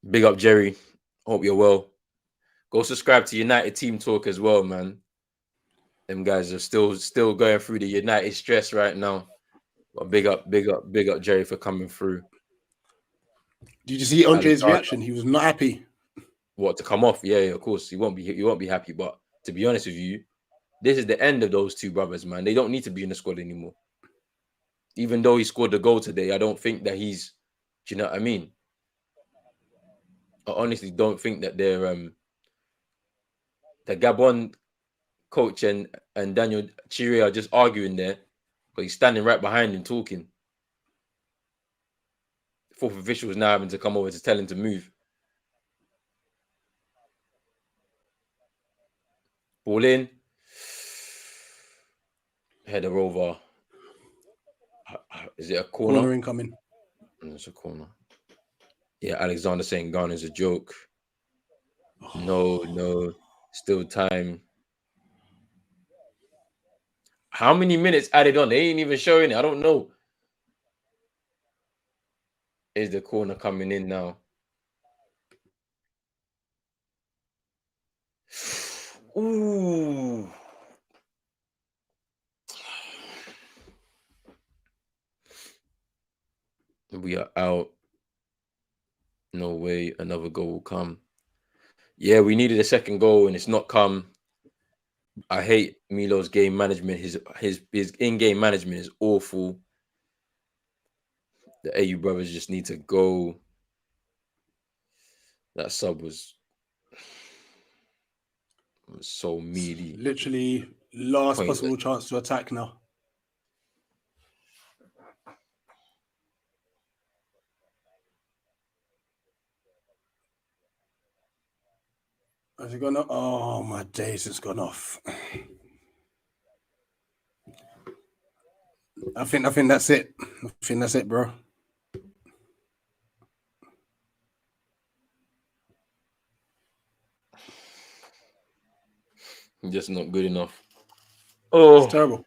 Big up, Jerry. Hope you're well. Go subscribe to United Team Talk as well, man. Them guys are still going through the United stress right now. But big up, Jerry for coming through. Did you see Andre's reaction? He was not happy. What, to come off? Yeah, of course. He won't be happy. But to be honest with you, this is the end of those two brothers, man. They don't need to be in the squad anymore. Even though he scored the goal today, I don't think that he's. Do you know what I mean? I honestly don't think that they're the Gabon coach and Daniel Chiri are just arguing there, but he's standing right behind him talking. Fourth official is now having to come over to tell him to move. Ball in. Header over. Is it a corner? Corner incoming. It's a corner. Yeah, Alexander saying Ghana's a joke. No. Still time. How many minutes added on? They ain't even showing it. I don't know. Is the corner coming in now? Ooh. We are out. No way another goal will come. Yeah, we needed a second goal and it's not come. I hate Milo's game management. His in-game management is awful. The AU brothers just need to go. That sub was so meaty. Literally last possible chance to attack now. Has it gone off? Oh my days, it's gone off. I think that's it. I think that's it, bro. Just not good enough. Oh, it's terrible.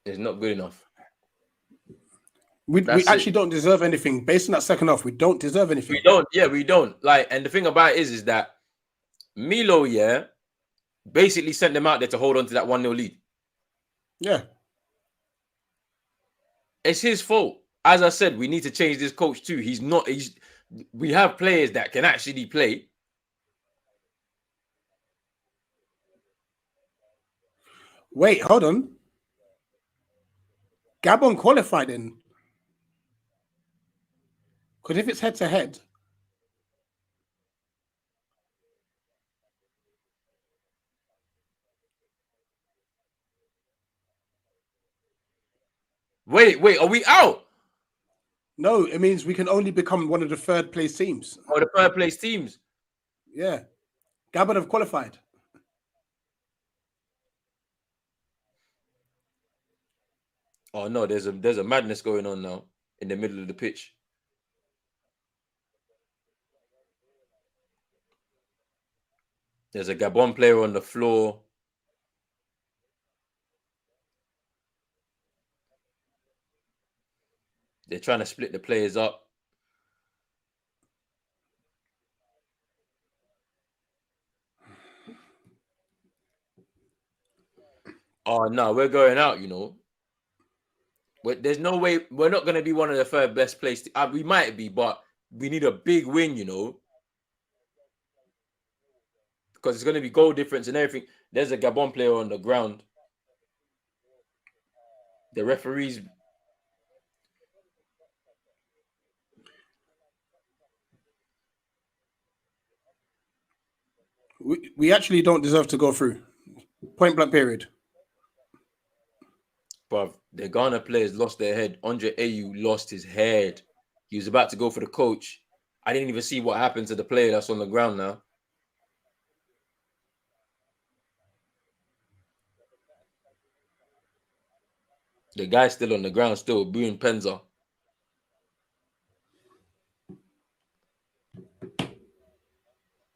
It's not good enough. We actually don't deserve anything. Based on that second half, we don't deserve anything. We don't. Yeah, we don't. Like, and the thing about it is that Milo, yeah, basically sent them out there to hold on to that 1-0 lead. Yeah. It's his fault. As I said, we need to change this coach too. We have players that can actually play. Wait, hold on. Gabon qualified in. Because if it's head-to-head... Wait, are we out? No, it means we can only become one of the third-place teams. Oh, the third-place teams? Yeah. Gabon have qualified. Oh, no, there's a madness going on now in the middle of the pitch. There's a Gabon player on the floor. They're trying to split the players up. Oh, no, we're going out, you know. there's no way we're not going to be one of the third best placed. We might be, but we need a big win, you know, because it's going to be goal difference and everything. There's a Gabon player on the ground. The referees. We actually don't deserve to go through. Point blank period. But the Ghana players lost their head. Andre Ayew lost his head. He was about to go for the coach. I didn't even see what happened to the player that's on the ground now. The guy's still on the ground, still booing Penza.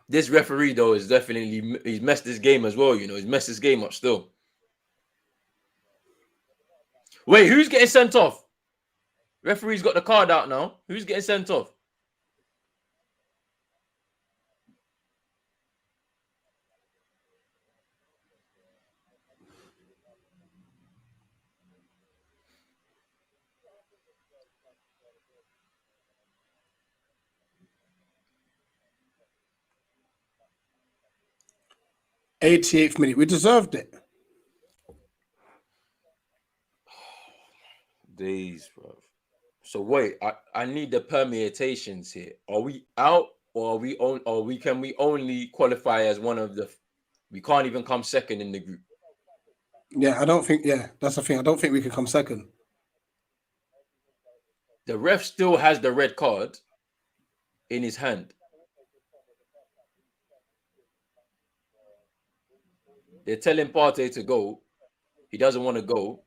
This referee, though, is definitely, he's messed this game as well, you know. He's messed this game up still. Wait, who's getting sent off? Referee's got the card out now. Who's getting sent off? '88th minute. We deserved it. Days, bro. So wait, I need the permutations here. Are we out, or are we on? Or can we only qualify as one of the? We can't even come second in the group. Yeah, I don't think. Yeah, that's the thing. I don't think we can come second. The ref still has the red card in his hand. They're telling Partey to go. He doesn't want to go.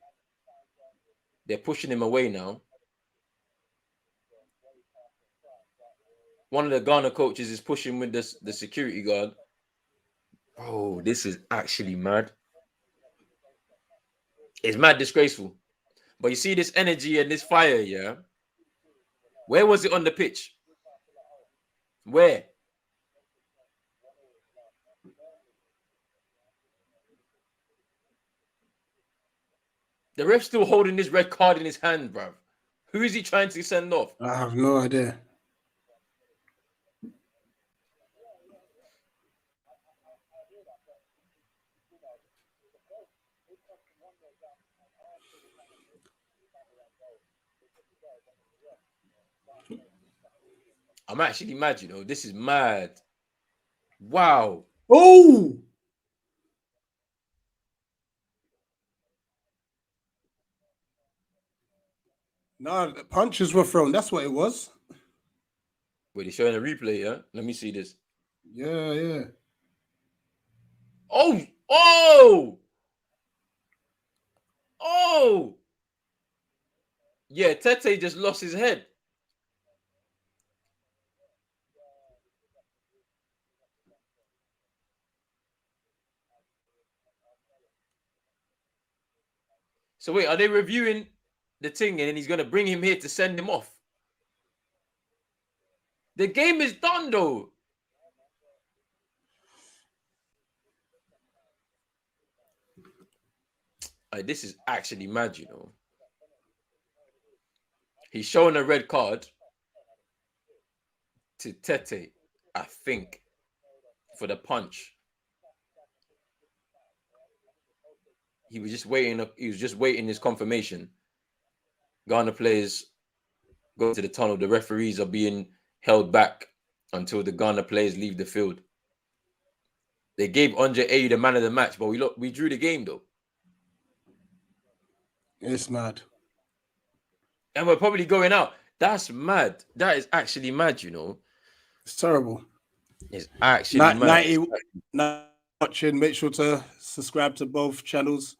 They're pushing him away now. One of the Ghana coaches is pushing with the security guard. Oh, this is actually mad. It's mad disgraceful. But you see this energy and this fire, yeah? Where was it on the pitch? Where? The ref's still holding this red card in his hand, bruv. Who is he trying to send off? I have no idea. I'm actually mad, you know. This is mad. Wow. Oh! No, punches were thrown. That's what it was. Wait, they're showing a replay, yeah? Let me see this. Yeah, yeah. Oh! Oh! Oh! Yeah, Tete just lost his head. So wait, are they reviewing the thing and then he's going to bring him here to send him off? The game is done, though. This is actually mad, you know. He's showing a red card to Tete, I think, for the punch. He was just waiting. He was just waiting his confirmation. Ghana players go to the tunnel. The referees are being held back until the Ghana players leave the field. They gave Andre Ayew the man of the match, but we drew the game, though. It's mad. And we're probably going out. That's mad. That is actually mad, you know. It's terrible. It's actually mad. 90 watching. Make sure to subscribe to both channels.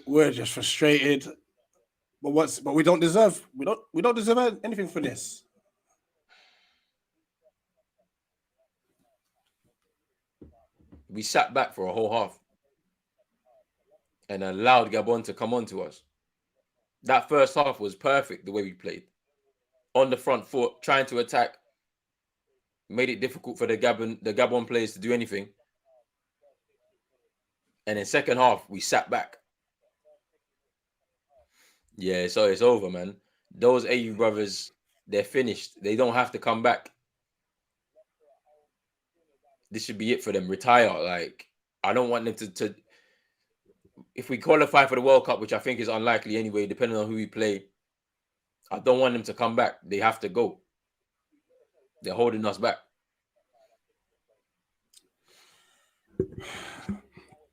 We're just frustrated. But we don't deserve anything for this. We sat back for a whole half and allowed Gabon to come on to us. That first half was perfect, the way we played. On the front foot, trying to attack. Made it difficult for the Gabon players to do anything. And in second half, we sat back. Yeah, so it's over, man. Those AU brothers, they're finished. They don't have to come back. This should be it for them. Retire. Like, I don't want them to if we qualify for the World Cup, which I think is unlikely anyway, depending on who we play, I don't want them to come back. They have to go. They're holding us back.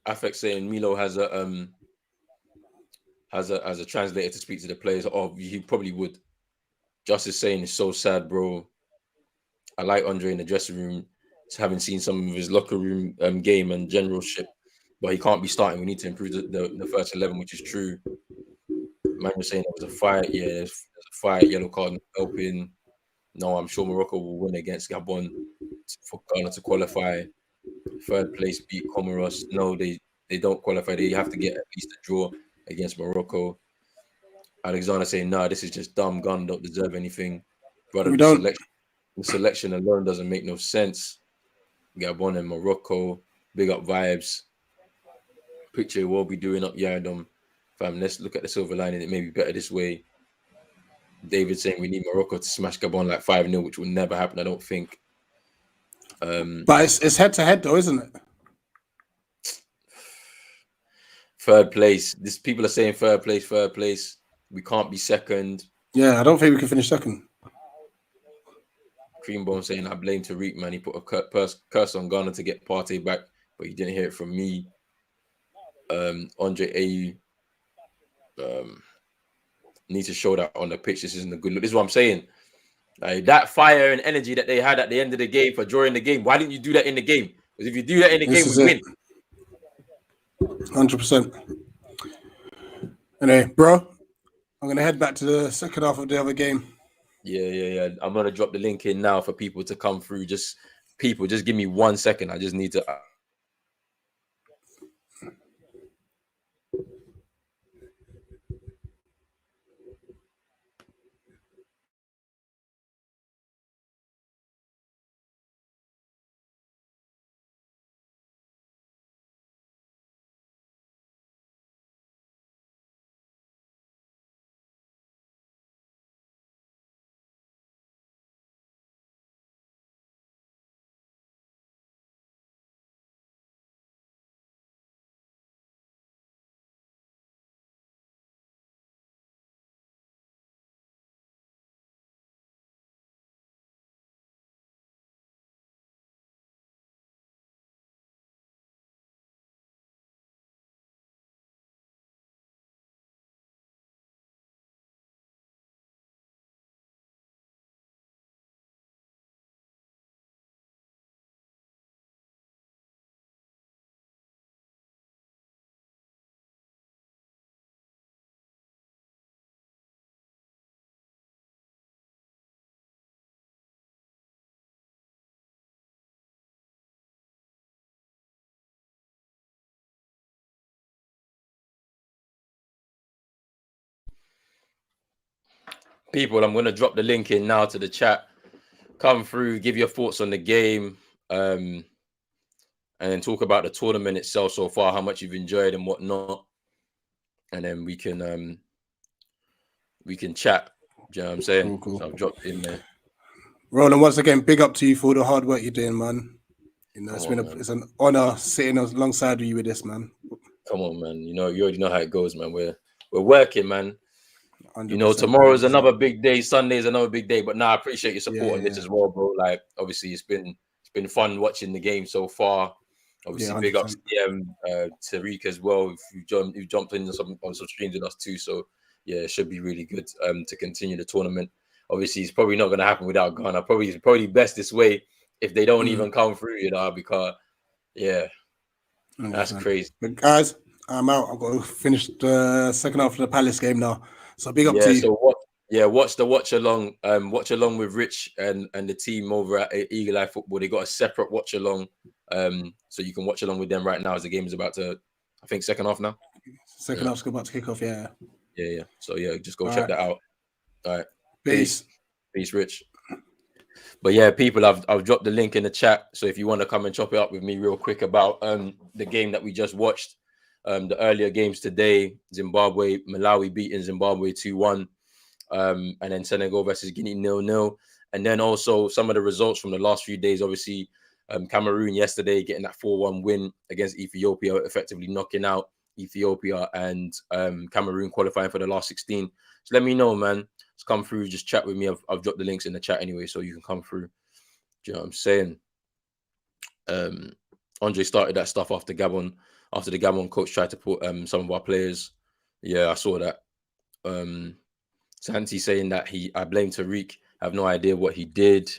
Affect saying Milo has a translator to speak to the players. Oh, he probably would. Justice saying it's so sad, bro. I like Andre in the dressing room. Just haven't seen some of his locker room game and generalship, but he can't be starting. We need to improve the first 11, which is true. Man was saying there was a fight. Yeah, there's a fight. Yellow card helping. No, I'm sure Morocco will win against Gabon for Ghana to qualify. Third place beat Comoros. No, they don't qualify. They have to get at least a draw against Morocco. Alexander saying, "Nah, this is just dumb. Ghana don't deserve anything. Brother, We don't. the selection alone doesn't make no sense. Gabon and Morocco, big up vibes. Picture what we doing up Yardom. Fam, let's look at the silver lining. It may be better this way." David saying we need Morocco to smash Gabon like 5-0, which will never happen, I don't think. But it's head to head though, isn't it? Third place. This people are saying third place. We can't be second. Yeah, I don't think we can finish second. Creambone saying I blame Tariq, man. He put a curse on Ghana to get Partey back, but you didn't hear it from me. Andre AU need to show that on the pitch. This isn't a good look. This is what I'm saying. Like, that fire and energy that they had at the end of the game for drawing the game. Why didn't you do that in the game? Because if you do that in the game, we win. 100%. Anyway, bro, I'm gonna head back to the second half of the other game. Yeah. I'm gonna drop the link in now for people to come through. Just give me 1 second. I just need to. People, I'm gonna drop the link in now to the chat. Come through, give your thoughts on the game, and then talk about the tournament itself so far, how much you've enjoyed and whatnot, and then we can chat. Do you know what I'm saying? Cool. So I've dropped it in there. Roland, once again, big up to you for all the hard work you're doing, man. You know, it's an honor sitting alongside you with this, man. Come on, man. You know, you already know how it goes, man. We're working, man. 100%, you know, tomorrow's 100%. another big day. Sunday's another big day. But I appreciate your support on this as well, bro. Like, obviously, it's been fun watching the game so far. Obviously, big ups to Tariq as well. You've jumped in on some streams with us too. So yeah, it should be really good to continue the tournament. Obviously, it's probably not going to happen without Ghana. Probably best this way if they don't even come through, you know, because that's crazy. But guys, I'm out. I've got to finish the second half of the Palace game now. So big up to you. So watch the watch along. Watch along with Rich and the team over at Eagle Eye Football. They got a separate watch along. So you can watch along with them right now as the game is about to, I think, second half now. Second half's about to kick off, yeah. So just go check that out. All right. Peace, Rich. But yeah, people, I've dropped the link in the chat. So if you want to come and chop it up with me real quick about the game that we just watched, the earlier games today, Malawi beating Zimbabwe 2-1, and then Senegal versus Guinea 0-0. And then also some of the results from the last few days, obviously, Cameroon yesterday getting that 4-1 win against Ethiopia, effectively knocking out Ethiopia, and Cameroon qualifying for the last 16. So let me know, man. Just come through, just chat with me. I've dropped the links in the chat anyway, so you can come through. Do you know what I'm saying? Andre started that stuff after the Gabon coach tried to put some of our players. Yeah, I saw that. Santi saying that I blame Tariq. I have no idea what he did.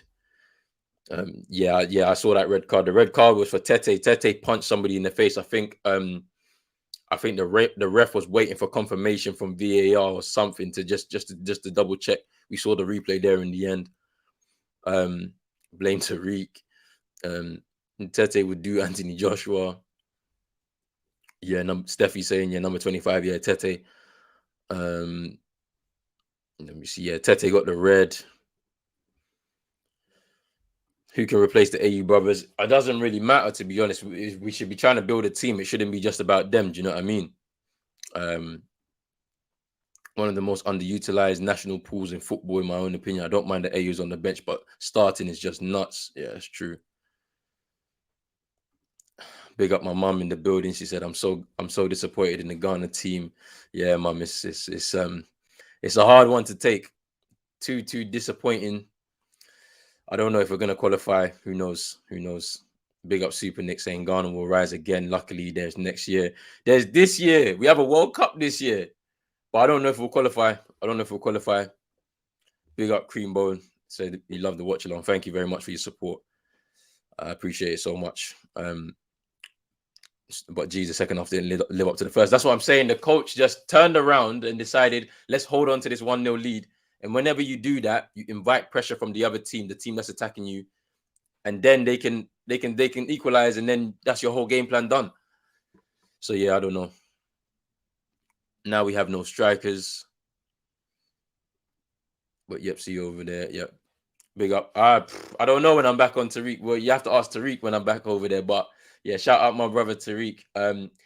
Yeah, I saw that red card. The red card was for Tete. Tete punched somebody in the face. I think the ref was waiting for confirmation from VAR or something to just to double check. We saw the replay there in the end. Blame Tariq. Tete would do Anthony Joshua. Yeah, Steffi saying, yeah, number 25, yeah, Tete. Let me see. Yeah, Tete got the red. Who can replace the AU brothers? It doesn't really matter, to be honest. We should be trying to build a team. It shouldn't be just about them. Do you know what I mean? One of the most underutilized national pools in football, in my own opinion. I don't mind the AUs on the bench, but starting is just nuts. Yeah, it's true. Big up my mum in the building. She said, "I'm so disappointed in the Ghana team." Yeah, mum, it's a hard one to take. Too disappointing. I don't know if we're gonna qualify. Who knows? Big up Super Nick saying Ghana will rise again. Luckily, there's next year. There's this year. We have a World Cup this year, but I don't know if we'll qualify. Big up Creambone. Said he loved the watch along. Thank you very much for your support. I appreciate it so much. But geez, the second half didn't live up to the first. That's what I'm saying. The coach just turned around and decided, let's hold on to this 1-0 lead. And whenever you do that, you invite pressure from the other team, the team that's attacking you, and then they can equalize, and then that's your whole game plan done. So yeah, I don't know. Now we have no strikers. But yep, see you over there. Yep. Big up. I don't know when I'm back on Tariq. Well, you have to ask Tariq when I'm back over there. But yeah, shout out my brother Tariq.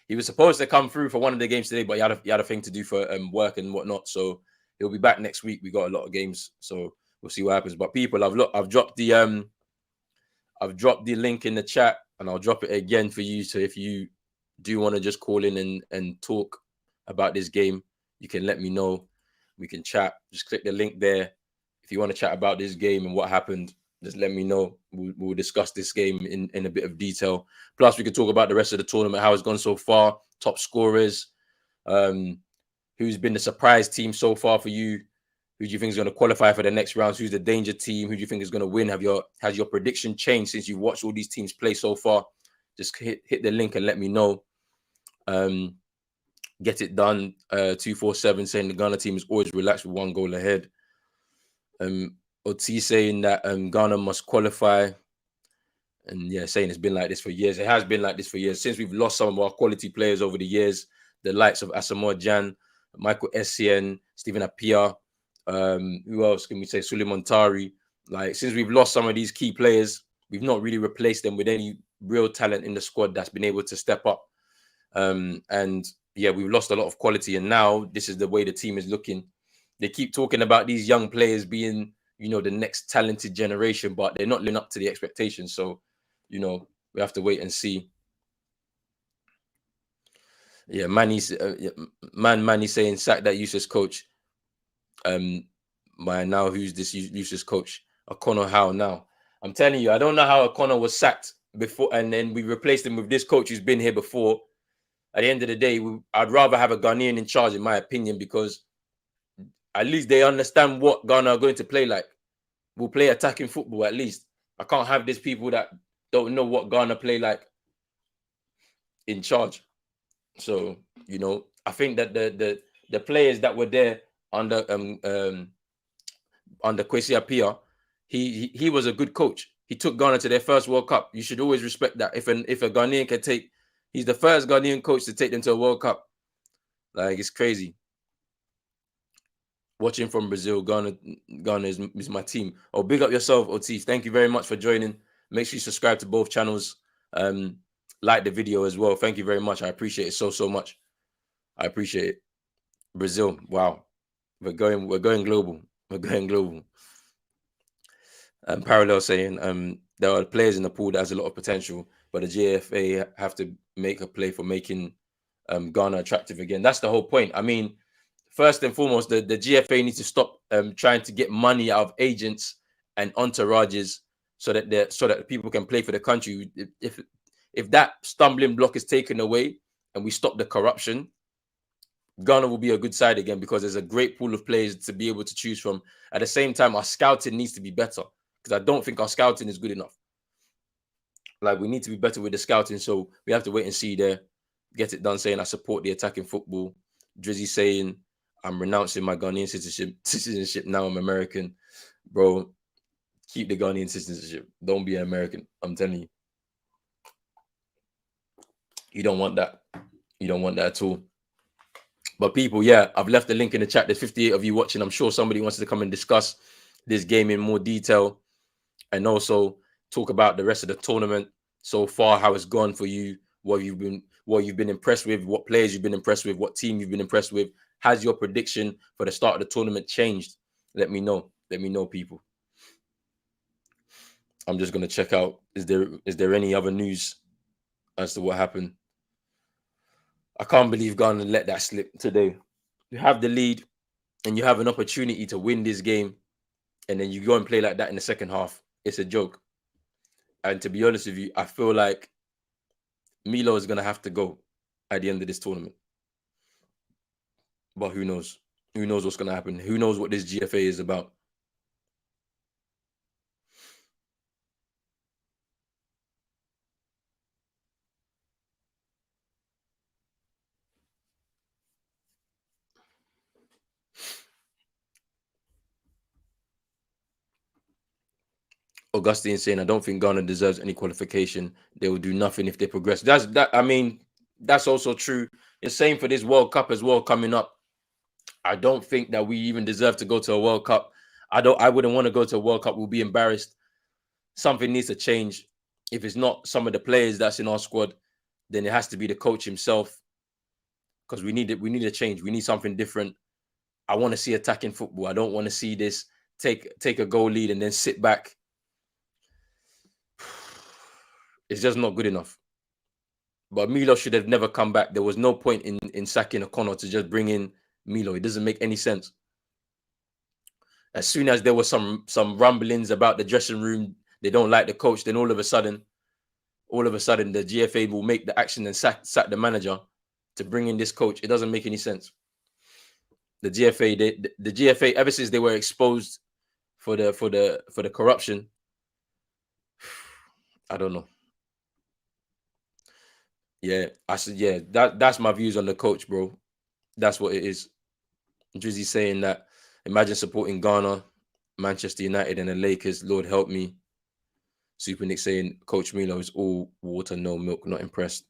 He was supposed to come through for one of the games today, but he had a thing to do for work and whatnot. So he'll be back next week. We got a lot of games, so we'll see what happens. But people, I've dropped the link in the chat, and I'll drop it again for you. So if you do want to just call in and talk about this game, you can let me know. We can chat. Just click the link there. If you want to chat about this game and what happened, just let me know. We'll discuss this game in a bit of detail. Plus, we could talk about the rest of the tournament, how it's gone so far, top scorers, who's been the surprise team so far for you, who do you think is going to qualify for the next rounds, who's the danger team, who do you think is going to win? Has your prediction changed since you've watched all these teams play so far? Just hit the link and let me know. Get it done. 247 saying the Ghana team is always relaxed with one goal ahead. Ot saying that Ghana must qualify, and yeah, saying it's been like this for years. It has been like this for years since we've lost some of our quality players over the years. The likes of Asamoah Gyan, Michael Essien, Stephen Appiah. Who else can we say? Suleiman Tari. Like, since we've lost some of these key players, we've not really replaced them with any real talent in the squad that's been able to step up. And yeah, we've lost a lot of quality, and now this is the way the team is looking. They keep talking about these young players being, the next talented generation, but they're not living up to the expectations. So, we have to wait and see. Yeah, Manny's saying sack that useless coach. Now who's this useless coach? O'Connor Howe now. I'm telling you, I don't know how O'Connor was sacked before, and then we replaced him with this coach who's been here before. At the end of the day, I'd rather have a Ghanaian in charge, in my opinion, because at least they understand what Ghana are going to play like. We'll play attacking football at least. I can't have these people that don't know what Ghana play like in charge. So, I think that the players that were there under Kwesi Appiah, he was a good coach. He took Ghana to their first World Cup. You should always respect that. If a Ghanaian can take, he's the first Ghanaian coach to take them to a World Cup. Like, it's crazy. Watching from Brazil, Ghana is my team. Big up yourself, Otis. Thank you very much for joining. Make sure you subscribe to both channels. like the video as well. Thank you very much. I appreciate it so much. I appreciate it. Brazil, wow, we're going global. We're going global. Parallel saying there are players in the pool that has a lot of potential, but the GFA have to make a play for making Ghana attractive again. That's the whole point. I mean, first and foremost, the GFA needs to stop trying to get money out of agents and entourages so that people can play for the country. If that stumbling block is taken away and we stop the corruption, Ghana will be a good side again, because there's a great pool of players to be able to choose from. At the same time, our scouting needs to be better, because I don't think our scouting is good enough. Like, we need to be better with the scouting, so we have to wait and see there. Get it done saying, I support the attacking football. Drizzy saying, I'm renouncing my Ghanaian citizenship. Now I'm American. Bro, keep the Ghanaian citizenship. Don't be an American. I'm telling you. You don't want that. You don't want that at all. But people, yeah, I've left the link in the chat. There's 58 of you watching. I'm sure somebody wants to come and discuss this game in more detail, and also talk about the rest of the tournament so far, how it's gone for you, what you've been impressed with, what players you've been impressed with, what team you've been impressed with. Has your prediction for the start of the tournament changed? Let me know. Let me know, people. I'm just gonna check out. Is there any other news as to what happened? I can't believe Ghana let that slip today. You have the lead and you have an opportunity to win this game, and then you go and play like that in the second half. It's a joke. And to be honest with you, I feel like Milo is going to have to go at the end of this tournament. But who knows? Who knows what's going to happen? Who knows what this GFA is about? Augustine saying, I don't think Ghana deserves any qualification. They will do nothing if they progress. That's also true. It's same for this World Cup as well coming up. I don't think that we even deserve to go to a World Cup. I wouldn't want to go to a World Cup. We'll be embarrassed. Something needs to change. If it's not some of the players that's in our squad, then it has to be the coach himself. Because we need a change. We need something different. I want to see attacking football. I don't want to see this take a goal lead and then sit back. It's just not good enough. But Milo should have never come back. There was no point in sacking O'Connor to just bring in Milo. It doesn't make any sense. As soon as there was some rumblings about the dressing room, they don't like the coach, then all of a sudden, the GFA will make the action and sack the manager to bring in this coach. It doesn't make any sense. The GFA, ever since they were exposed for the corruption, I don't know. Yeah, I said, yeah, that's my views on the coach, bro. That's what it is. Drizzy saying that, imagine supporting Ghana, Manchester United, and the Lakers. Lord help me. Super Nick saying, Coach Milo is all water, no milk. Not impressed.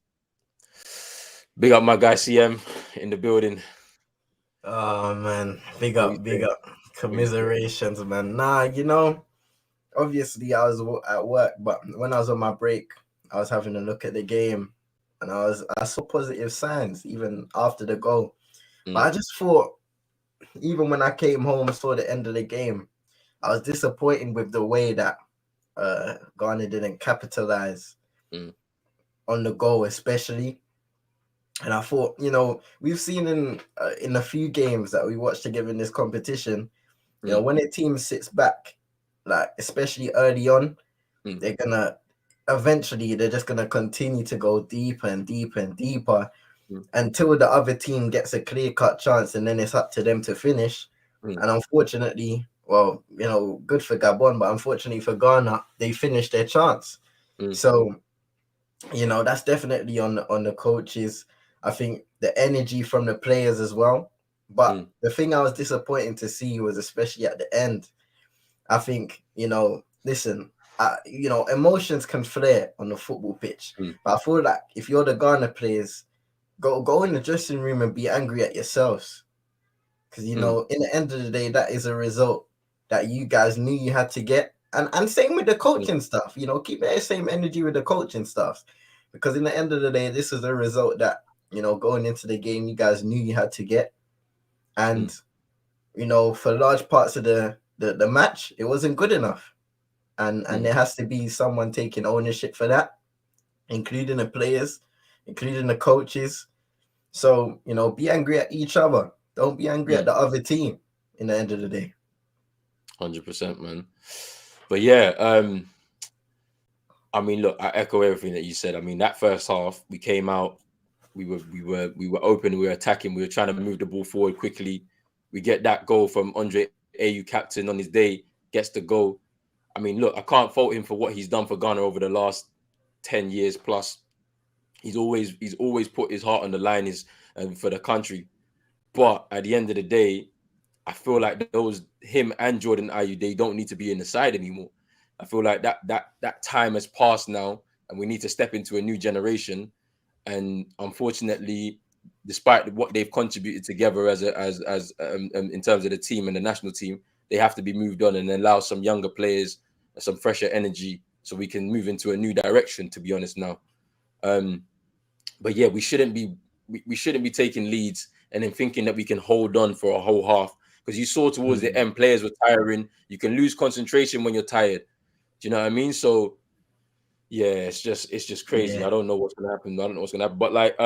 Big up my guy CM in the building. Oh man, big up. Commiserations, man. Nah, obviously I was at work, but when I was on my break, I was having a look at the game, and I saw positive signs even after the goal. But I just thought, even when I came home, saw the end of the game, I was disappointed with the way that Ghana didn't capitalize on the goal, especially. And I thought, we've seen in a few games that we watched together in this competition, when a team sits back, like especially early on, they're just gonna continue to go deeper and deeper and deeper until the other team gets a clear-cut chance, and then it's up to them to finish. And unfortunately, well, good for Gabon, but unfortunately for Ghana, they finished their chance. So, that's definitely on the coaches. I think the energy from the players as well. But the thing I was disappointed to see was, especially at the end, I think, listen, emotions can flare on the football pitch. But I feel like if you're the Ghana players, go in the dressing room and be angry at yourselves. Because, in the end of the day, that is a result that you guys knew you had to get. And same with the coaching stuff, keep that same energy with the coaching stuff. because in the end of the day, this is a result that, going into the game, you guys knew you had to get. And, for large parts of the match, it wasn't good enough. And there has to be someone taking ownership for that, including the players, including the coaches. So, be angry at each other. Don't be angry at the other team in the end of the day. 100%, man. But yeah, I mean, look, I echo everything that you said. I mean, that first half, we came out, we were open, we were attacking, we were trying to move the ball forward quickly. We get that goal from Andre Ayew, captain on his day, gets the goal. I mean, look, I can't fault him for what he's done for Ghana over the last 10 years plus. He's always put his heart on the line for the country. But at the end of the day, I feel like him and Jordan Ayew, they don't need to be in the side anymore. I feel like that time has passed now, and we need to step into a new generation. And unfortunately, despite what they've contributed together as in terms of the team and the national team, they have to be moved on and allow some younger players some fresher energy so we can move into a new direction. To be honest, now, but yeah, we shouldn't be taking leads and then thinking that we can hold on for a whole half, because you saw towards the end players were tiring. You can lose concentration when you're tired. Do you know what I mean? So yeah, it's just crazy. Yeah. I don't know what's gonna happen. I don't know what's gonna happen. But like,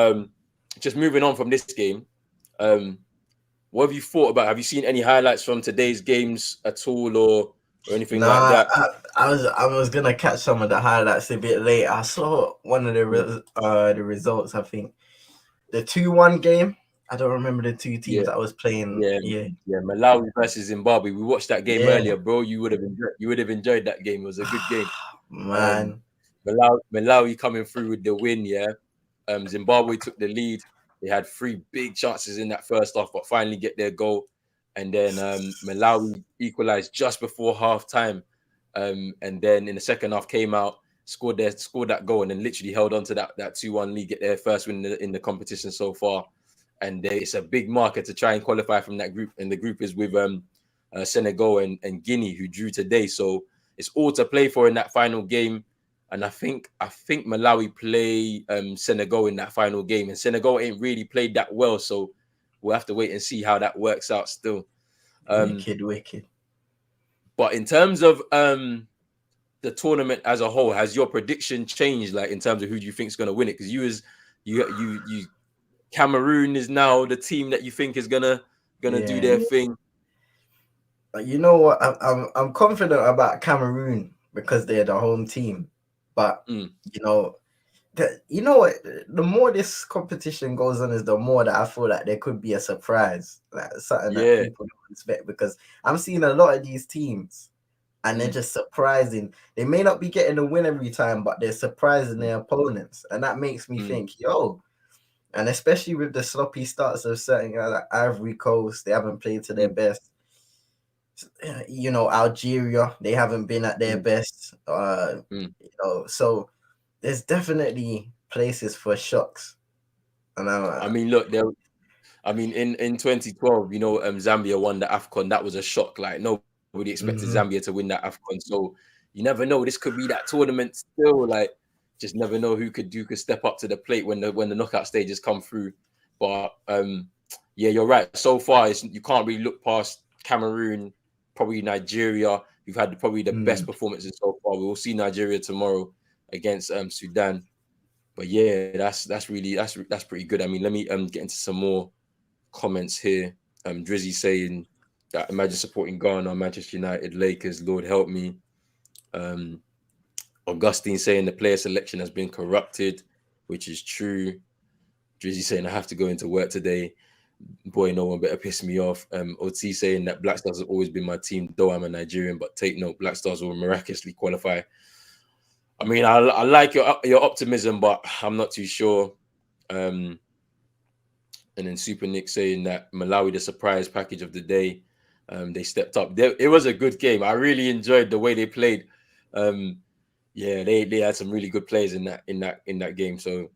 just moving on from this game, what have you thought about? Have you seen any highlights from today's games at all, or anything like that? I was gonna catch some of the highlights a bit later. I saw one of the results. I think the 2-1 game. I don't remember the two teams that was playing. Yeah. Malawi versus Zimbabwe. We watched that game earlier, bro. You would have enjoyed that game. It was a good game, man. Malawi coming through with the win. Yeah, Zimbabwe took the lead. They had 3 big chances in that first half, but finally get their goal, and then Malawi equalized just before half time, and then in the second half came out, scored that goal, and then literally held on to that 2-1 lead, get their first win in the competition so far. And it's a big marker to try and qualify from that group. And the group is with Senegal and Guinea, who drew today. So it's all to play for in that final game. And I think Malawi play Senegal in that final game. And Senegal ain't really played that well. So we'll have to wait and see how that works out still. Wicked. But in terms of the tournament as a whole, has your prediction changed, like in terms of who do you think is going to win it? Because you Cameroon is now the team that you think is gonna do their thing. You know what? I'm confident about Cameroon because they're the home team. But you know what? The more this competition goes on, is the more that I feel like there could be a surprise, like something that people don't expect. Because I'm seeing a lot of these teams, and they're just surprising. They may not be getting a win every time, but they're surprising their opponents, and that makes me think, yo. And especially with the sloppy starts of certain like Ivory Coast, they haven't played to their best. Algeria, they haven't been at their best. So there's definitely places for shocks. And I mean, look, in 2012, Zambia won the Afcon. That was a shock. Like nobody expected Zambia to win that Afcon. So you never know. This could be that tournament still. Like, just never know who could step up to the plate when the knockout stages come through. But yeah, you're right. So far, you can't really look past Cameroon, probably Nigeria. You've had probably the best performances so far. We will see Nigeria tomorrow against Sudan. But yeah, that's pretty good. I mean, let me get into some more comments here. Drizzy saying that imagine supporting Ghana, Manchester United, Lakers, Lord help me. Augustine saying the player selection has been corrupted, which is true. Drizzy saying I have to go into work today. Boy, no one better piss me off. OT saying that Black Stars have always been my team, though I'm a Nigerian, but take note, Black Stars will miraculously qualify. I mean, I like your optimism, but I'm not too sure. And then Super Nick saying that Malawi, the surprise package of the day. They stepped up. It was a good game. I really enjoyed the way they played. Yeah, they had some really good players in that game. So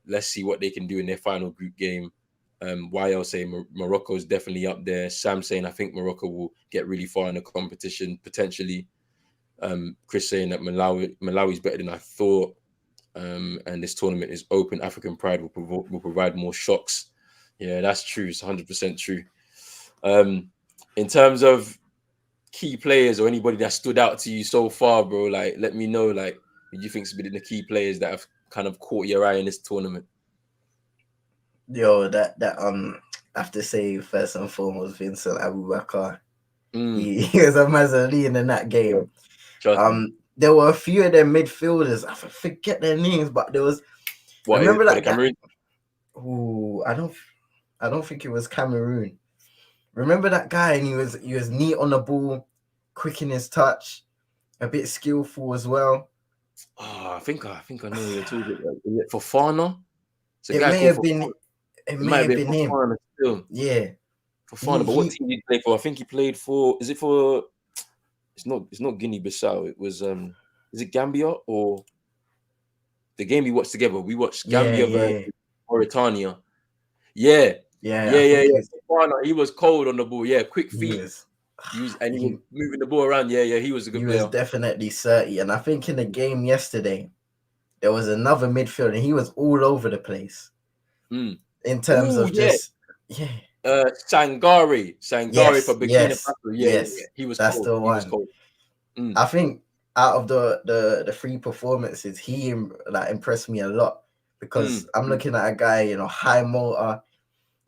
let's see what they can do in their final group game. YL saying Morocco is definitely up there. Sam saying I think Morocco will get really far in the competition potentially. Chris saying that Malawi is better than I thought. and this tournament is open. African pride will provide more shocks. Yeah, that's true. It's 100% true. In terms of key players or anybody that stood out to you so far, bro, like let me know, like, who do you think's been the key players that have kind of caught your eye in this tournament? Yo, that I have to say first and foremost, Vincent Abubakar. He was a Mazzoline in that game. There were a few of them midfielders. I forget their names, but there was. Remember that guy? Ooh, I don't think it was Cameroon. Remember that guy, and he was neat on the ball, quick in his touch, a bit skillful as well. Oh, I think I know who you're talking about. Is it Fofana? It may have been him. Still. Yeah. Fofana, but what team did he play for? I think he played for. Is it for? It's not Guinea-Bissau. It was is it Gambia or the game we watched together? We watched Gambia versus Mauritania. Yeah. Fofana, he was cold on the ball. Yeah, quick feet. He was moving the ball around. Yeah, he was a good player. He was definitely 30. And I think in the game yesterday, there was another midfielder, and he was all over the place. In terms of Sangare for Burkina Faso. Yeah, he was that's cold. The one. He was cold. I think out of the three performances, he impressed me a lot, because I'm looking at a guy, high motor.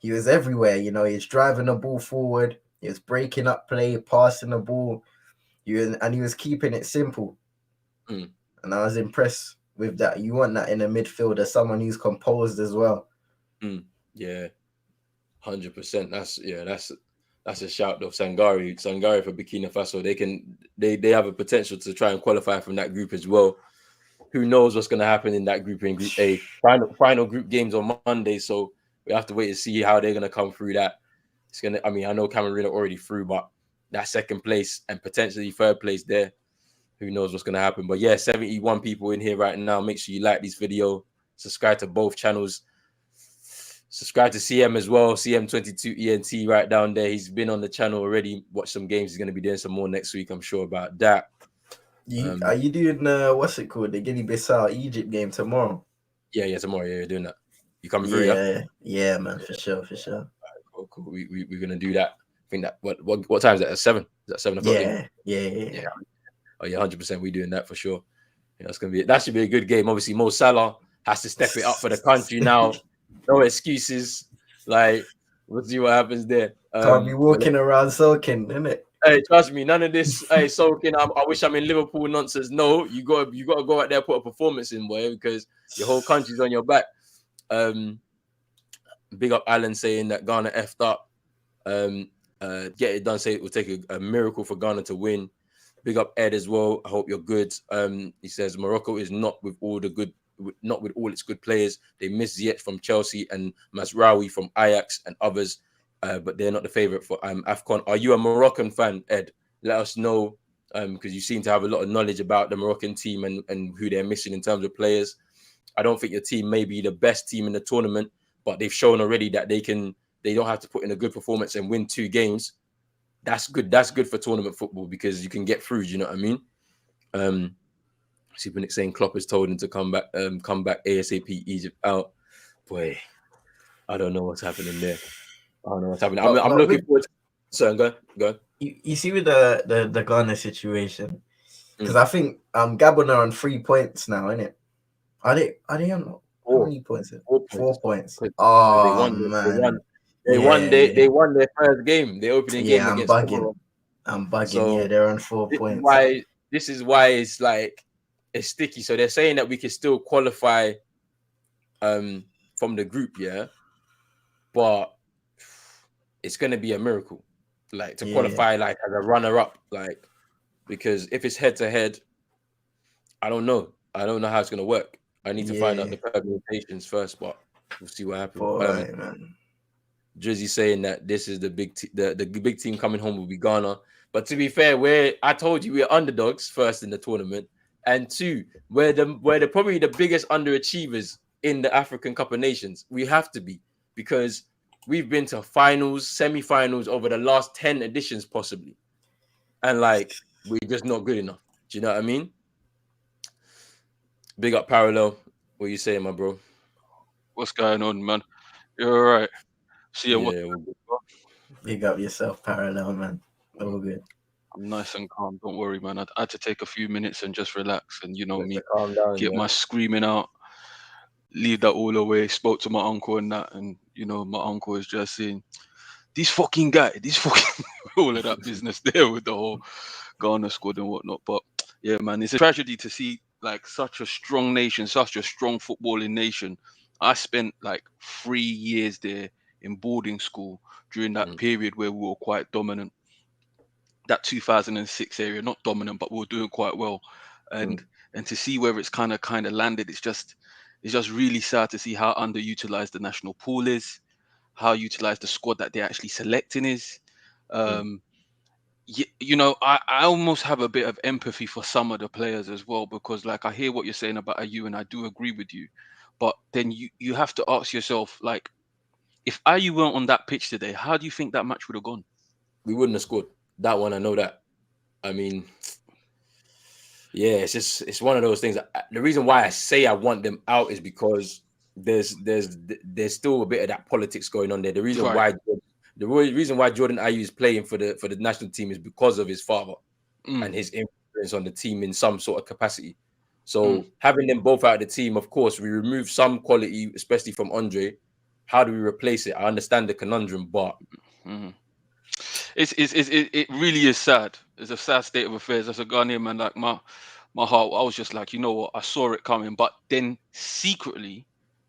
He was everywhere, he's driving the ball forward, he was breaking up play, passing the ball, he was keeping it simple. And I was impressed with that. You want that in a midfielder, someone who's composed as well. Yeah, 100%. That's a shout though. Sangare for Burkina Faso. They have a potential to try and qualify from that group as well. Who knows what's going to happen in that group, in Group A? Final group games on Monday, so we have to wait to see how they're going to come through that. I know Cameroon are already through, but that second place and potentially third place there, who knows what's going to happen. But yeah, 71 people in here right now. Make sure you like this video, subscribe to both channels. Subscribe to CM as well, CM22ENT right down there. He's been on the channel already. Watch some games. He's going to be doing some more next week, I'm sure about that. Are you doing what's it called? The Guinea-Bissau Egypt game tomorrow? Yeah, tomorrow. Yeah, you're doing that. You coming through? Yeah, man, for sure. Right, cool. We're gonna do that. I think that what time is that? At 7? Is that 7 o'clock? Yeah. Oh yeah, 100%. We doing that for sure. Yeah, that should be a good game. Obviously, Mo Salah has to step it up for the country now. No excuses. Like, we'll see what happens there. Can't be walking around soaking, innit? Hey, trust me, none of this. Hey, soaking. I wish I'm in Liverpool nonsense. No, you gotta go out there, put a performance in, boy, because your whole country's on your back. Big up Alan saying that Ghana effed up. Get it done. Say it will take a miracle for Ghana to win. Big up Ed as well. I hope you're good. He says Morocco is not with all its good players. They miss Ziyech from Chelsea and Mazraoui from Ajax and others, but they're not the favorite for Afcon. Are you a Moroccan fan, Ed? Let us know, because you seem to have a lot of knowledge about the Moroccan team and who they're missing in terms of players. I don't think your team may be the best team in the tournament, but they've shown already that they don't have to put in a good performance and win 2 games. That's good. That's good for tournament football, because you can get through. Do you know what I mean? Super Nick saying Klopp has told him to come back ASAP, Egypt out. Boy, I don't know what's happening there. I don't know what's happening. I'm looking forward to. So go. You see with the Ghana situation, because I think Gabon are on 3 points now, innit? Are they on how many points? 4 points. Oh man. They won their first game. The opening game against Cameroon. I'm bugging. So they're on 4 points. This is why it's like it's sticky. So they're saying that we can still qualify from the group, but it's gonna be a miracle, like to qualify like as a runner-up, like, because if it's head-to-head, I don't know how it's gonna work. I need to find out the permutations first, but we'll see what happens. Man. Drizzy saying that this is the big team coming home will be Ghana. But to be fair, I told you we're underdogs first in the tournament, and 2, we're probably the biggest underachievers in the African Cup of Nations. We have to be, because we've been to finals, semi-finals over the last 10 editions possibly, and like we're just not good enough. Do you know what I mean? Big up Parallel. What you saying, my bro? What's going on, man? You're all right. See you. Yeah, Big up yourself, Parallel, man. All good. I'm nice and calm. Don't worry, man. I had to take a few minutes and just relax and, you know me, calm down, get yeah. my screaming out, leave that all away. Spoke to my uncle and that, and you know, my uncle is just saying, "This fucking guy, this fucking all of that business there with the whole Ghana squad and whatnot." But yeah, man, it's a tragedy to see like such a strong nation, such a strong footballing nation. I spent like 3 years there in boarding school during that period where we were quite dominant. That 2006 area, not dominant, but we were doing quite well. And to see where it's kind of landed, it's just really sad to see how underutilized the national pool is, how utilized the squad that they're actually selecting is. Um, I almost have a bit of empathy for some of the players as well, because like I hear what you're saying about Ayew and I do agree with you, but then you have to ask yourself, like, if Ayew weren't on that pitch today, how do you think that match would have gone? We wouldn't have scored that one. I know that. I mean, yeah, it's one of those things. The reason why I say I want them out is because there's still a bit of that politics going on there. The reason Right. why Jordan Ayew is playing for the national team is because of his father and his influence on the team in some sort of capacity. So having them both out of the team, of course, we remove some quality, especially from Andre. How do we replace it? I understand the conundrum, but it really is sad. It's a sad state of affairs. As a Ghanaian man, like my heart, I was just like, you know what, I saw it coming, but then secretly,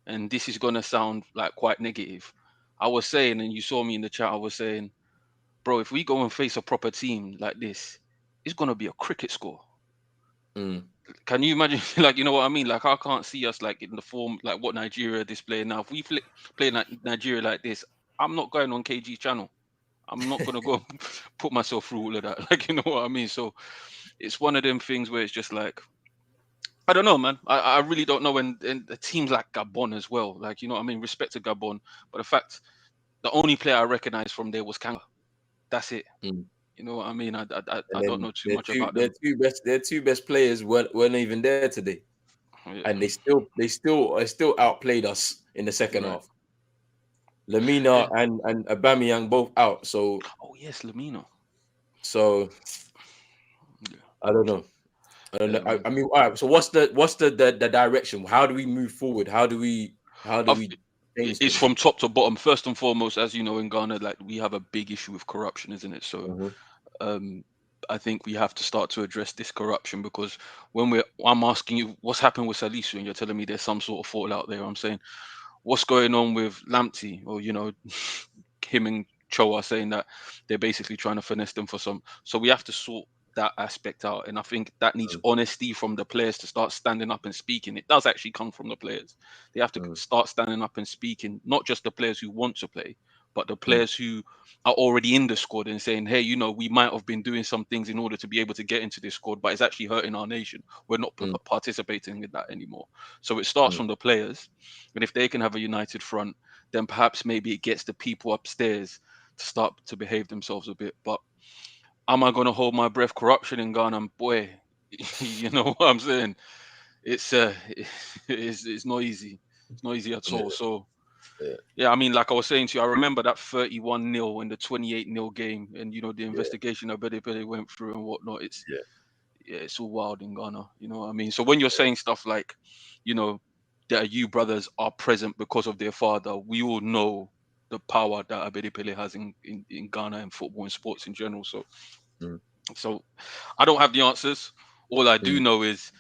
and this is gonna sound like quite negative, I was saying, and you saw me in the chat, I was saying, bro, if we go and face a proper team like this, it's gonna be a cricket score. Can you imagine? Like, you know what I mean? Like, I can't see us like in the form like what Nigeria displaying now. If we play Nigeria like this, I'm not going on KG channel. I'm not gonna go put myself through all of that. Like, you know what I mean? So it's one of them things where it's just like, I don't know, man. I really don't know. And the teams like Gabon as well. Like, you know what I mean? Respect to Gabon, but the fact the only player I recognized from there was Kanga. That's it. You know what I mean? I don't know too much about them. Their two best players weren't even there today, and they still outplayed us in the second half. Lemina and Aubameyang both out. So yes, Lemina. So I don't know. I mean, all right. So what's the direction? How do we move forward? How do we It's from top to bottom. First and foremost, as you know, in Ghana, like we have a big issue with corruption, isn't it? So I think we have to start to address this corruption, because when I'm asking you what's happened with Salisu and you're telling me there's some sort of fallout there, I'm saying what's going on with Lamptey, or you know, him and Cho are saying that they're basically trying to finesse them for some. So we have to sort that aspect out, and I think that needs honesty from the players to start standing up and speaking. It does actually come from the players. They have to start standing up and speaking, not just the players who want to play, but the players who are already in the squad and saying, hey, you know, we might have been doing some things in order to be able to get into this squad, but it's actually hurting our nation. We're not participating in that anymore. So it starts from the players, and if they can have a united front, then perhaps maybe it gets the people upstairs to start to behave themselves a bit. But am I going to hold my breath? Corruption in Ghana, boy, you know what I'm saying? It's it's not easy. It's not easy at all. So yeah, I mean, like I was saying to you, I remember that 31-0 and the 28-0 game, and you know the investigation that Bede went through and whatnot. It's all wild in Ghana. You know what I mean? So when you're saying stuff like, you know, that you brothers are present because of their father, we all know the power that Abedi Pele has in Ghana and football and sports in general. So I don't have the answers. All I do know is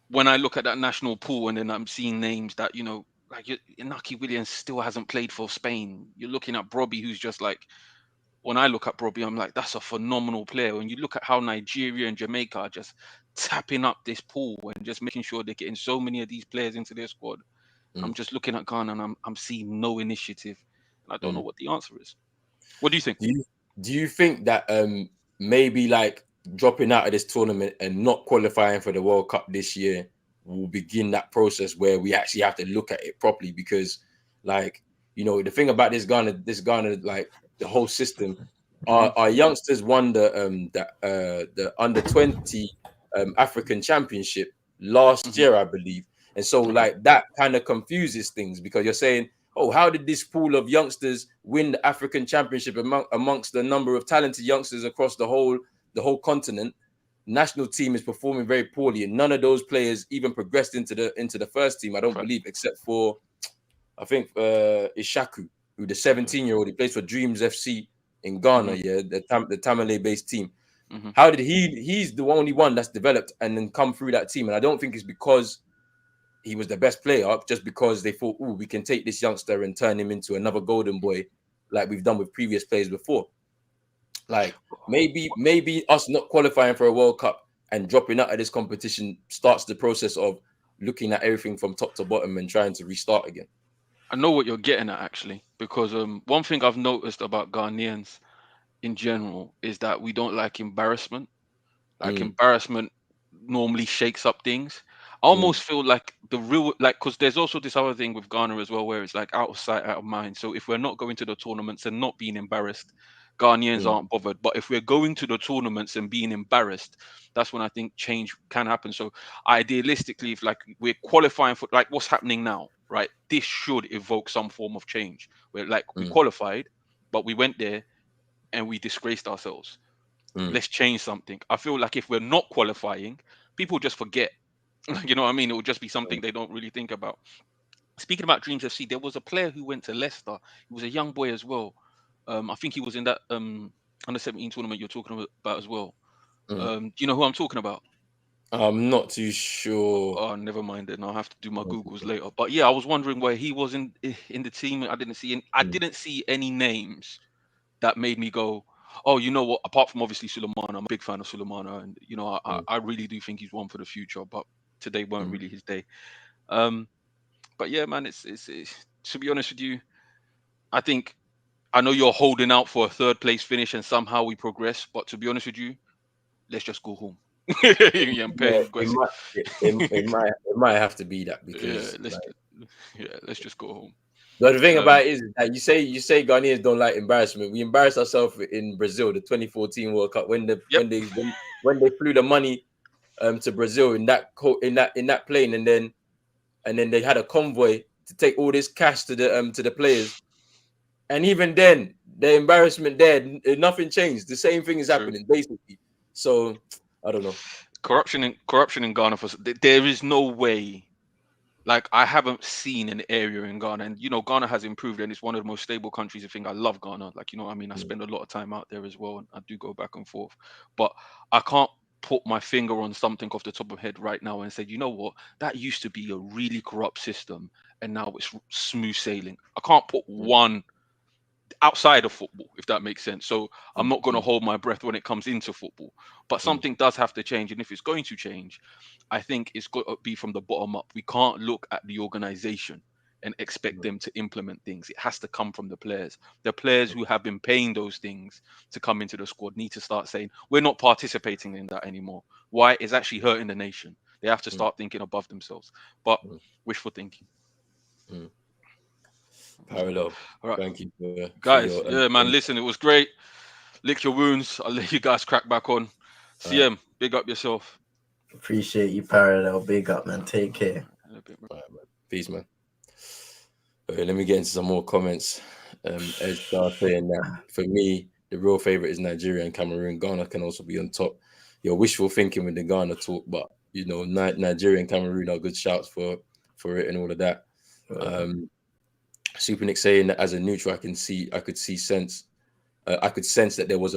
when I look at that national pool and then I'm seeing names that, you know, like Inaki Williams still hasn't played for Spain. You're looking at Brobbey, who's just like, when I look at Brobbey, I'm like, that's a phenomenal player. When you look at how Nigeria and Jamaica are just tapping up this pool and just making sure they're getting so many of these players into their squad, I'm just looking at Ghana and I'm seeing no initiative. And I don't know what the answer is. What do you think? Do you think that maybe like dropping out of this tournament and not qualifying for the World Cup this year will begin that process where we actually have to look at it properly? Because, like, you know, the thing about this Ghana, like the whole system, our youngsters won the under 20 African Championship last year, I believe, And so like that kind of confuses things, because you're saying, oh, how did this pool of youngsters win the African Championship amongst the number of talented youngsters across the whole continent? National team is performing very poorly, and none of those players even progressed into the first team, I don't believe, except for I think Ishaku, who the 17-year-old, he plays for Dreams FC in Ghana, the Tamale-based team. How did he's the only one that's developed and then come through that team? And I don't think it's because he was the best player, just because they thought, oh, we can take this youngster and turn him into another golden boy like we've done with previous players before. Like maybe us not qualifying for a World Cup and dropping out of this competition starts the process of looking at everything from top to bottom and trying to restart again. I know what you're getting at, actually, because one thing I've noticed about Ghanaians in general is that we don't like embarrassment. Like embarrassment normally shakes up things. I almost feel like the real, like, because there's also this other thing with Ghana as well, where it's like out of sight, out of mind. So if we're not going to the tournaments and not being embarrassed, Ghanaians aren't bothered. But if we're going to the tournaments and being embarrassed, that's when I think change can happen. So idealistically, if like we're qualifying for like what's happening now, right? This should evoke some form of change. Where like we qualified, but we went there and we disgraced ourselves. Let's change something. I feel like if we're not qualifying, people just forget. You know what I mean? It will just be something they don't really think about. Speaking about Dreams FC, there was a player who went to Leicester. He was a young boy as well. I think he was in that under 17 tournament you're talking about as well. Do you know who I'm talking about? I'm not too sure. Oh, never mind then. I'll have to do my Googles later. But yeah, I was wondering where he was in the team. I didn't see any names that made me go, oh, you know what? Apart from obviously Sulemana, I'm a big fan of Sulemana, and you know, I really do think he's one for the future. But today weren't really his day. But yeah, man, it's to be honest with you, I know you're holding out for a third place finish and somehow we progress. But to be honest with you, let's just go home. It might have to be that, because let's just go home. But the thing about it is that you say Ghanaians don't like embarrassment. We embarrassed ourselves in Brazil, the 2014 World Cup, when they flew the money to Brazil in that plane, and then they had a convoy to take all this cash to the players. And even then, the embarrassment there, nothing changed. The same thing is happening basically. So I don't know. Corruption in Ghana, there is no way. Like, I haven't seen an area in Ghana, and you know, Ghana has improved and it's one of the most stable countries. I think I love Ghana. Like, you know what I mean? I spend a lot of time out there as well, and I do go back and forth. But I can't put my finger on something off the top of my head right now and say, you know what, that used to be a really corrupt system and now it's smooth sailing. I can't put one outside of football, if that makes sense. So I'm not going to hold my breath when it comes into football, but something does have to change. And if it's going to change, I think it's got to be from the bottom up. We can't look at the organization and expect them to implement things. It has to come from the players. The players who have been paying those things to come into the squad need to start saying, we're not participating in that anymore. Why? It's actually hurting the nation. They have to start thinking above themselves. But wishful thinking. Parallel. All right. Thank you, guys. Yeah, man. Listen, it was great. Lick your wounds. I'll let you guys crack back on. CM, big up yourself. Appreciate you, Parallel. Big up, man. Take care. Right, man. Peace, man. Okay, let me get into some more comments. Ed started saying that for me, the real favorite is Nigeria and Cameroon. Ghana can also be on top. You're wishful thinking with the Ghana talk, but you know, Nigeria and Cameroon are good shouts for it and all of that. Super Nick saying that as a neutral, I could sense that there was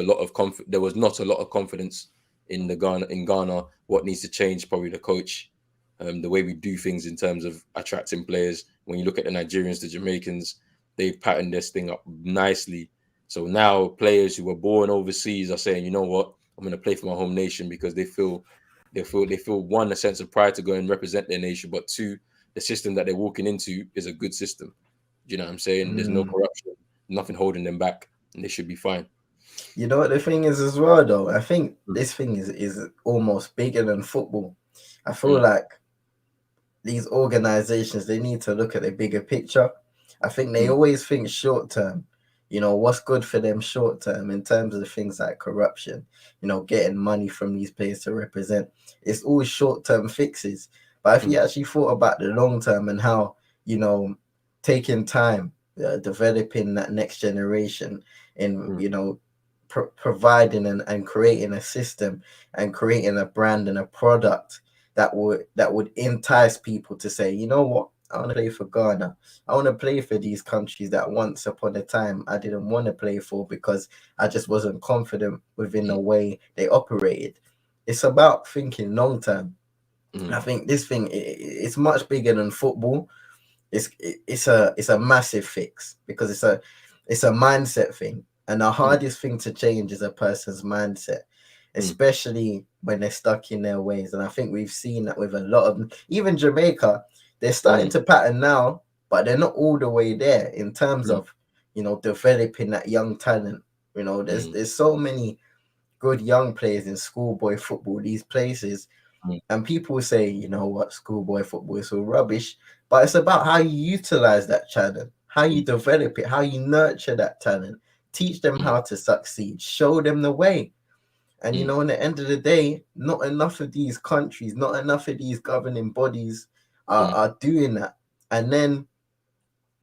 not a lot of confidence in Ghana. What needs to change? Probably the coach, the way we do things in terms of attracting players. When you look at the Nigerians, the Jamaicans, they've patterned this thing up nicely. So now players who were born overseas are saying, you know what, I'm going to play for my home nation, because they feel one, a sense of pride to go and represent their nation, but two, the system that they're walking into is a good system. You know what I'm saying? There's no corruption, nothing holding them back, and they should be fine. You know what the thing is as well, though? I think this thing is almost bigger than football. I feel like these organizations, they need to look at the bigger picture. I think they always think short term. You know, what's good for them short term in terms of the things like corruption, you know, getting money from these players to represent. It's always short term fixes. But if you actually thought about the long term and how, you know, taking time, developing that next generation, and you know, providing and creating a system and creating a brand and a product that would entice people to say, you know what, I want to play for Ghana. I want to play for these countries that once upon a time I didn't want to play for because I just wasn't confident within the way they operated. It's about thinking long term. I think this thing it's much bigger than football. It's a massive fix because it's a mindset thing, and the hardest thing to change is a person's mindset, especially when they're stuck in their ways. And I think we've seen that with a lot of, even Jamaica, they're starting to pattern now, but they're not all the way there in terms of, you know, developing that young talent. You know, there's so many good young players in schoolboy football, these places. And people say, you know what, schoolboy football is all rubbish. But it's about how you utilize that talent, how you develop it, how you nurture that talent, teach them how to succeed, show them the way. And, you know, in the end of the day, not enough of these countries, not enough of these governing bodies are doing that. And then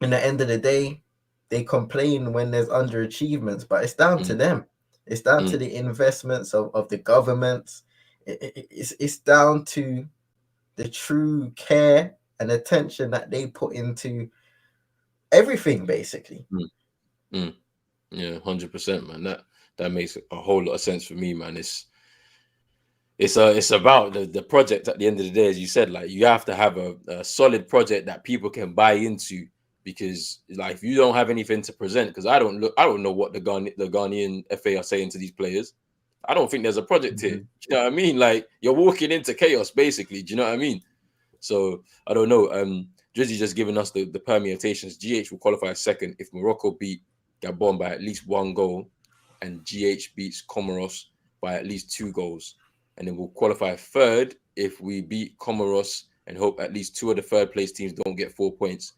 in the end of the day, they complain when there's underachievements, but it's down to them. It's down to the investments of the governments. It's down to the true care and attention that they put into everything, basically. Yeah, 100%, man. That makes a whole lot of sense for me, man. It's about the project at the end of the day, as you said. Like, you have to have a solid project that people can buy into, because like if you don't have anything to present, because I don't know what the Ghanaian FA are saying to these players. I don't think there's a project here. Do you know what I mean? Like, you're walking into chaos, basically. Do you know what I mean? So I don't know. Drizzy just giving us the permutations. GH will qualify second if Morocco beat Gabon by at least 1 goal, and GH beats Comoros by at least 2 goals. And then we'll qualify third if we beat Comoros and hope at least 2 of the third place teams don't get 4 points.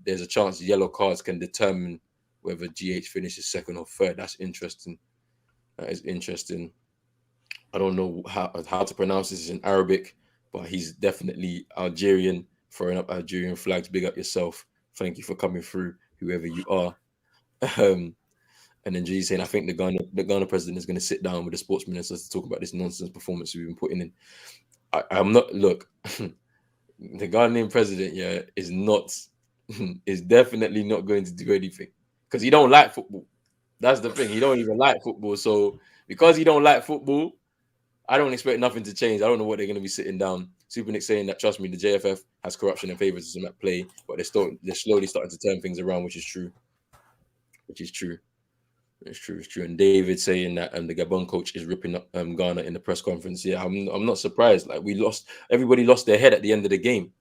There's a chance yellow cards can determine whether GH finishes second or third. That's interesting. That is interesting. I don't know how to pronounce this in Arabic, but he's definitely Algerian, throwing up Algerian flags. Big up yourself. Thank you for coming through, whoever you are. And then G saying, I think the Ghana president is going to sit down with the sports minister to talk about this nonsense performance we've been putting in. I'm not, look, the Ghanaian president, is definitely not going to do anything because he don't like football. That's the thing. He don't even like football. So because he don't like football, I don't expect nothing to change. I don't know what they're going to be sitting down. Super Nick saying that, trust me, the JFF has corruption and favoritism at play, but they're slowly starting to turn things around, which is true. It's true. And David saying that the Gabon coach is ripping up Ghana in the press conference. Yeah, I'm not surprised. Like, everybody lost their head at the end of the game,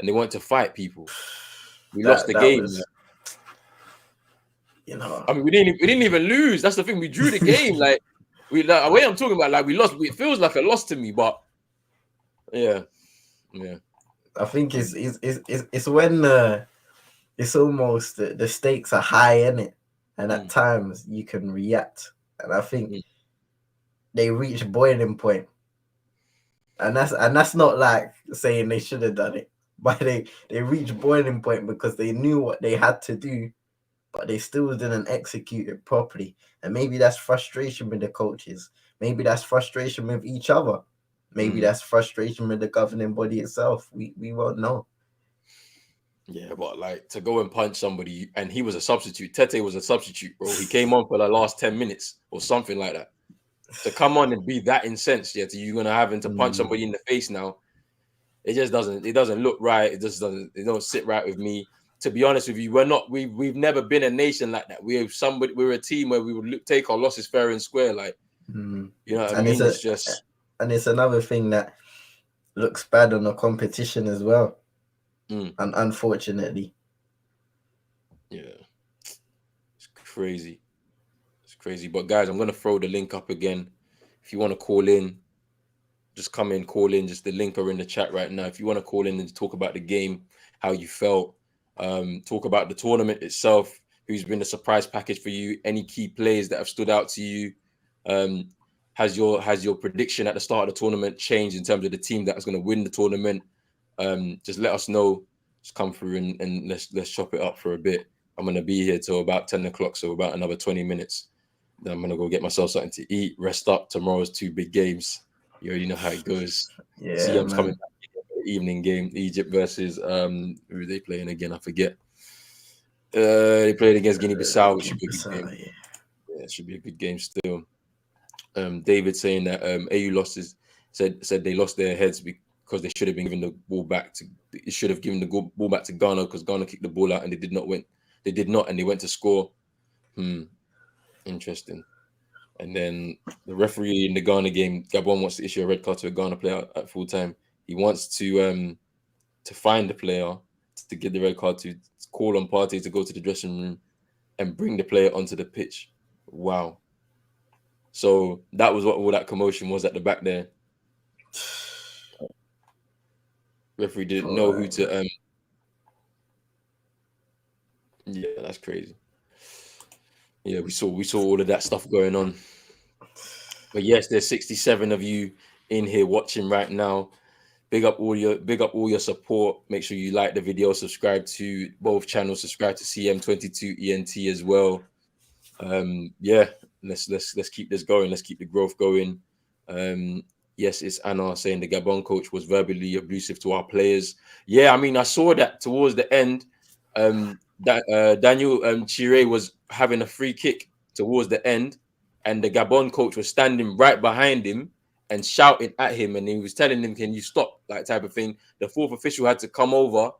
and they wanted to fight people. We lost the game. You know, I mean, we didn't even lose. That's the thing. We drew the game. Like, the way I'm talking about, like, we lost. It feels like a loss to me, but yeah. I think it's when it's almost the stakes are high in it, and at times you can react. And I think they reach boiling point, and that's not like saying they should have done it, but they reached boiling point because they knew what they had to do, but they still didn't execute it properly. And maybe that's frustration with the coaches. Maybe that's frustration with each other. Maybe that's frustration with the governing body itself. We won't know. Yeah, but like, to go and punch somebody, and he was a substitute. Tete was a substitute, bro. He came on for the last 10 minutes or something like that. To come on and be that incensed, you're gonna have him to punch somebody in the face now. It just doesn't look right. It don't sit right with me. To be honest with you, we've never been a nation like that. We're a team where we would take our losses fair and square. Like, you know what I mean? It's just, and it's another thing that looks bad on the competition as well. And unfortunately, yeah, it's crazy. But guys, I'm gonna throw the link up again. If you want to call in, just come in, call in. Just the link are in the chat right now. If you want to call in and talk about the game, how you felt, talk about the tournament itself, who's been a surprise package for you, any key players that have stood out to you. Has your prediction at the start of the tournament changed in terms of the team that is going to win the tournament? just let us know. Just come through and let's chop it up for a bit. I'm gonna be here till about 10 o'clock, so about another 20 minutes. Then I'm gonna go get myself something to eat, rest up. Tomorrow's 2 big games. You already know how it goes. Yeah, CM's coming man. back for the evening game. Egypt versus who are they playing again? I forget. They played against Guinea-Bissau, which should be a good game. Yeah, it should be a good game still. David saying that AU said they lost their heads because they should have been given the ball back to. It should have given the ball back to Ghana because Ghana kicked the ball out and they did not, and they went to score. Interesting. And then the referee in the Ghana game, Gabon wants to issue a red card to a Ghana player at full time. He wants to find the player to give the red card to call on Partey to go to the dressing room and bring the player onto the pitch. Wow. So that was what all that commotion was at the back there. Referee didn't know who to. Yeah, that's crazy. Yeah, we saw all of that stuff going on. But yes, there's 67 of you in here watching right now. Big up all your support. Make sure you like the video, subscribe to both channels, subscribe to CM22 ENT as well. Yeah, let's keep this going. Let's keep the growth going. Yes, it's Anna saying the Gabon coach was verbally abusive to our players. Yeah, I mean, I saw that towards the end. That Daniel Chire was having a free kick towards the end, and the Gabon coach was standing right behind him and shouting at him, and he was telling him, "Can you stop?" Like type of thing. The fourth official had to come over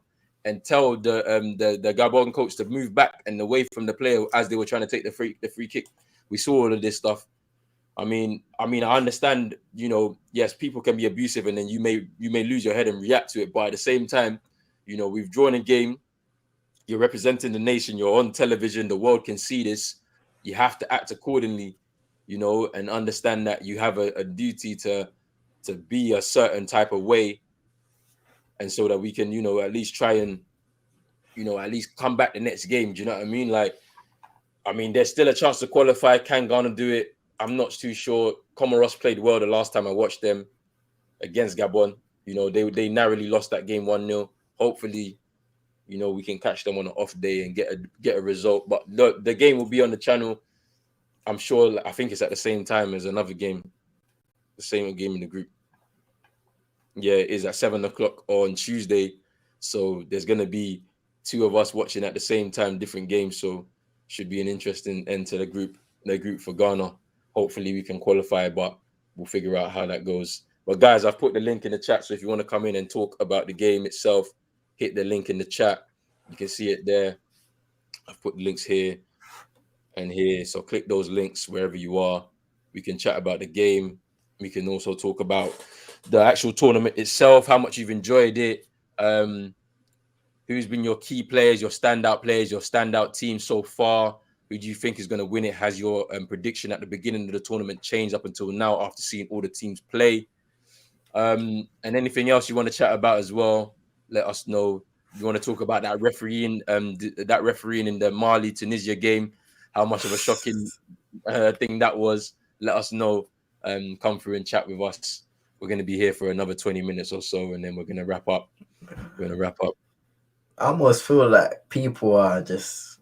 and tell the Gabon coach to move back and away from the player as they were trying to take the free kick. We saw all of this stuff. I mean, I understand, yes, people can be abusive and then you may lose your head and react to it. But at the same time, we've drawn a game. You're representing the nation. You're on television. The world can see this. You have to act accordingly, and understand that you have a duty to be a certain type of way. And so that we can, at least try and, at least come back the next game. Do you know what I mean? Like, there's still a chance to qualify. Can Ghana do it? I'm not too sure. Comoros played well the last time I watched them against Gabon. They narrowly lost that game 1-0. Hopefully, we can catch them on an off day and get a result. But the game will be on the channel. I'm sure. I think it's at the same time as another game, the same game in the group. Yeah, it is at 7 o'clock on Tuesday. So there's gonna be 2 of us watching at the same time, different games. So should be an interesting end to the group for Ghana. Hopefully we can qualify, but we'll figure out how that goes. But guys, I've put the link in the chat. So if you want to come in and talk about the game itself, hit the link in the chat. You can see it there. I've put the links here and here. So click those links wherever you are. We can chat about the game. We can also talk about the actual tournament itself, how much you've enjoyed it. Who's been your key players, your standout team so far? Who do you think is going to win it? Has your prediction at the beginning of the tournament changed up until now after seeing all the teams play? And anything else you want to chat about as well, let us know. If you want to talk about that refereeing in the Mali-Tunisia game, how much of a shocking thing that was, let us know. Come through and chat with us. We're going to be here for another 20 minutes or so, and then we're going to wrap up. I almost feel like people are just,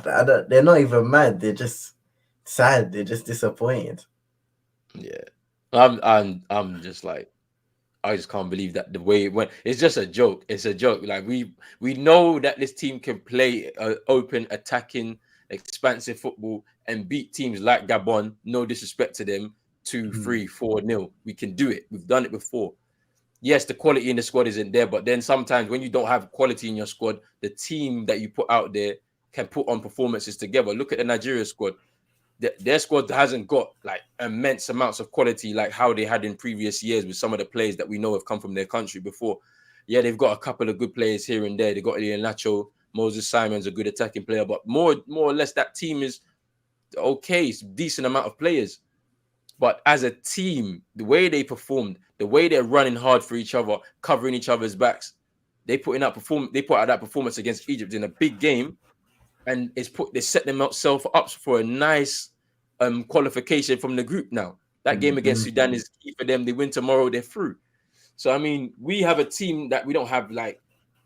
they're not even mad. They're just sad. They're just disappointed. Yeah, I'm just like, I just can't believe that the way it went. It's just a joke. It's a joke. Like we know that this team can play open, attacking, expansive football and beat teams like Gabon. No disrespect to them. 2-3, 4-0. We can do it. We've done it before. Yes, the quality in the squad isn't there, but then sometimes when you don't have quality in your squad, the team that you put out there can put on performances together. Look at the Nigeria squad. Their squad hasn't got like immense amounts of quality like how they had in previous years with some of the players that we know have come from their country before. Yeah, they've got a couple of good players here and there. They got Ian Nacho, Moses Simon's a good attacking player, but more or less that team is okay. It's a decent amount of players. But as a team, the way they performed, the way they're running hard for each other, covering each other's backs, they put out that performance against Egypt in a big game, and they set themselves up for a nice qualification from the group now. That game against Sudan is key for them. They win tomorrow, they're through. So I mean, we have a team that we don't have like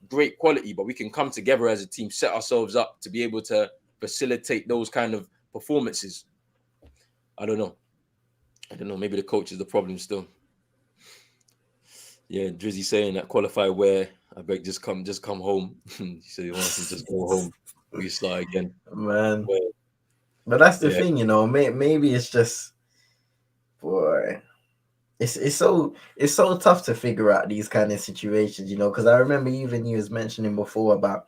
great quality, but we can come together as a team, set ourselves up to be able to facilitate those kind of performances. I don't know. Maybe the coach is the problem still. Yeah, Drizzy saying that qualify where I beg just come home. He said he wants to just go home. We start again. Man. Well, But that's the thing, you know. Maybe it's just, boy, it's so tough to figure out these kind of situations, you know. Because I remember even you was mentioning before about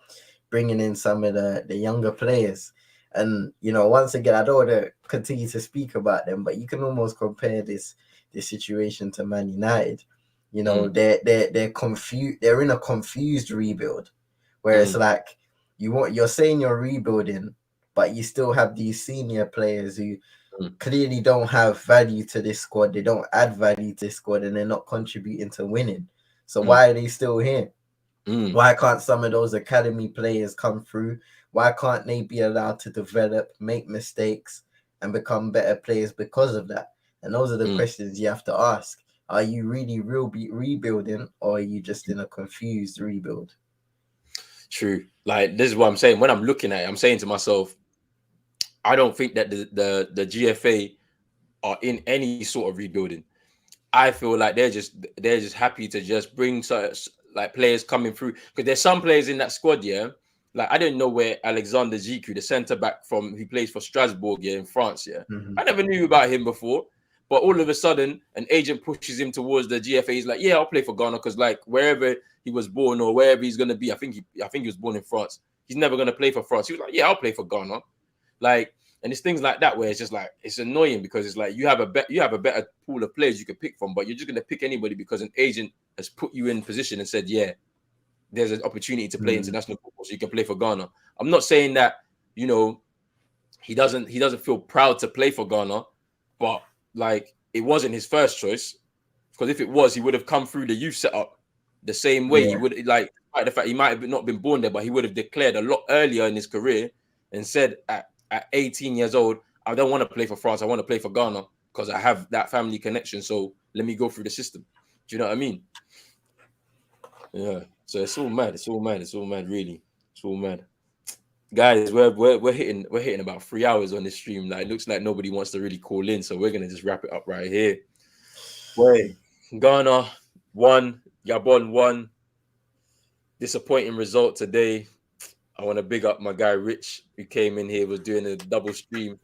bringing in some of the younger players, and you know, once again, I don't want to continue to speak about them, but you can almost compare this situation to Man United. You know, they're confused. They're in a confused rebuild, where it's like you're saying you're rebuilding, but you still have these senior players who clearly don't have value to this squad. They don't add value to this squad, and they're not contributing to winning. So why are they still here? Why can't some of those academy players come through? Why can't they be allowed to develop, make mistakes, and become better players because of that? And those are the questions you have to ask. Are you really rebuilding, or are you just in a confused rebuild? True. Like, this is what I'm saying. When I'm looking at it, I'm saying to myself, I don't think that the GFA are in any sort of rebuilding. I feel like they're just happy to just bring like players coming through, because there's some players in that squad. Yeah, like I didn't know where Alexander Giku, the centre back who plays for Strasbourg, in France. Yeah, I never knew about him before, but all of a sudden an agent pushes him towards the GFA. He's like, yeah, I'll play for Ghana, because like wherever he was born or wherever he's gonna be, I think he was born in France. He's never gonna play for France. He was like, yeah, I'll play for Ghana. Like, and it's things like that where it's just like, it's annoying, because it's like you have a better pool of players you could pick from, but you're just gonna pick anybody because an agent has put you in position and said, yeah, there's an opportunity to play international football, so you can play for Ghana. I'm not saying that, you know, he doesn't feel proud to play for Ghana, but like it wasn't his first choice, because if it was, he would have come through the youth setup the same way. He would, like, the fact he might have not been born there, but he would have declared a lot earlier in his career and said at 18 years old, I don't want to play for France, I want to play for Ghana because I have that family connection, so let me go through the system. Do you know what I mean? Yeah. So it's all mad. Really. It's all mad. Guys, we're hitting about 3 hours on this stream. Like, it looks like nobody wants to really call in, so we're gonna just wrap it up right here. Wait, Ghana won, Gabon won. Disappointing result today. I want to big up my guy Rich, who came in here, was doing a double stream.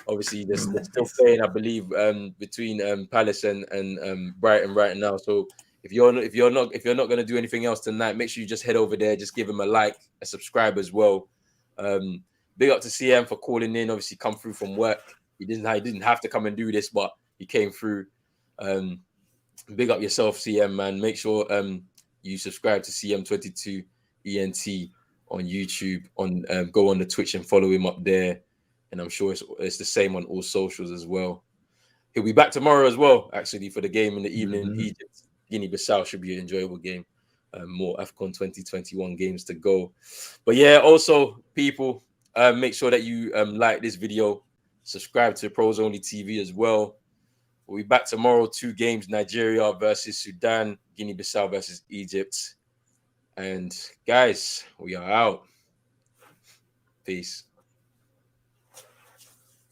Obviously, they're still playing, I believe, between Palace and Brighton right now. So if you're not going to do anything else tonight, make sure you just head over there, just give him a like, a subscribe as well. Big up to CM for calling in. Obviously, come through from work. He didn't have to come and do this, but he came through. Big up yourself, CM, man. Make sure you subscribe to CM22 ENT on YouTube. Go on the Twitch and follow him up there. And I'm sure it's the same on all socials as well. He'll be back tomorrow as well, actually, for the game in the evening. Egypt, Guinea-Bissau should be an enjoyable game. More Afcon 2021 games to go. But yeah, also, people, make sure that you like this video. Subscribe to Pros Only TV as well. We'll be back tomorrow. 2 games, Nigeria versus Sudan, Guinea-Bissau versus Egypt. And guys, we are out. Peace.